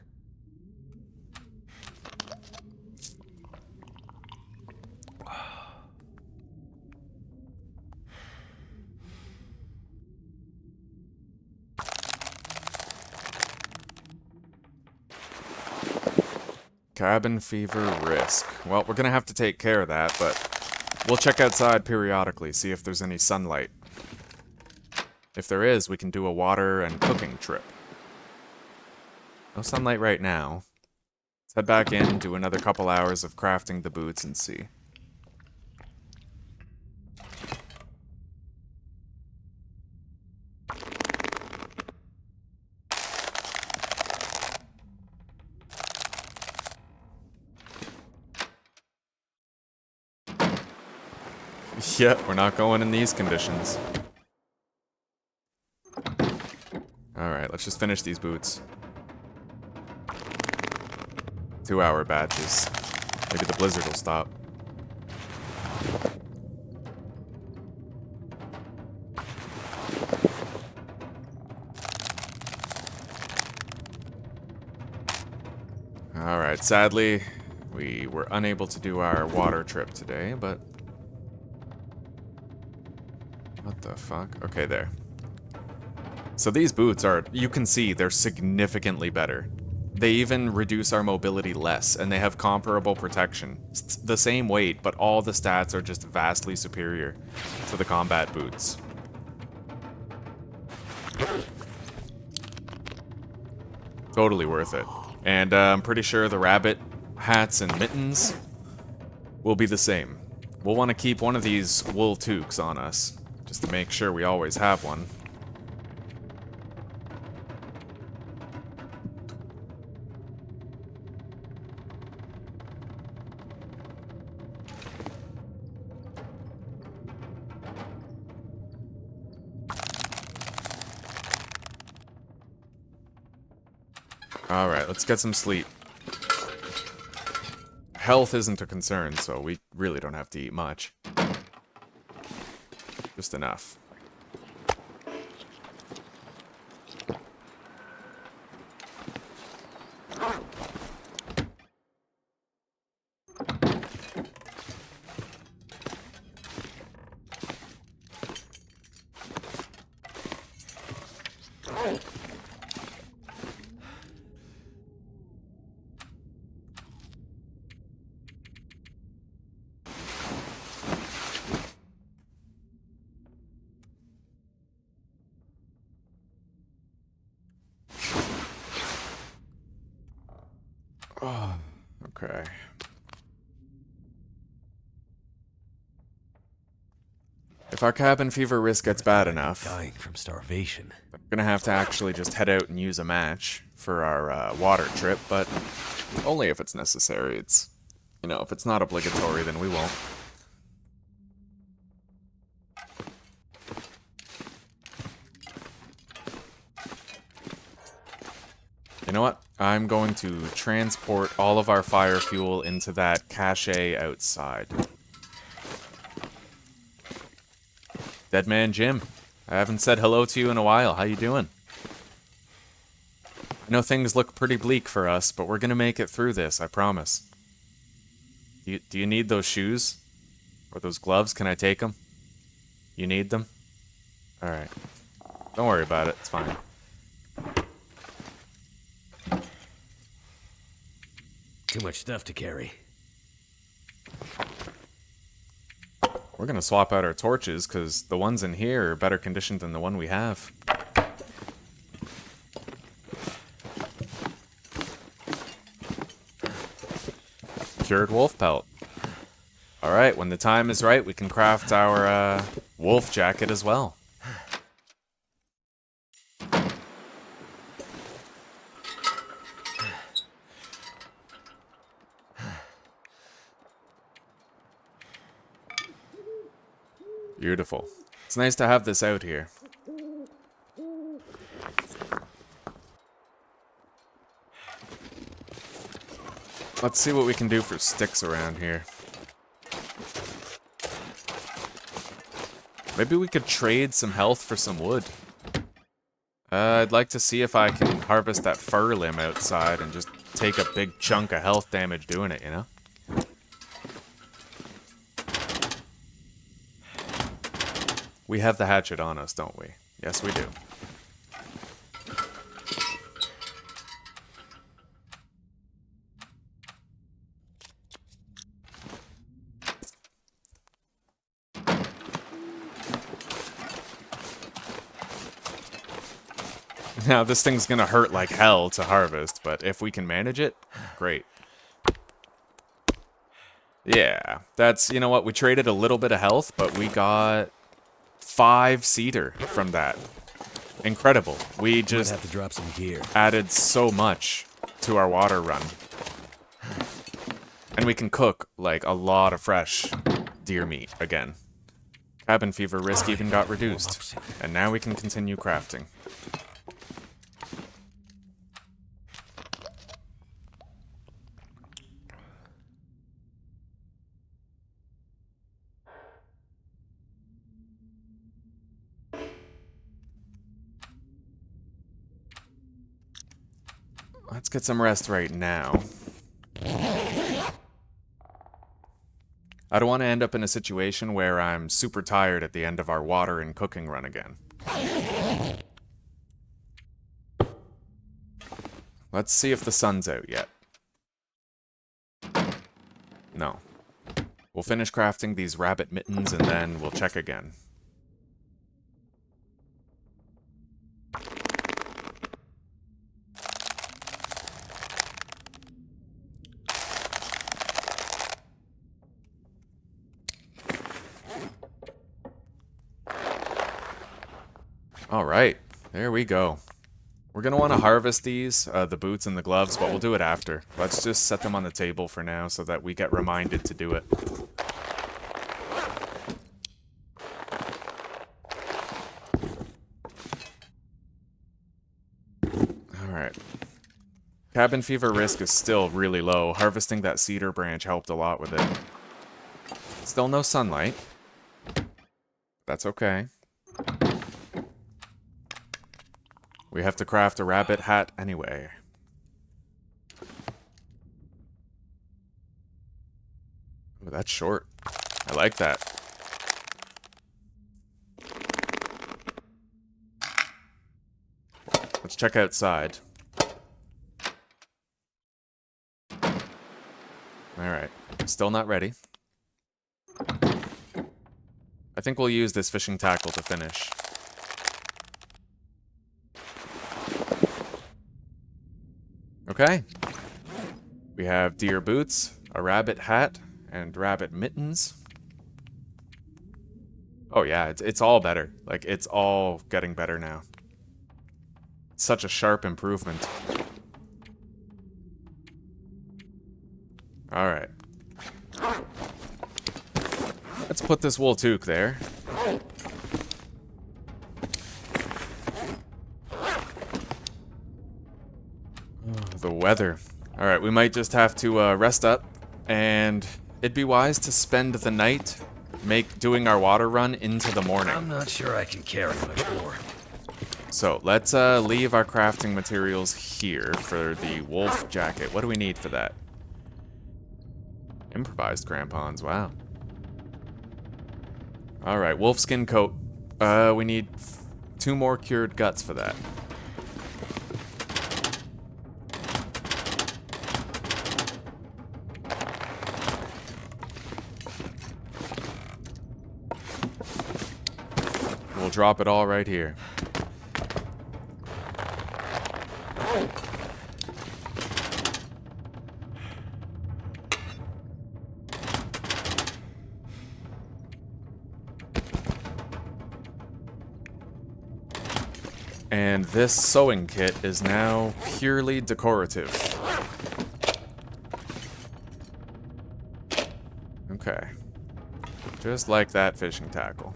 Cabin fever risk. Well, we're gonna have to take care of that, but we'll check outside periodically, see if there's any sunlight. If there is, we can do a water and cooking trip. No sunlight right now. Let's head back in, do another couple hours of crafting the boots and see. Yep, we're not going in these conditions. Alright, let's just finish these boots. 2-hour batches. Maybe the blizzard will stop. Alright, sadly, we were unable to do our water trip today, but... What the fuck? Okay, there. So these boots are, you can see, they're significantly better. They even reduce our mobility less, and they have comparable protection. It's the same weight, but all the stats are just vastly superior to the combat boots. Totally worth it. And I'm pretty sure the rabbit hats and mittens will be the same. We'll want to keep one of these wool toques on us, just to make sure we always have one. Alright, let's get some sleep. Health isn't a concern, so we really don't have to eat much. Just enough. Oh, okay. If our cabin fever risk gets bad enough, Dying from starvation. we're gonna have to actually just head out and use a match for our water trip, but only if it's necessary. It's, you know, if it's not obligatory, then we won't. You know what? I'm going to transport all of our fire fuel into that cache outside. Deadman Jim, I haven't said hello to you in a while. How you doing? I know things look pretty bleak for us, but we're gonna make it through this, I promise. Do you need those shoes? Or those gloves? Can I take them? You need them? Alright. Don't worry about it, it's fine. Too much stuff to carry. We're gonna swap out our torches, because the ones in here are better conditioned than the one we have. Cured wolf pelt. Alright, when the time is right, we can craft our wolf jacket as well. Beautiful. It's nice to have this out here. Let's see what we can do for sticks around here. Maybe we could trade some health for some wood. I'd like to see if I can harvest that fir limb outside and just take a big chunk of health damage doing it, you know? We have the hatchet on us, don't we? Yes, we do. Now, this thing's gonna hurt like hell to harvest, but if we can manage it, great. Yeah, that's, you know what, we traded a little bit of health, but we got 5 cedar from that. Incredible. We just have to drop some gear. added so much to our water run. And we can cook, like, a lot of fresh deer meat again. Cabin fever risk even got reduced. And now we can continue crafting. Let's get some rest right now. I don't want to end up in a situation where I'm super tired at the end of our water and cooking run again. Let's see if the sun's out yet. No. We'll finish crafting these rabbit mittens and then we'll check again. Alright, there we go. We're going to want to harvest these, the boots and the gloves, but we'll do it after. Let's just set them on the table for now so that we get reminded to do it. Alright. Cabin fever risk is still really low. Harvesting that cedar branch helped a lot with it. Still no sunlight. That's okay. We have to craft a rabbit hat anyway. Ooh, that's short. I like that. Let's check outside. Alright. Still not ready. I think we'll use this fishing tackle to finish. Okay. We have deer boots, a rabbit hat, and rabbit mittens. Oh yeah, it's all better. Like, it's all getting better now. It's such a sharp improvement. Alright. Let's put this wool toque there. The weather. Alright, we might just have to rest up, and it'd be wise to spend the night doing our water run into the morning. I'm not sure I can carry much more. So, let's leave our crafting materials here for the wolf jacket. What do we need for that? Improvised crampons, wow. Alright, wolfskin coat. We need 2 more cured guts for that. We'll drop it all right here. And this sewing kit is now purely decorative. Okay. Just like that fishing tackle.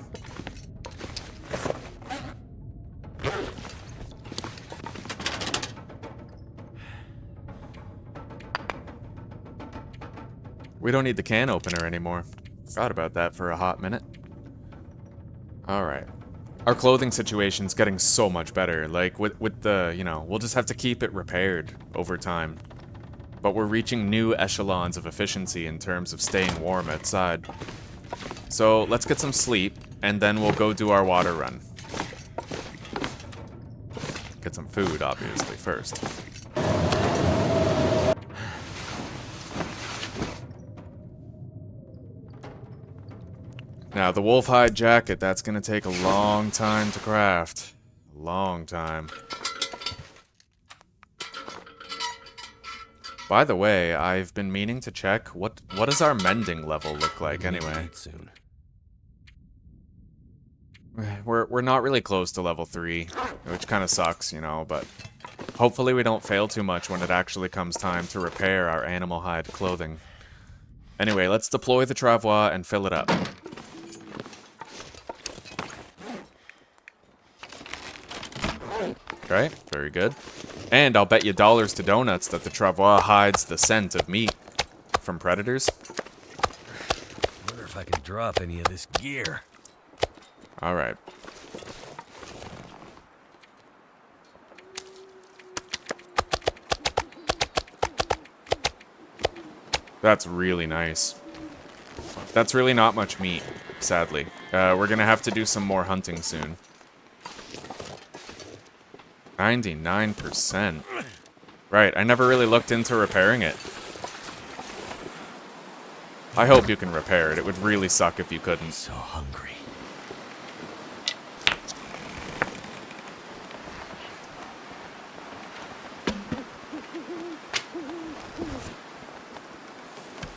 We don't need the can opener anymore. Forgot about that for a hot minute. Alright. Our clothing situation's getting so much better. Like, with the, you know, we'll just have to keep it repaired over time. But we're reaching new echelons of efficiency in terms of staying warm outside. So, let's get some sleep, and then we'll go do our water run. Get some food, obviously, first. Now, the wolf hide jacket, that's gonna take a long time to craft. A long time. By the way, I've been meaning to check what does our mending level look like anyway? Soon. We're not really close to level 3, which kind of sucks, you know, but hopefully we don't fail too much when it actually comes time to repair our animal hide clothing. Anyway, let's deploy the Travois and fill it up. Okay, very good. And I'll bet you dollars to donuts that the Travois hides the scent of meat from predators. Wonder if I can drop any of this gear. Alright. That's really nice. That's really not much meat, sadly. We're gonna have to do some more hunting soon. 99%. Right, I never really looked into repairing it. I hope you can repair it. It would really suck if you couldn't. So hungry.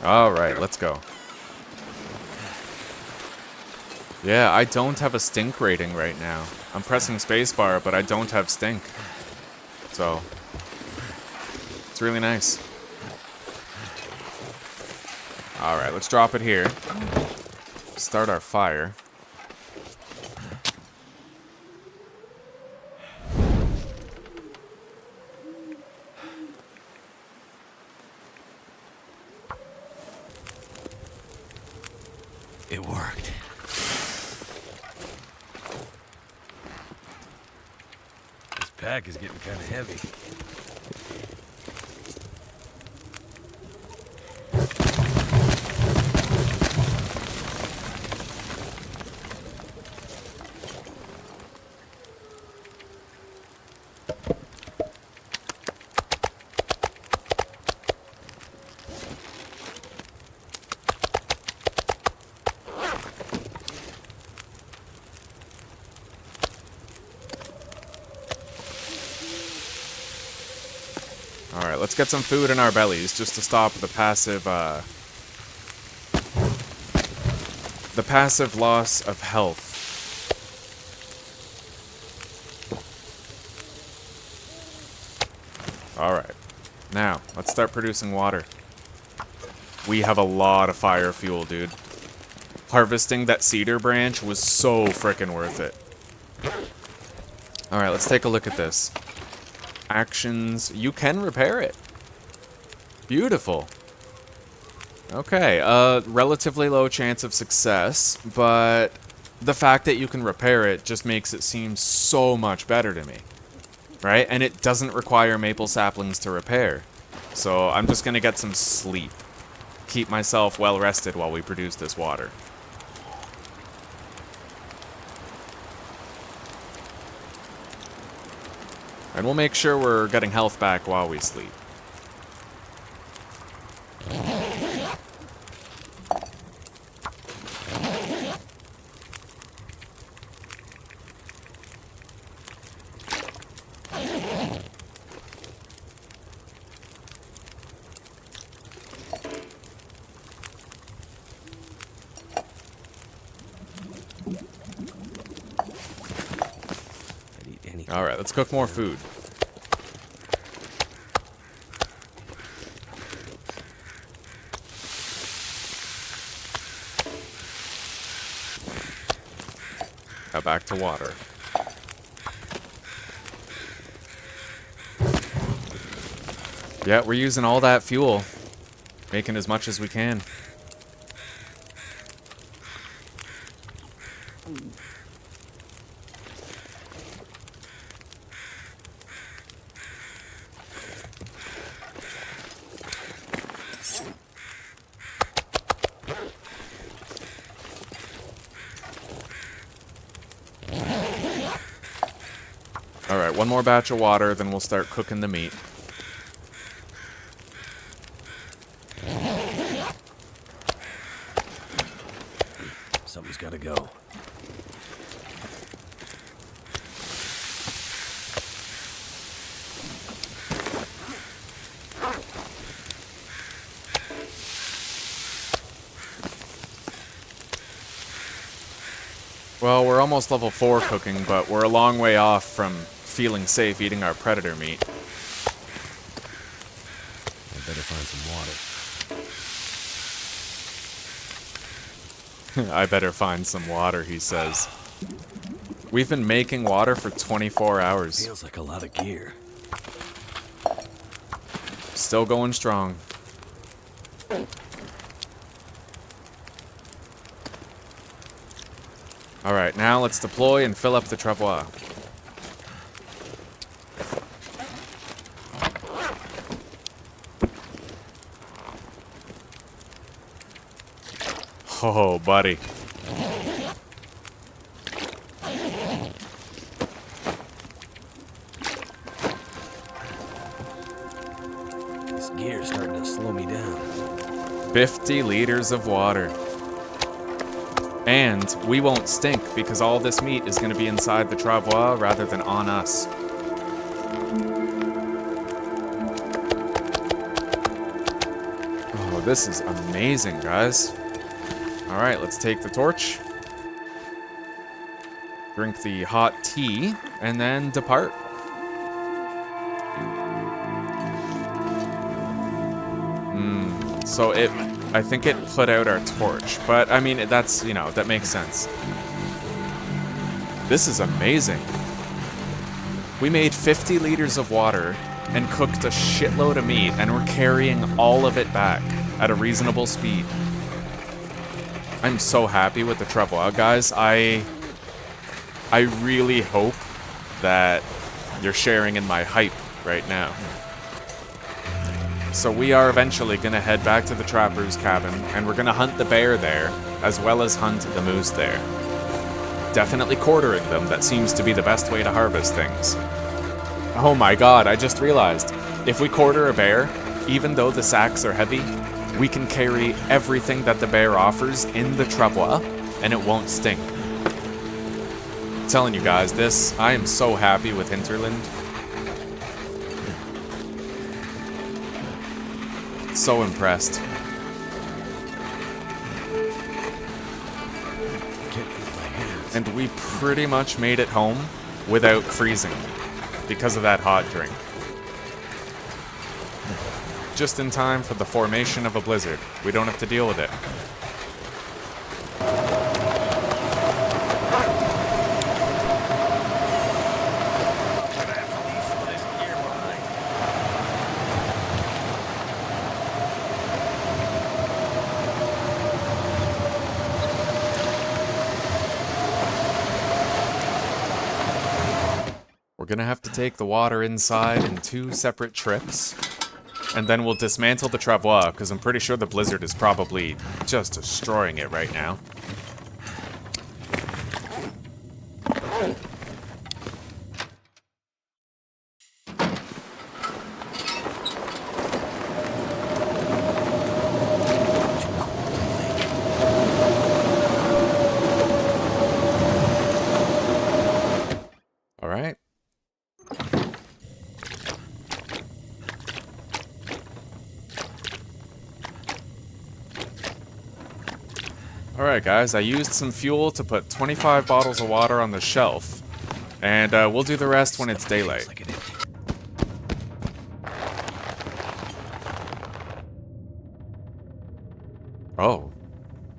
Alright, let's go. Yeah, I don't have a stink rating right now. I'm pressing spacebar, but I don't have stink. So, it's really nice. Alright, let's drop it here. Start our fire. It worked. This pack is getting kind of heavy. Alright, let's get some food in our bellies just to stop the passive loss of health. Alright. Now, let's start producing water. We have a lot of fire fuel, dude. Harvesting that cedar branch was so frickin' worth it. Alright, let's take a look at this. Actions. You can repair it. Beautiful. Okay, relatively low chance of success, but the fact that you can repair it just makes it seem so much better to me. Right? And it doesn't require maple saplings to repair. So I'm just gonna get some sleep. Keep myself well rested while we produce this water. And we'll make sure we're getting health back while we sleep. Alright, let's cook more food. Now back to water. Yeah, we're using all that fuel. Making as much as we can. Alright, one more batch of water, then we'll start cooking the meat. Something's gotta go. Well, we're almost level 4 cooking, but we're a long way off from feeling safe eating our predator meat. I better find some water. I better find some water, he says. We've been making water for 24 hours. Feels like a lot of gear. Still going strong. Alright, now let's deploy and fill up the Travois. Oh, buddy. This gear's starting to slow me down. 50 liters of water. And we won't stink because all this meat is going to be inside the Travois rather than on us. Oh, this is amazing, guys. Alright, let's take the torch. Drink the hot tea, and then depart. So I think it put out our torch, but I mean, that's, you know, that makes sense. This is amazing. We made 50 liters of water and cooked a shitload of meat, and we're carrying all of it back at a reasonable speed. I'm so happy with the Travois, guys. I really hope that you're sharing in my hype right now. So we are eventually going to head back to the trapper's cabin, and we're going to hunt the bear there, as well as hunt the moose there. Definitely quartering them, that seems to be the best way to harvest things. Oh my god, I just realized, if we quarter a bear, even though the sacks are heavy, we can carry everything that the bear offers in the Travois, and it won't stink. I'm telling you guys, I am so happy with Hinterland. So impressed. And we pretty much made it home without freezing because of that hot drink. Just in time for the formation of a blizzard. We don't have to deal with it. We're gonna have to take the water inside in 2 separate trips. And then we'll dismantle the Travois, because I'm pretty sure the blizzard is probably just destroying it right now. Alright. Alright guys, I used some fuel to put 25 bottles of water on the shelf, and we'll do the rest when it's daylight. Oh.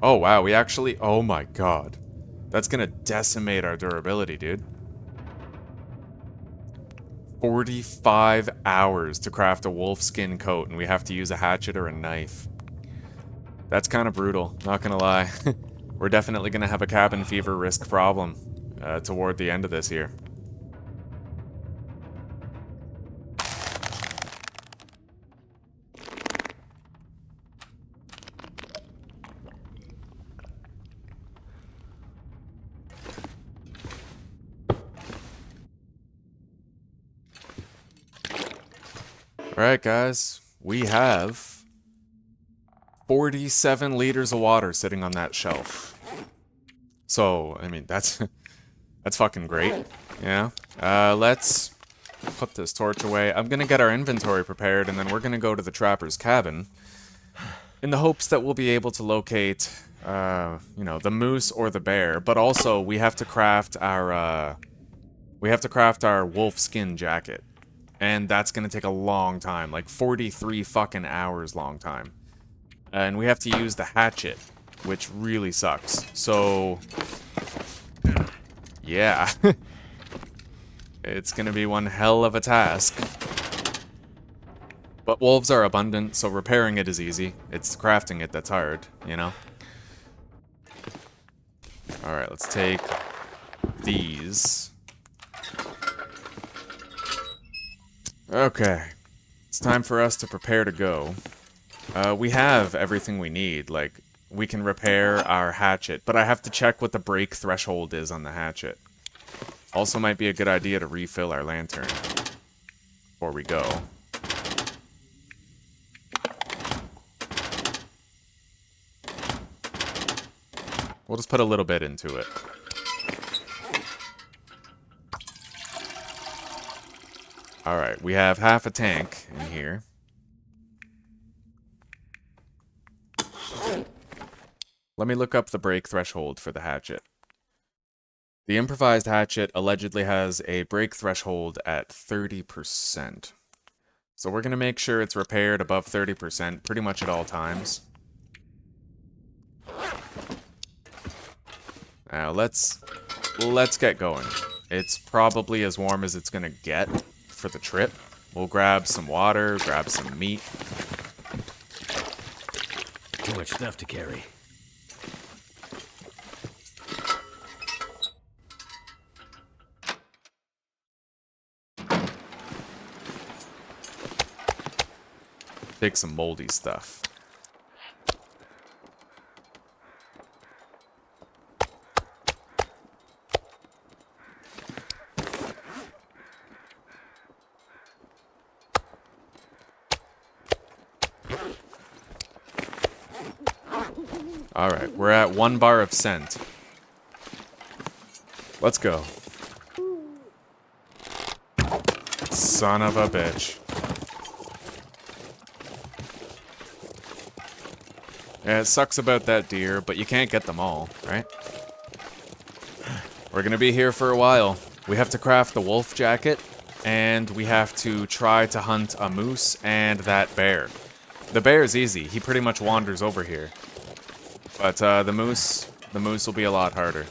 Oh wow, we actually, oh my god. That's gonna decimate our durability, dude. 45 hours to craft a wolfskin coat, and we have to use a hatchet or a knife. That's kind of brutal, not gonna lie. We're definitely gonna have a cabin fever risk problem toward the end of this year. Alright guys, we have 47 liters of water sitting on that shelf. So, I mean, that's fucking great. Yeah. Let's put this torch away. I'm gonna get our inventory prepared, and then we're gonna go to the trapper's cabin in the hopes that we'll be able to locate you know, the moose or the bear, but also we have to craft our wolf skin jacket. And that's gonna take a long time, like 43 fucking hours long time. And we have to use the hatchet, which really sucks. So, yeah. It's gonna be one hell of a task. But wolves are abundant, so repairing it is easy. It's crafting it that's hard, you know? Alright, let's take these. Okay. It's time for us to prepare to go. We have everything we need. Like, we can repair our hatchet, but I have to check what the break threshold is on the hatchet. Also might be a good idea to refill our lantern before we go. We'll just put a little bit into it. Alright, we have half a tank in here. Let me look up the break threshold for the hatchet. The improvised hatchet allegedly has a break threshold at 30%. So we're going to make sure it's repaired above 30% pretty much at all times. Now let's get going. It's probably as warm as it's going to get for the trip. We'll grab some water, grab some meat. Too much stuff to carry. Take some moldy stuff. Alright, we're at 1 bar of scent. Let's go. Son of a bitch. Yeah, it sucks about that deer, but you can't get them all, right? We're gonna be here for a while. We have to craft the wolf jacket, and we have to try to hunt a moose and that bear. The bear is easy. He pretty much wanders over here. But the moose will be a lot harder.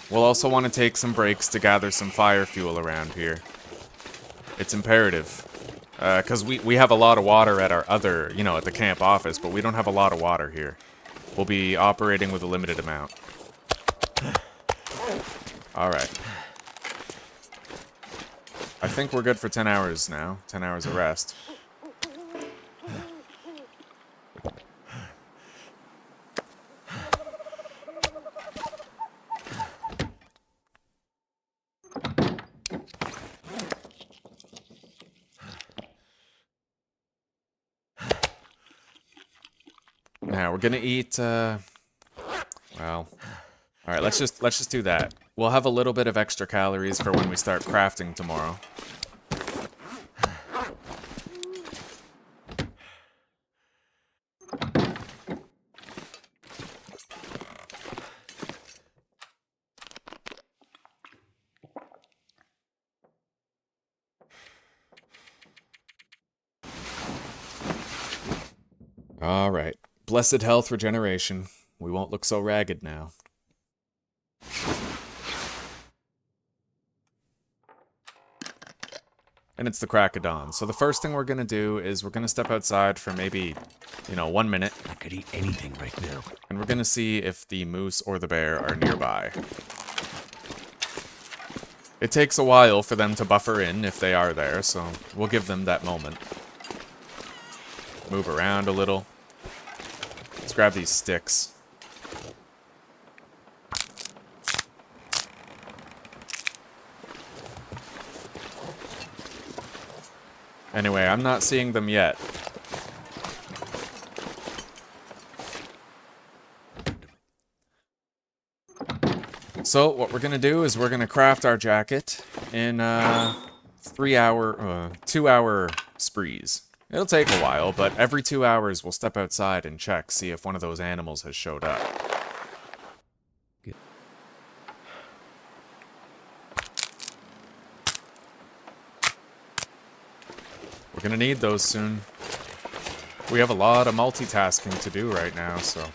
We'll also want to take some breaks to gather some fire fuel around here. It's imperative. Because we have a lot of water at our other, you know, at the camp office, but we don't have a lot of water here. We'll be operating with a limited amount. Alright. I think we're good for 10 hours now. 10 hours of rest. Now we're gonna eat. Well, all right. Let's just do that. We'll have a little bit of extra calories for when we start crafting tomorrow. All right. Blessed health regeneration. We won't look so ragged now. And it's the crack of dawn. So the first thing we're going to do is we're going to step outside for maybe, 1 minute. I could eat anything right now. And we're going to see if the moose or the bear are nearby. It takes a while for them to buffer in if they are there, so we'll give them that moment. Move around a little. Let's grab these sticks. Anyway, I'm not seeing them yet. So, what we're gonna do is we're gonna craft our jacket in 2-hour sprees. It'll take a while, but every 2 hours we'll step outside and check, see if one of those animals has showed up. Good. We're gonna need those soon. We have a lot of multitasking to do right now, so...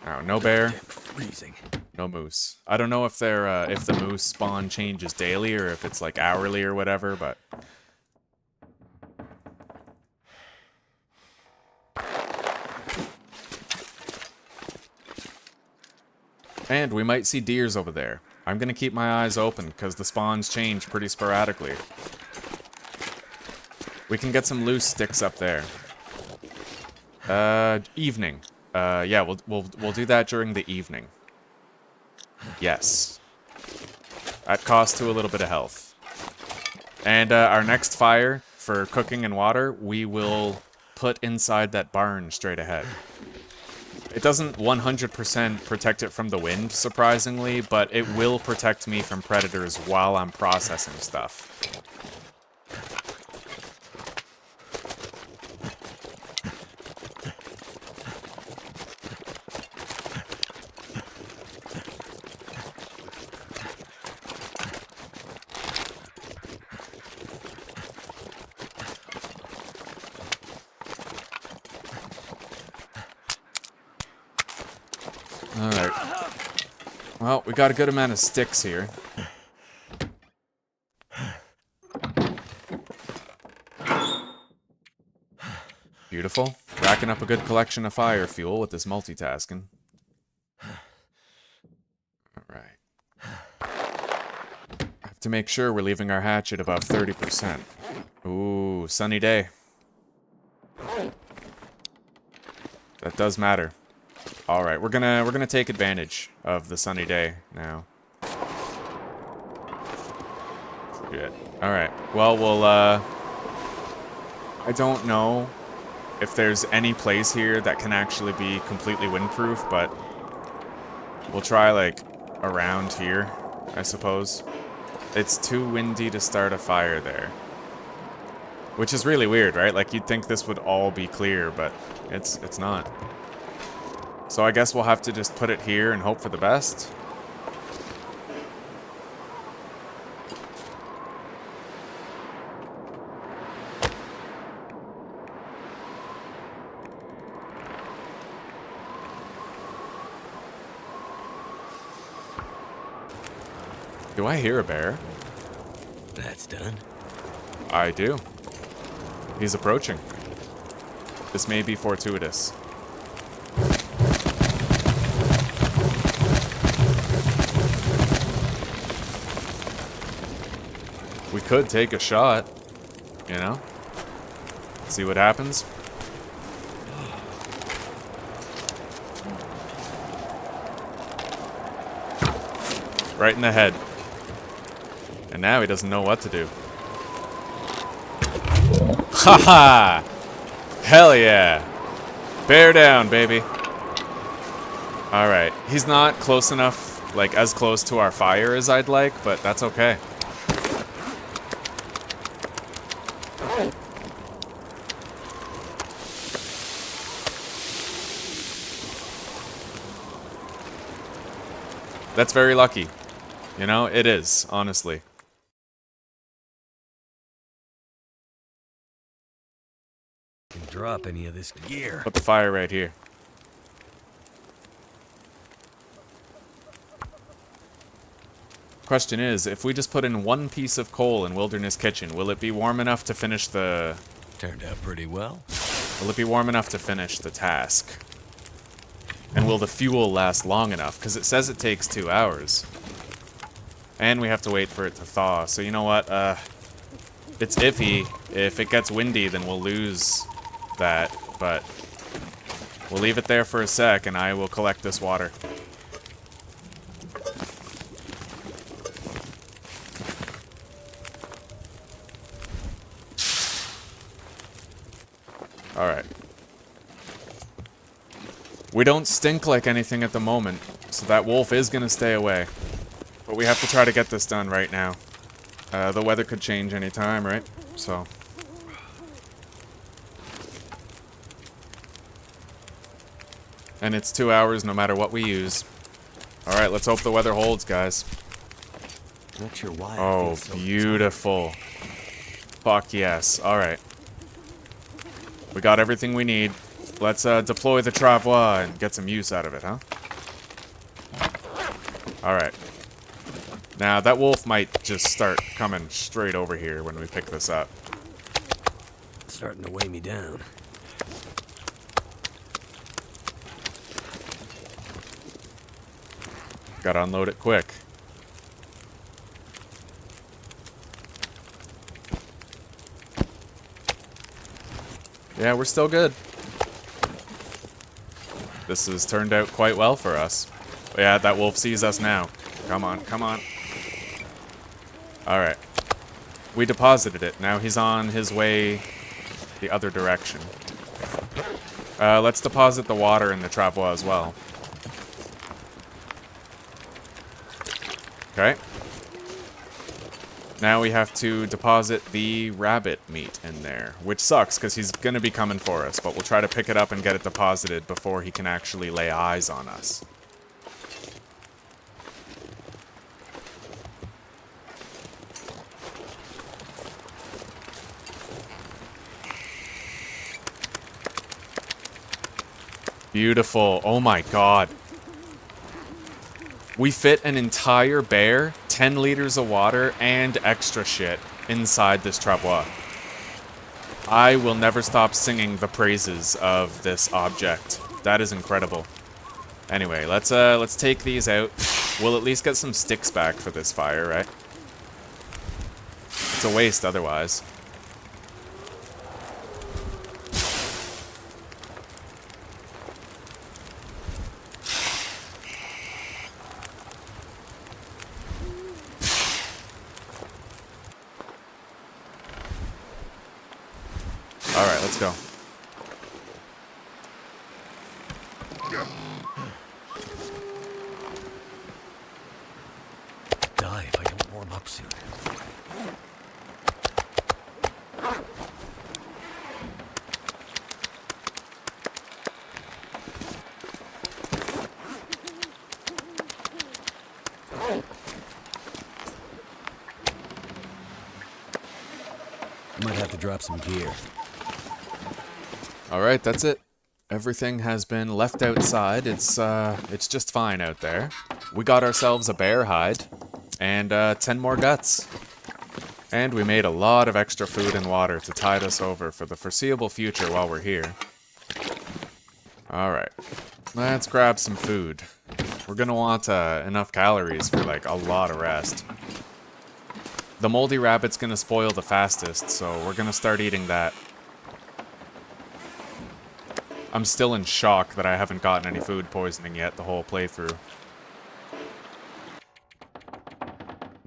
Oh, no bear. Freezing. No moose. I don't know if they're if the moose spawn changes daily or if it's like hourly or whatever, but... And we might see deers over there. I'm gonna keep my eyes open, because the spawns change pretty sporadically. We can get some loose sticks up there. Evening. Yeah, we'll do that during the evening. Yes. At cost to a little bit of health. And our next fire for cooking and water, we will put inside that barn straight ahead. It doesn't 100% protect it from the wind, surprisingly, but it will protect me from predators while I'm processing stuff. Alright. Well, we got a good amount of sticks here. Beautiful. Racking up a good collection of fire fuel with this multitasking. Alright. Have to make sure we're leaving our hatchet above 30%. Ooh, sunny day. That does matter. Alright, we're gonna take advantage of the sunny day now. Good. Alright. Well, I don't know if there's any place here that can actually be completely windproof, but we'll try, like, around here, I suppose. It's too windy to start a fire there. Which is really weird, right? Like, you'd think this would all be clear, but it's not. So I guess we'll have to just put it here and hope for the best. Do I hear a bear? That's done. I do. He's approaching. This may be fortuitous. We could take a shot, you know? See what happens. Right in the head. And now he doesn't know what to do. Haha! Hell yeah! Bear down, baby. Alright, he's not close enough, like as close to our fire as I'd like, but that's okay. That's very lucky. You know, it is, honestly. Can drop any of this gear. Put the fire right here. Question is, if we just put in one piece of coal in Wilderness Kitchen, will it be warm enough to finish the... Turned out pretty well. Will it be warm enough to finish the task? And will the fuel last long enough? Because it says it takes 2 hours. And we have to wait for it to thaw. So you know what? It's iffy. If it gets windy, then we'll lose that. But we'll leave it there for a sec, and I will collect this water. Alright. We don't stink like anything at the moment, so that wolf is gonna stay away. But we have to try to get this done right now. The weather could change anytime, right? so. And it's 2 hours no matter what we use. Alright, let's hope the weather holds, guys. Not sure why. Oh, beautiful. Fuck yes. Alright. We got everything we need. Let's deploy the Travois and get some use out of it, huh? Alright. Now, that wolf might just start coming straight over here when we pick this up. It's starting to weigh me down. Gotta unload it quick. Yeah, we're still good. This has turned out quite well for us. Yeah, that wolf sees us now. Come on, come on. Alright. We deposited it. Now he's on his way the other direction. Let's deposit the water in the Travois as well. Okay. Now we have to deposit the rabbit meat in there, which sucks because he's going to be coming for us, but we'll try to pick it up and get it deposited before he can actually lay eyes on us. Beautiful. Oh my god. We fit an entire bear, 10 liters of water, and extra shit inside this Travois. I will never stop singing the praises of this object. That is incredible. Anyway, let's take these out. We'll at least get some sticks back for this fire, right? It's a waste otherwise. Alright, let's go. Die if I don't warm up soon. Might have to drop some gear. Alright, that's it. Everything has been left outside. It's just fine out there. We got ourselves a bear hide and 10 more guts. And we made a lot of extra food and water to tide us over for the foreseeable future while we're here. Alright, let's grab some food. We're gonna want enough calories for like a lot of rest. The moldy rabbit's gonna spoil the fastest, so we're gonna start eating that. I'm still in shock that I haven't gotten any food poisoning yet the whole playthrough.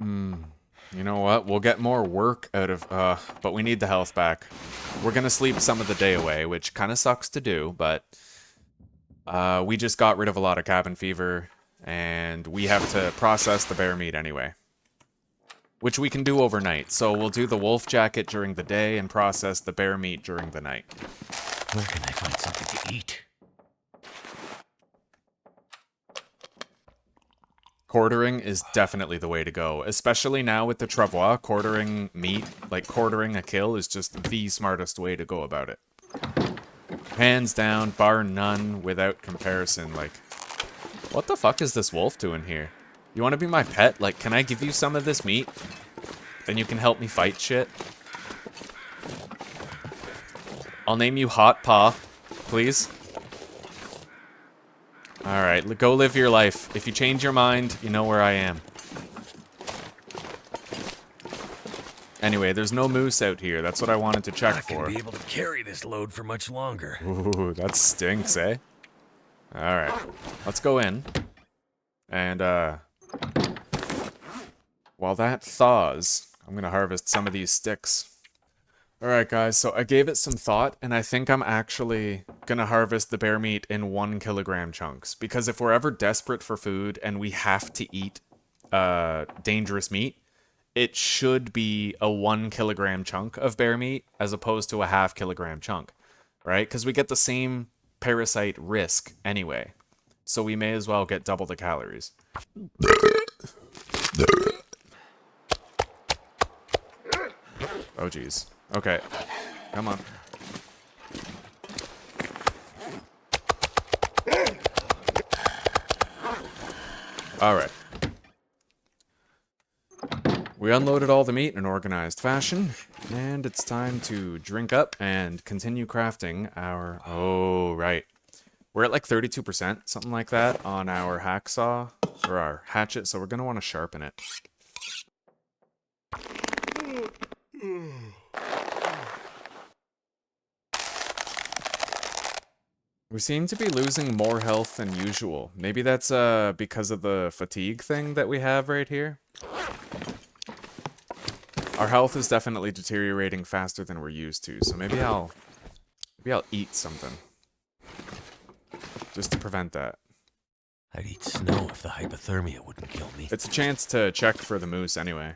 You know what? We'll get more work out of, but we need the health back. We're gonna sleep some of the day away, which kind of sucks to do, but we just got rid of a lot of cabin fever, and we have to process the bear meat anyway. Which we can do overnight, so we'll do the wolf jacket during the day and process the bear meat during the night. Where can I find something to eat? Quartering is definitely the way to go, especially now with the Travois. Quartering meat, like quartering a kill, is just the smartest way to go about it. Hands down, bar none, without comparison. Like, what the fuck is this wolf doing here? You want to be my pet? Like, can I give you some of this meat? Then you can help me fight shit? I'll name you Hot Paw, please. Alright, go live your life. If you change your mind, you know where I am. Anyway, there's no moose out here. That's what I wanted to check for. Not gonna be able to carry this load for much longer. Ooh, that stinks, eh? Alright, let's go in. And, while that thaws, I'm gonna harvest some of these sticks. Alright guys, so I gave it some thought, and I think I'm actually gonna harvest the bear meat in 1 kilogram chunks. Because if we're ever desperate for food and we have to eat dangerous meat, it should be a 1 kilogram chunk of bear meat as opposed to a half kilogram chunk, right? Because we get the same parasite risk anyway. So we may as well get double the calories. Oh, geez. Okay. Come on. Alright. We unloaded all the meat in an organized fashion, and it's time to drink up and continue crafting our... Oh, right. We're at like 32%, something like that, on our hacksaw, or our hatchet, so we're going to want to sharpen it. We seem to be losing more health than usual. Maybe that's because of the fatigue thing that we have right here. Our health is definitely deteriorating faster than we're used to, so maybe I'll eat something. Just to prevent that. I'd eat snow if the hypothermia wouldn't kill me. It's a chance to check for the moose anyway.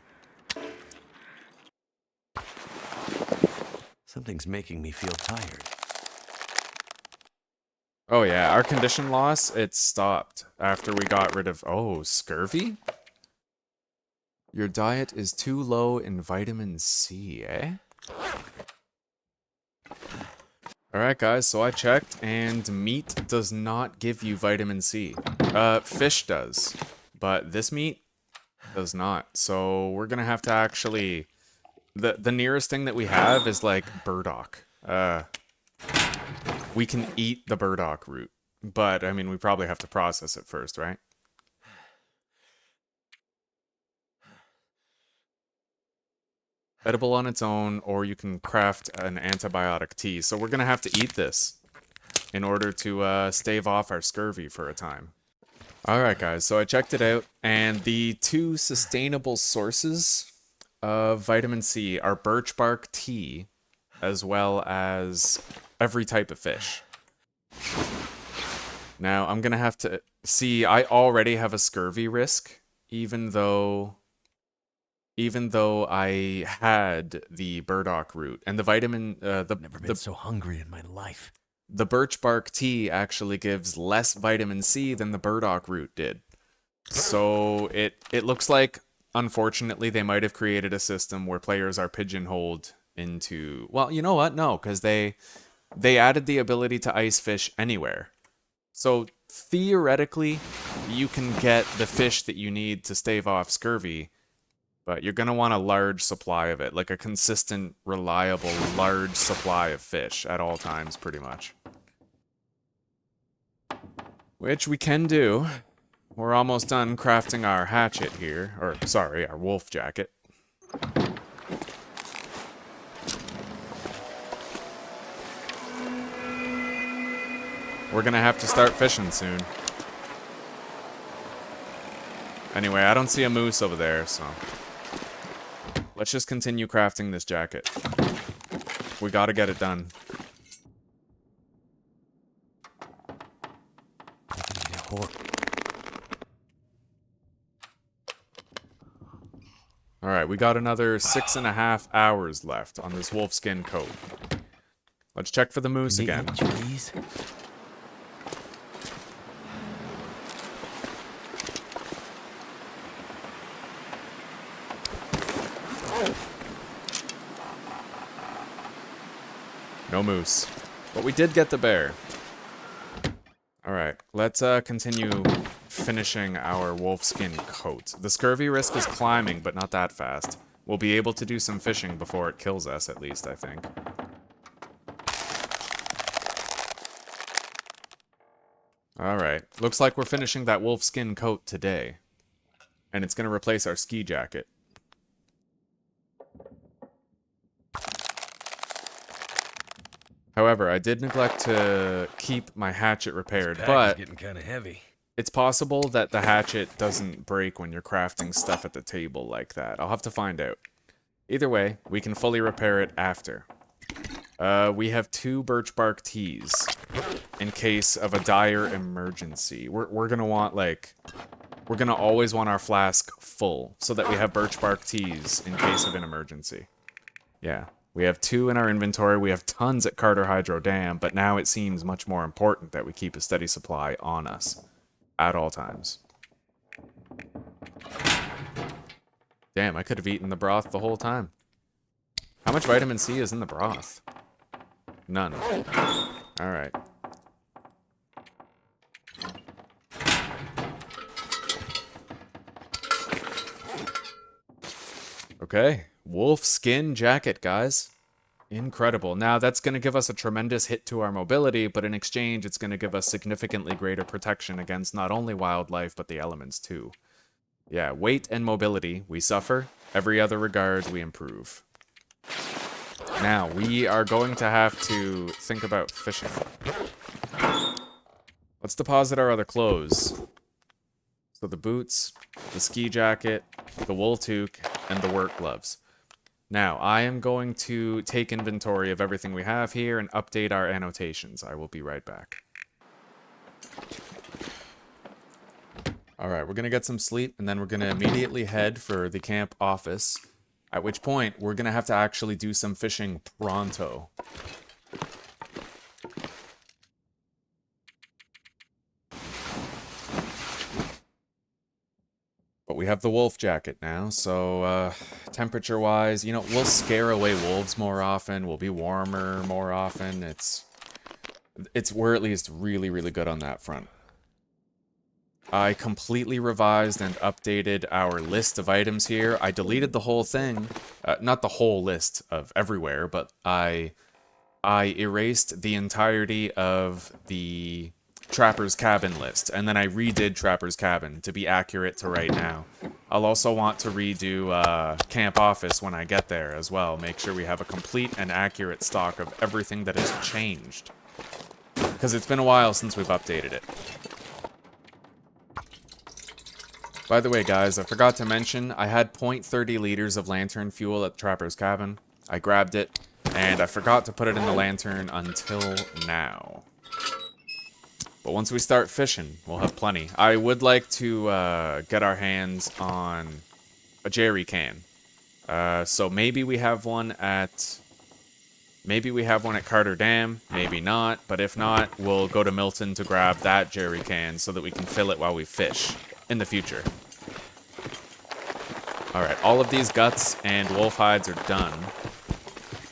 Something's making me feel tired. Oh yeah, our condition loss, it stopped after we got rid of... Oh, scurvy? Your diet is too low in vitamin C, eh? Alright guys, so I checked, and meat does not give you vitamin C. Fish does, but this meat does not. So we're gonna have to actually... The nearest thing that we have is like burdock. We can eat the burdock root, but I mean, we probably have to process it first, right? Edible on its own, or you can craft an antibiotic tea. So we're going to have to eat this in order to stave off our scurvy for a time. Alright guys, so I checked it out, and the 2 sustainable sources of vitamin C are birch bark tea, as well as every type of fish. Now, I'm going to have to... See, I already have a scurvy risk, even though I had the burdock root and the vitamin, Never been so hungry in my life. The birch bark tea actually gives less vitamin C than the burdock root did. So it looks like, unfortunately, they might have created a system where players are pigeonholed into... Well, you know what? No, because they added the ability to ice fish anywhere. So theoretically, you can get the fish that you need to stave off scurvy, but you're going to want a large supply of it, like a consistent, reliable, large supply of fish at all times, pretty much. Which we can do. We're almost done crafting our hatchet here, or sorry, our wolf jacket. We're going to have to start fishing soon. Anyway, I don't see a moose over there, so... Let's just continue crafting this jacket. We gotta get it done. Alright, we got another 6.5 hours left on this wolfskin coat. Let's check for the moose again. Trees? No moose. But we did get the bear. Alright, let's continue finishing our wolfskin coat. The scurvy risk is climbing, but not that fast. We'll be able to do some fishing before it kills us, at least, I think. Alright, looks like we're finishing that wolfskin coat today. And it's going to replace our ski jacket. However, I did neglect to keep my hatchet repaired, but getting kind of heavy. it's possible that the hatchet doesn't break when you're crafting stuff at the table like that. I'll have to find out. Either way, we can fully repair it after. We have 2 birch bark teas in case of a dire emergency. We're gonna want, like... we're going to always want our flask full so that we have birch bark teas in case of an emergency. Yeah, we have 2 in our inventory. We have tons at Carter Hydro Dam, but now it seems much more important that we keep a steady supply on us at all times. Damn, I could have eaten the broth the whole time. How much vitamin C is in the broth? None. Alright. Okay. Wolf skin jacket, guys. Incredible. Now, that's going to give us a tremendous hit to our mobility, but in exchange, it's going to give us significantly greater protection against not only wildlife, but the elements too. Yeah, weight and mobility, we suffer. Every other regard, we improve. Now, we are going to have to think about fishing. Let's deposit our other clothes. So the boots, the ski jacket, the wool toque, and the work gloves. Now, I am going to take inventory of everything we have here and update our annotations. I will be right back. Alright, we're going to get some sleep, and then we're going to immediately head for the camp office. At which point, we're going to have to actually do some fishing pronto. But we have the wolf jacket now, so temperature-wise, you know, we'll scare away wolves more often, we'll be warmer more often. We're at least really, really good on that front. I completely revised and updated our list of items here. I deleted the whole thing. Not the whole list of everywhere, but I erased the entirety of the Trapper's Cabin list, and then I redid Trapper's Cabin to be accurate to right now. I'll also want to redo Camp Office when I get there as well. Make sure we have a complete and accurate stock of everything that has changed. Because it's been a while since we've updated it. By the way, guys, I forgot to mention, I had 0.30 liters of lantern fuel at Trapper's Cabin. I grabbed it, and I forgot to put it in the lantern until now. But once we start fishing, we'll have plenty. I would like to get our hands on a jerry can. So maybe we have one at... Maybe we have one at Carter Dam, maybe not. But if not, we'll go to Milton to grab that jerry can so that we can fill it while we fish in the future. Alright, all of these guts and wolf hides are done.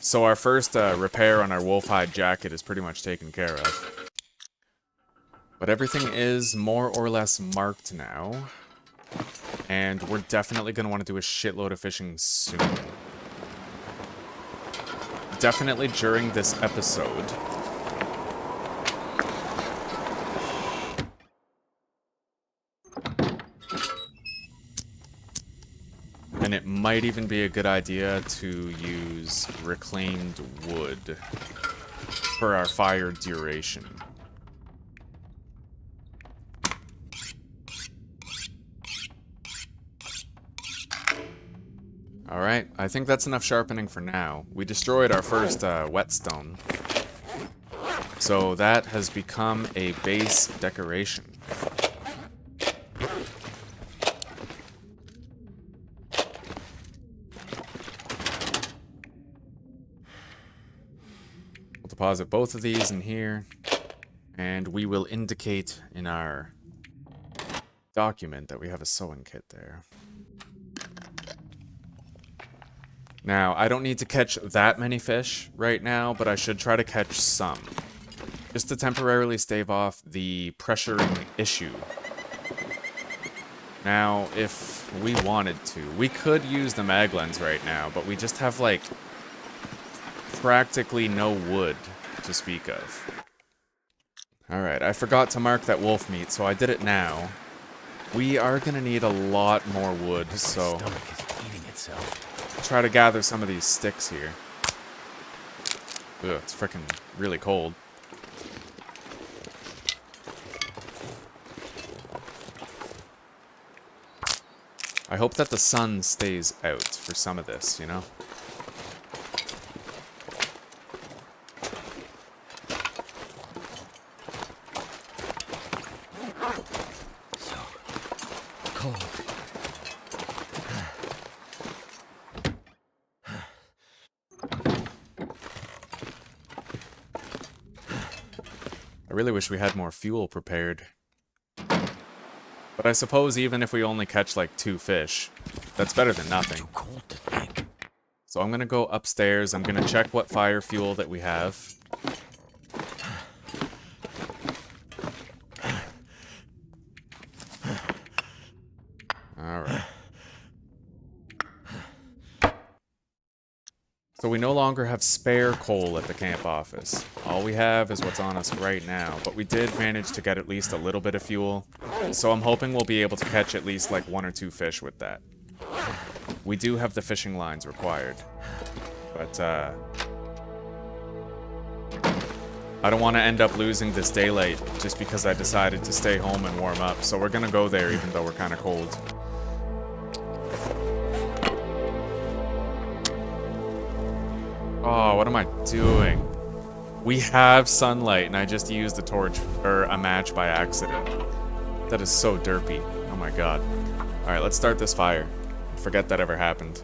So our first repair on our wolf hide jacket is pretty much taken care of. But everything is more or less marked now. And we're definitely going to want to do a shitload of fishing soon. Definitely during this episode. And it might even be a good idea to use reclaimed wood for our fire duration. Alright, I think that's enough sharpening for now. We destroyed our first whetstone. So that has become a base decoration. We'll deposit both of these in here. And we will indicate in our document that we have a sewing kit there. Now, I don't need to catch that many fish right now, but I should try to catch some. Just to temporarily stave off the pressuring issue. Now, if we wanted to, we could use the mag lens right now, but we just have, like, practically no wood to speak of. Alright, I forgot to mark that wolf meat, so I did it now. We are gonna need a lot more wood, so... Stomach is eating itself. Try to gather some of these sticks here. Ugh, it's freaking really cold. I hope that the sun stays out for some of this, you know? cold. I really wish we had more fuel prepared. But I suppose even if we only catch like 2 fish, that's better than nothing. Too cold to think. So I'm gonna go upstairs, I'm gonna check what fire fuel that we have. Alright. So we no longer have spare coal at the camp office. All we have is what's on us right now, but we did manage to get at least a little bit of fuel. So I'm hoping we'll be able to catch at least like 1 or 2 fish with that. We do have the fishing lines required. But, I don't want to end up losing this daylight just because I decided to stay home and warm up. So we're gonna go there even though we're kind of cold. Oh, what am I doing? We have sunlight and I just used a torch, or a match by accident. That is so derpy. Oh my god. Alright, let's start this fire. Forget that ever happened.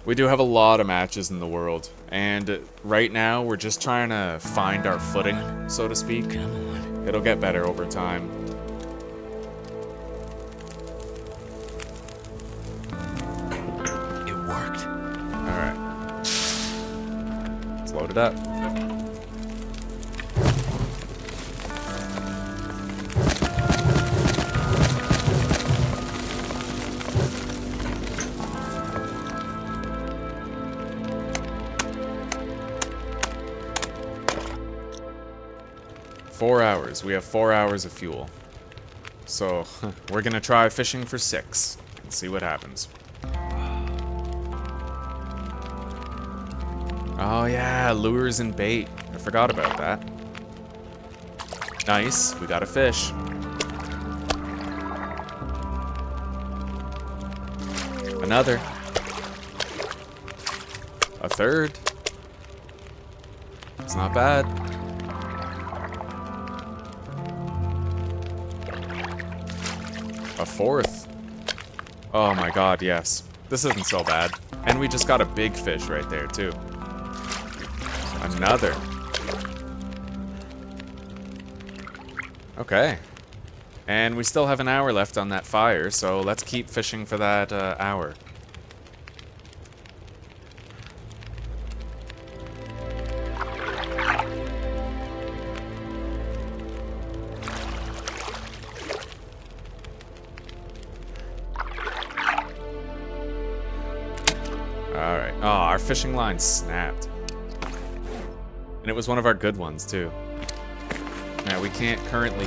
We do have a lot of matches in the world, and right now we're just trying to find our footing, so to speak. Come on. It'll get better over time. It worked. Alright. Let's load it up. Four hours. We have 4 hours of fuel. So, we're gonna try fishing for 6 and see what happens. Oh yeah, lures and bait. I forgot about that. Nice, we got a fish. Another. A third. It's not bad. A fourth. Oh my god, yes. This isn't so bad. And we just got a big fish right there, too. Another. Okay. And we still have an hour left on that fire, so let's keep fishing for that hour. Alright. Oh, our fishing line snapped. And it was one of our good ones, too. Now, we can't currently,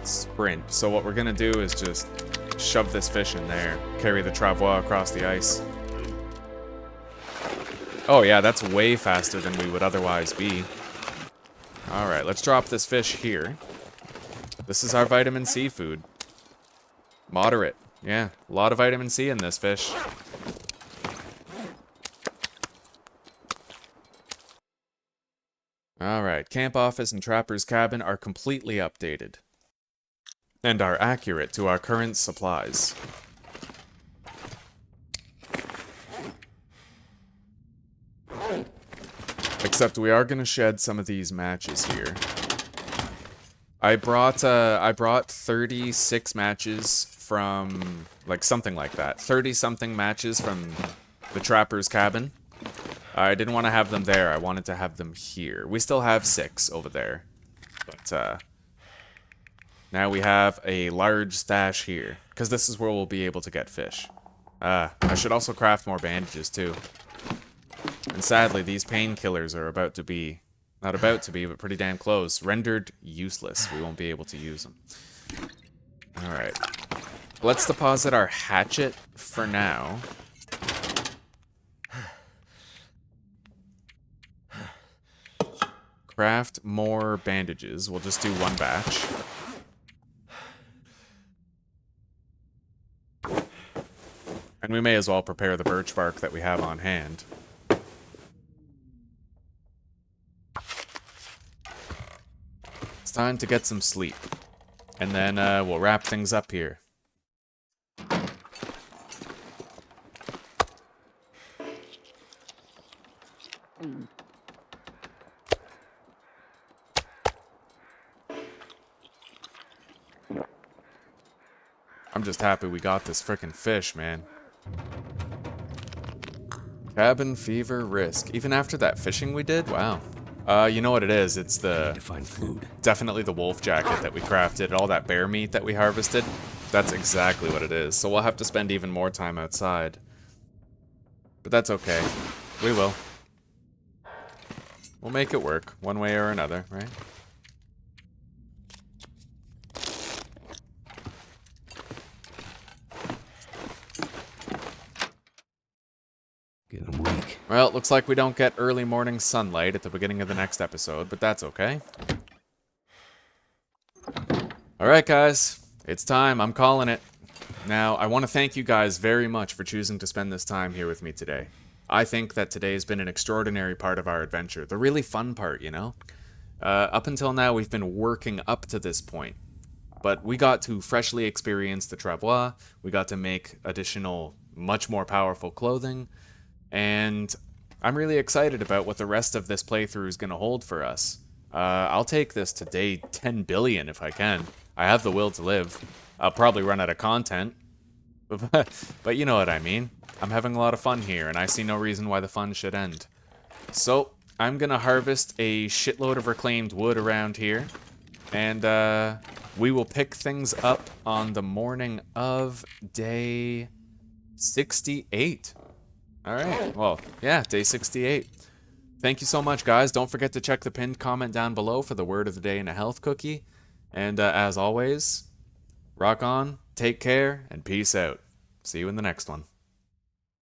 sprint. So what we're gonna do is just shove this fish in there. Carry the Travois across the ice. Oh, yeah, that's way faster than we would otherwise be. Alright, let's drop this fish here. This is our vitamin C food. Moderate. Yeah, a lot of vitamin C in this fish. Alright, camp office and trapper's cabin are completely updated. And are accurate to our current supplies. Except we are gonna shed some of these matches here. I brought 36 matches from, like, something like that. 30-something matches from the trapper's cabin. I didn't want to have them there. I wanted to have them here. We still have 6 over there. But, now we have a large stash here. Because this is where we'll be able to get fish. I should also craft more bandages, too. And sadly, these painkillers are about to be... Not about to be, but pretty damn close. Rendered useless. We won't be able to use them. Alright. Let's deposit our hatchet for now. Craft more bandages. We'll just do 1 batch. And we may as well prepare the birch bark that we have on hand. It's time to get some sleep. and then we'll wrap things up here. I'm just happy we got this frickin' fish, man. Cabin fever risk. Even after that fishing we did? Wow. You know what it is? It's I need to find food. definitely the wolf jacket that we crafted. All that bear meat that we harvested. That's exactly what it is. So we'll have to spend even more time outside. But that's okay. We will. We'll make it work, one way or another, right? Getting weak. Well, it looks like we don't get early morning sunlight at the beginning of the next episode, but that's okay. Alright, guys. It's time. I'm calling it. Now, I want to thank you guys very much for choosing to spend this time here with me today. I think that today has been an extraordinary part of our adventure. The really fun part, you know? Up until now, we've been working up to this point. But we got to freshly experience the Travois. We got to make additional, much more powerful clothing. And I'm really excited about what the rest of this playthrough is going to hold for us. I'll take this to day 10 billion if I can. I have the will to live. I'll probably run out of content. But you know what I mean. I'm having a lot of fun here, and I see no reason why the fun should end. So, I'm going to harvest a shitload of reclaimed wood around here. And we will pick things up on the morning of day 68. Alright, well, yeah, day 68. Thank you so much, guys. Don't forget to check the pinned comment down below for the word of the day and a health cookie. And as always, rock on, take care, and peace out. See you in the next one.